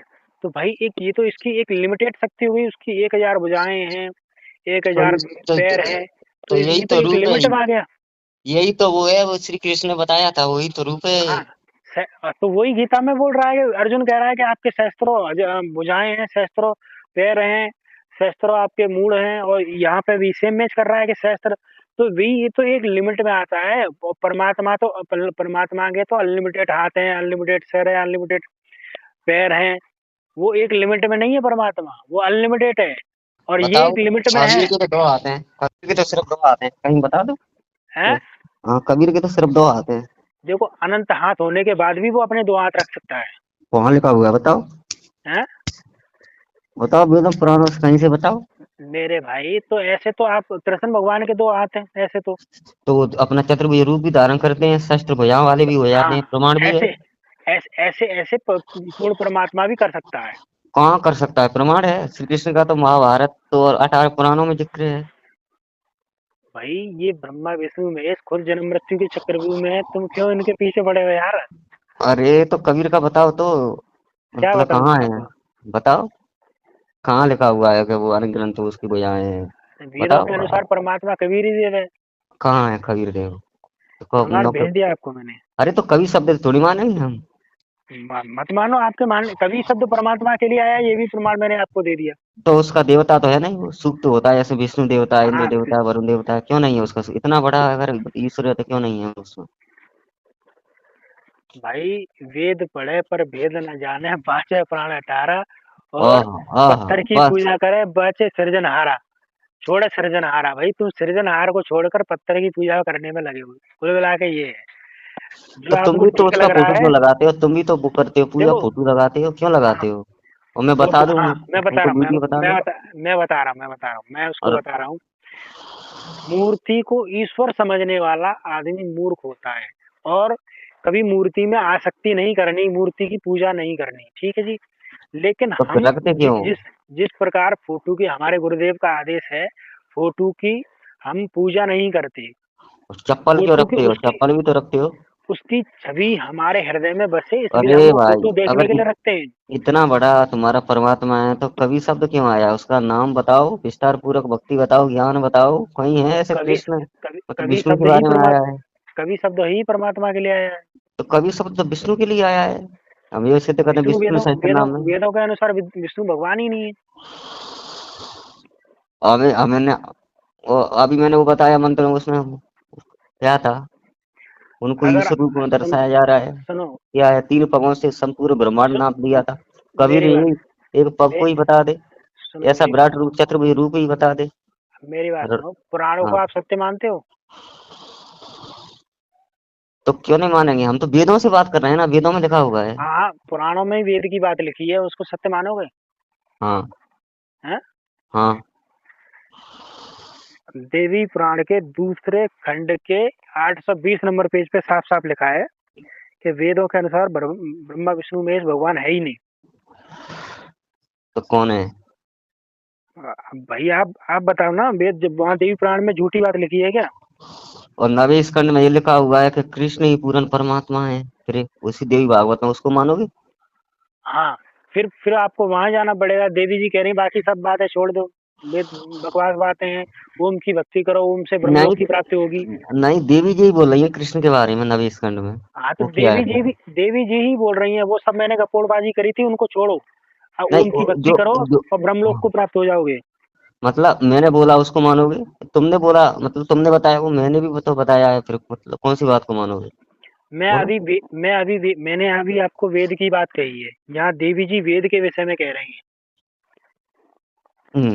S4: तो भाई एक ये तो इसकी एक लिमिटेड शक्ति हुई, उसकी 1000 भुजाएं हैं,
S3: तो
S4: 1000
S3: तो,
S4: पैर
S3: तो,
S4: हैं, तो
S3: तो यही
S4: ये तो
S3: तो
S4: एक
S3: रूप है,
S4: लिमिट में आ गया।
S3: यही तो वो है, वो श्री कृष्ण ने बताया था, वही तो रूप है।
S4: हाँ, तो वही गीता में बोल रहा है कि अर्जुन कह रहा है कि आपके सहस्त्रों भुजाएं हैं, सहस्त्रों पैर हैं, सहस्त्रों आपके मूड हैं, और यहाँ पे भी सेम मैच कर रहा है कि सहस्त्र। तो वही ये तो एक लिमिट में आता है, और परमात्मा के तो अनलिमिटेड हाथ हैं, अनलिमिटेड सर है, अनलिमिटेड पैर हैं। वो एक लिमिट में नहीं है परमात्मा, वो अनलिमिटेड है, और ये
S3: बताओ,
S4: एक लिमिट में है।
S3: महावीर के तो 2 हाथ हैं, कबीर के तो सिर्फ 2 हाथ हैं, कहीं बता दो।
S4: हैं?
S3: हाँ, कबीर के तो सिर्फ 2 हाथ हैं।
S4: देखो, अनंत हाथ होने के बाद भी वो अपने 2 हाथ रख सकता है।
S3: वहाँ लिखा हुआ है, बताओ।
S4: हैं?
S3: बताओ, वेदम पुराणों से कहीं से बताओ।
S4: मेरे भाई, तो ऐसे तो आप कृष्ण भगवान के 2 हाथ हैं ऐसे तो।
S3: तो वो अपना चतुर्भुज रूप भी धारण करते हैं, शस्त्र भुजाओं वाले भी हो जाते
S4: हाँ,
S3: हैं, प्रमाण भी है।
S4: ऐसे ऐसे पूर्ण परमात्मा भी कर सकता है।
S3: कहाँ कर सकता है, प्रमाण है। श्री कृष्ण का तो महाभारत तो और 18 पुराणों में जिक्र है।
S4: भाई ये ब्रह्मा विष्णु महेश खुद जन्म मृत्यु के चक्रव्यूह में है, तुम क्यों इनके पीछे पड़े हो यार?
S3: अरे तो कबीर का बताओ तो,
S4: क्या
S3: मतलब
S4: बताऊं
S3: कहाँ
S4: मैं
S3: है,
S4: आपको?
S3: बताओ। कहाँ लिखा हुआ है कि वो अन्य ग्रंथ उसकी भुजाएं हैं,
S4: वेदों के
S3: बताओ।
S4: अनुसार परमात्मा कबीर ही देव है।
S3: कहाँ है कबीर देव, तो
S4: प्रमाण भेज दिया आपको मैंने।
S3: अरे तो कवि शब्द थोड़ी मानेंगे हम।
S4: मत मानो, आपके मान कवि शब्द परमात्मा के लिए आया, ये भी प्रमाण मैंने आपको दे दिया।
S3: तो उसका देवता तो है नहीं, वो सूक्त होता है, जैसे विष्णु देवता है, इंद्र
S4: हाँ,
S3: देवता है, वरुण देवता है, क्यों नहीं है उसका? इतना बड़ा अगर ईश्वर है तो क्यों नहीं है उसमें?
S4: भाई वेद पढ़े पर भेद न जाने, बाचे प्राण हटारा, और
S3: ओह आह,
S4: पत्थर की
S3: बस।
S4: पूजा करे, बाचे सृजनहारा। छोड़े सृजनहारा, भाई तुम सृजनहार को छोड़कर पत्थर की पूजा करने में लगे हुए। कुल मिला के ये है जो
S3: तो तुम
S4: आपको
S3: भी तो
S4: ठीक
S3: उसका
S4: लग रहा
S3: फोटो
S4: है।
S3: क्यों लगाते हो? तुम भी तो वो करते हो पूजा,
S4: देखो,
S3: फोटो लगाते हो, क्यों लगाते हो? और मैं बता
S4: फोटो,
S3: दूं,
S4: हाँ मैं बता
S3: हमको
S4: रहा हूँ,
S3: वीडियो बता दो।
S4: मैं बता रहा हूँ, मैं उसको
S3: और
S4: बता रहा हूँ। मूर्ति को ईश्वर समझने वाला आदमी मूर्ख होता है, और कभी मूर्ति में आसक्ति नहीं करनी, मूर्ति की पूजा नहीं करनी, ठीक है जी। लेकिन
S3: तो फिर
S4: हम
S3: रखते क्यों?
S4: जिस प्रकार फोटो की हमारे गुरुदेव का आदेश है, फोटो की हम पूजा नहीं करते।
S3: चप्पल क्यों
S4: फोटो की
S3: रखते हो?
S4: उसकी
S3: चप्पल भी तो रखते हो।
S4: उसकी छवि हमारे हृदय में बसे, इसलिए
S3: अरे
S4: हम वो
S3: भाई,
S4: फोटो देखने
S3: अगर
S4: के लिए रखते हैं।
S3: इतना बड़ा तुम्हारा परमात्मा है तो कवि शब्द क्यों आया? उसका नाम बताओ, विस्तार पूर्वक भक्ति बताओ, ज्ञान बताओ, कहीं है ऐसे
S4: कवि
S3: कृष्ण,
S4: कवि
S3: मतलब
S4: कवि
S3: विष्णु के
S4: शब्द ही
S3: बारे में आया
S4: परमात्मा
S3: है?
S4: कवि शब्द ही परमात्मा के लिए आया है।
S3: तो कवि शब्द तो विष्णु के लिए आया है। हम ये सिद्ध करते हैं
S4: विष्णु
S3: विष्णु
S4: वेदों
S3: सहस्त्र
S4: वेदों
S3: नाम में।
S4: वेदों के अनुसार विष्णु भगवान ही नहीं है।
S3: अभी मैंने अभी मैंने वो बताया मंत्र में, उसमें क्या था? उनको
S4: अगर
S3: ईश्वर रूप में
S4: सुनो
S3: दर्शाया जा रहा है।
S4: सुनो
S3: क्या है? 3 पगों से संपूर्ण ब्रह्मांड नाप दिया था। कबीर
S4: मेरी बात,
S3: यही एक पग
S4: मे,
S3: को ही बता दे,
S4: सुनो
S3: ऐसा
S4: मेरी बात
S3: विराट रूप चतुर्भुज रूप ही बता दे।
S4: मेरी बात
S3: र-
S4: सुनो, पुराणों को
S3: हाँ,
S4: आप सत्य मानते हो?
S3: तो क्यों नहीं मानेंगे? हम तो वेदों से बात कर रहे हैं ना, वेदों में लिखा हुआ है।
S4: हाँ हाँ, पुराणों में ही वेद की बात लिखी है, उसको सत्य मानोगे?
S3: हाँ
S4: हैं?
S3: हाँ।
S4: देवी पुराण के दूसरे खंड के 820 नंबर पेज पे साफ साफ लिखा है कि वेदों के अनुसार ब्रह्मा विष्णु महेश भगवान है ही नहीं।
S3: तो कौन है?
S4: भाई आप बताओ ना, वेद जब वहाँ देवी पुराण में झूठी बात लिखी है क्या?
S3: और नवे स्कंद में ये लिखा हुआ है कि कृष्ण ही पूर्ण परमात्मा है, फिर उसी देवी भागवत में उसको मानोगे?
S4: हाँ, फिर आपको वहां जाना पड़ेगा। देवी जी कह रही बाकी सब बातें छोड़ दो, वेद बकवास बातें हैं। ओम की भक्ति करो, ओम से ब्रह्मलोक
S3: नहीं,
S4: की प्राप्ति होगी।
S3: नहीं, देवी जी ही बोल रही है कृष्ण के बारे में नवे स्कंद में।
S4: हाँ, तो
S3: वो क्या है?
S4: देवी जी ही बोल रही हैं, वो सब मैंने गपोड़बाजी करी थी, उनको छोड़ो।
S3: नहीं,
S4: ओम की भक्ति
S3: जो
S4: करो
S3: जो
S4: और ब्रह्मलोक को प्राप्त हो जाओगे।
S3: मतलब मैंने बोला उसको मानोगे? तुमने बोला मतलब तुमने बताया वो मैंने भी तो बताया है, फिर मतलब कौन सी बात को मानोगे? बोलो।
S4: मैंने अभी आपको वेद की बात कही है। यहाँ देवी जी वेद के विषय में कह रही हैं।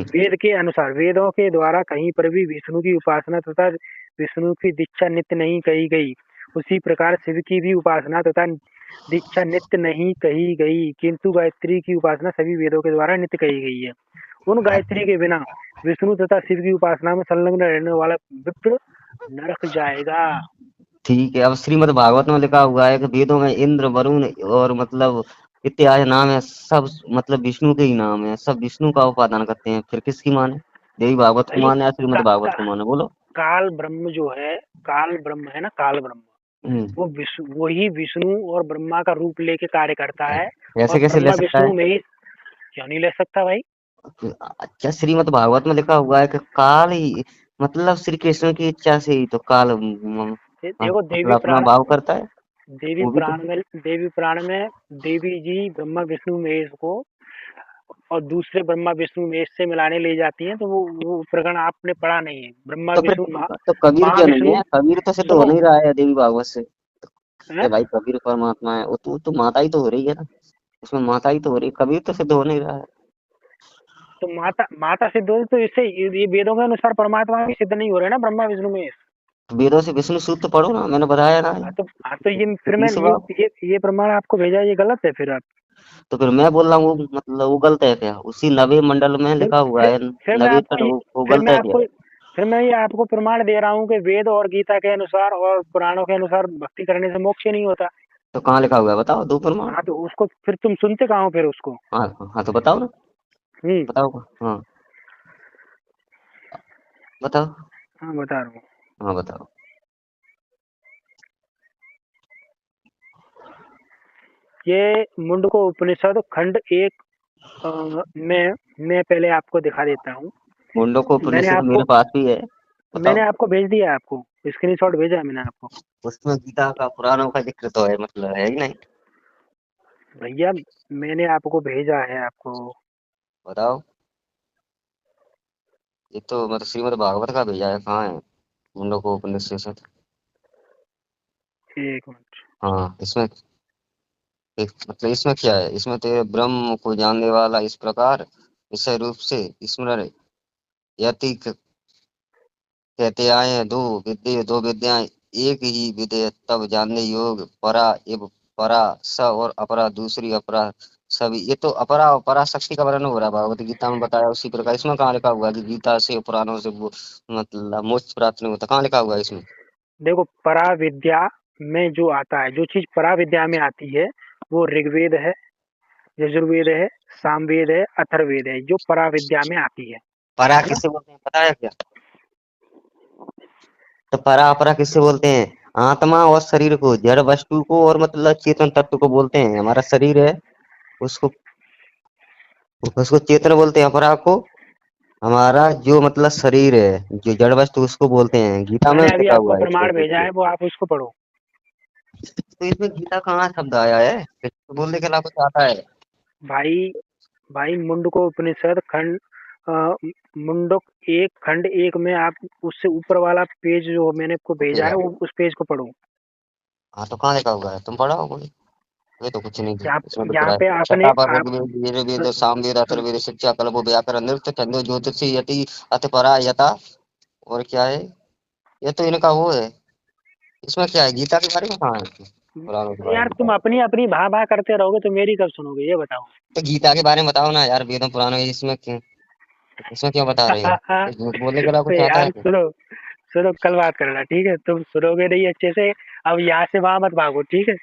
S4: वेद के अनुसार, वेदों के द्वारा कहीं पर भी विष्णु की उपासना तथा विष्णु की दीक्षा नित्य नहीं कही गई। उसी प्रकार शिव की भी उपासना तथा दीक्षा नित्य नहीं कही गई, किंतु गायत्री की उपासना सभी वेदों के द्वारा नित्य कही गई है। उन गायत्री के बिना विष्णु तथा शिव की उपासना में संलग्न रहने वाला विप्र नरक जाएगा।
S3: ठीक है, अब श्रीमद् भागवत में लिखा हुआ है कि वेदों में इंद्र वरुण और मतलब इत्यादि नाम है, सब मतलब विष्णु के ही नाम है, सब विष्णु का उपादान करते हैं, फिर किसकी माने? देवी भागवत को
S4: भाई
S3: माने या श्रीमद्
S4: का,
S3: भागवत
S4: का,
S3: को माने? बोलो।
S4: काल ब्रह्म जो है, काल ब्रह्म है ना, काल ब्रह्म वो वही विष्णु और ब्रह्मा का रूप लेके कार्य करता है। और
S3: ऐसे कैसे ले
S4: ब्रह्मा
S3: सकता
S4: विष्णु
S3: है?
S4: में ही क्यों नहीं ले सकता भाई?
S3: अच्छा, श्रीमद् भागवत में लिखा हुआ है कि काल ही मतलब श्री कृष्ण की इच्छा से ही तो काल
S4: देखो
S3: मतलब अपना भाव करता है, वो भी तो।
S4: देवी प्राण में देवी जी ब्रह्मा विष्णु महेश को और दूसरे ब्रह्मा विष्णु महेश से मिलाने ले जाती हैं। तो वो प्रकरण आपने पढ़ा नहीं है। ब्रह्मा
S3: तो फिर
S4: विष्णु
S3: तो कबीर क्यों नहीं
S4: महाविष्णु।
S3: है? कबीर तो सिद्ध हो
S4: सुनो
S3: नहीं रहा है देवी भागवत से।
S4: है?
S3: अरे भाई कबीर परमात्मा है, वो तो माता ही तो हो रही है ना, उसमें माता ही तो हो रही है, कबीर तो सिद्ध हो नहीं रहा है।
S4: तो माता माता सिद्ध हो तो इससे ये वेदों के अनुसार परमात्मा भी सिद्ध नहीं हो रहे ना, ब्रह्मा विष्णु महेश।
S3: तो वेदों से विष्णु सूक्त पढ़ो ना, मैंने बताया ना।
S4: हाँ तो ये फिर मैं
S3: 30वां।
S4: ये प्रमाण आपको भेजा, ये गलत है फिर आप।
S3: तो फिर मैं बोल रहा हूँ वो मतलब वो गलत है क्या? उसी नवे मंडल में
S4: फिर
S3: लिखा हुआ
S4: फिर
S3: है
S4: फिर मैं
S3: नवे
S4: आपको
S3: तट, वो
S4: फिर
S3: गलत
S4: मैं
S3: है क्या?
S4: आपको फिर मैं ये आपको प्रमाण दे रहा हूँ कि वेद और गीता के अनुसार और पुराणों के अनुसार भक्ति करने से मोक्ष नहीं होता।
S3: तो कहाँ लिखा हुआ है बताओ, दो प्रमाण।
S4: हाँ तो उसको फिर तुम सुनते कहाँ हो फिर उसको?
S3: हाँ हाँ, तो बताओ ना,
S4: हम्म।
S3: बताओ। हाँ बताओ।
S4: हाँ बता रहा हूँ।
S3: हाँ बताओ।
S4: ये मुंडको उपनिषद खंड 1 में मैं पहले आपको दिखा देता हूँ।
S3: मुंडो को
S4: मैंने
S3: उपनिषद मेरे
S4: आपको
S3: पास भी है,
S4: मैंने
S3: बताओ।
S4: आपको भेज दिया, आपको स्क्रीनशॉट भेजा है मैंने आपको।
S3: उसमें गीता का पुराणों का जिक्र तो है, मतलब है ही नहीं।
S4: भैया मैंने आपको भेजा है आपको।
S3: बताओ। ये तो मतलब श्रीमद् भागवत का भेजा है, कहाँ है मुंडो को उपनिषद?
S4: एक मिनट।
S3: हाँ इसमें मतलब इसमें क्या है? इसमें तेरे ब्रह्म को जानने वाला इस प्रकार विषय रूप से स्मरण यति कहते आए हैं, दो विद्याएं एक ही विधेय तब जानने योग परा एवं परा स और अपरा दूसरी अपरा सभी। ये तो अपरा और परा शक्ति का वर्णन हो रहा है भगवत गीता में बताया उसी प्रकार। इसमें कहाँ लिखा हुआ है कि गीता से पुराणों से वो मतलब मोक्ष प्राप्त नहीं होता? कहाँ लिखा हुआ है इसमें?
S4: देखो परा विद्या में जो आता है, जो चीज परा विद्या में आती है वो ऋग्वेद है, यजुर्वेद है, सामवेद है, अथर्ववेद है, जो परा विद्या में आती है
S3: परा
S4: ना?
S3: किससे बोलते हैं पता है क्या? तो परा अपरा किससे बोलते हैं? आत्मा और शरीर को, जड़ वस्तु को और मतलब चेतन तत्व को बोलते हैं। हमारा शरीर है, उसको उसको चेतन बोलते हैं, अपरा को हमारा जो मतलब शरीर है जो जड़ वस्तु उसको बोलते हैं। गीता में
S4: मैंने अभी
S3: लिखा
S4: आपको
S3: हुआ है
S4: प्रमाण
S3: इसको।
S4: भेजा है, वो आप उसको पढ़ो।
S3: तो इसमें गीता कहाँ शब्द आया है? तो बोलने के अलावा कुछ आता है?
S4: भाई भाई मुंडको उपनिषद खंड मुंडक 1 खंड 1 में आप उससे ऊपर वाला पेज जो मैंने आपको
S3: ओके
S4: भेजा है
S3: यार।
S4: वो उस पेज को पढ़ो।
S3: हाँ तो कहाँ लिखा हुआ है? तुम पढ़ाओ कोई। ये तो कुछ नहीं थी
S4: यहाँ
S3: इसमें, तो पूरा
S4: यहाँ
S3: है
S4: पे आपने
S3: शतापर
S4: आप
S3: ऋग्वेद यजुर्वेद सामवेद अथर्ववेद शिक्षा कल्पो व्याकरण नृत्य छंदो ज्योतिषी यति अति परा यथा। और क्या है? ये तो इनका वो है। इसमें क्या है? गीता के बारे में कहाँ है? पुराणों के बारे
S4: यार
S3: में
S4: तुम
S3: बताओ।
S4: अपनी अपनी भा भा करते रहोगे तो मेरी कब सुनोगे, ये बताओ।
S3: तो गीता के बारे में बताओ ना यार, वेदों पुराणों इसमें क्यों बता रहे हो? ये झूठ बोलने के अलावा
S4: तो
S3: कुछ आता है
S4: यार
S3: क्या?
S4: सुनो सुनो, कल बात करना ठीक है? तुम सुनोगे नहीं अच्छे से। अब यहाँ से वहां मत भागो, ठीक है?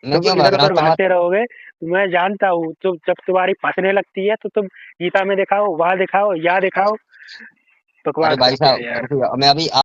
S3: मैं
S4: तुम
S3: क्यों भाग
S4: इधर
S3: रहा हूँ
S4: उधर
S3: तुम्हारे?
S4: भागते रहोगे तो मैं जानता हूँ। तो जब तुम्हारी फंसने लगती है तो तुम गीता में दिखाओ, वहां दिखाओ, यहाँ दिखाओ,
S3: अरे
S4: बकवास
S3: भाई
S4: करते हैं
S3: साहब
S4: यार।
S3: रुको, मैं अभी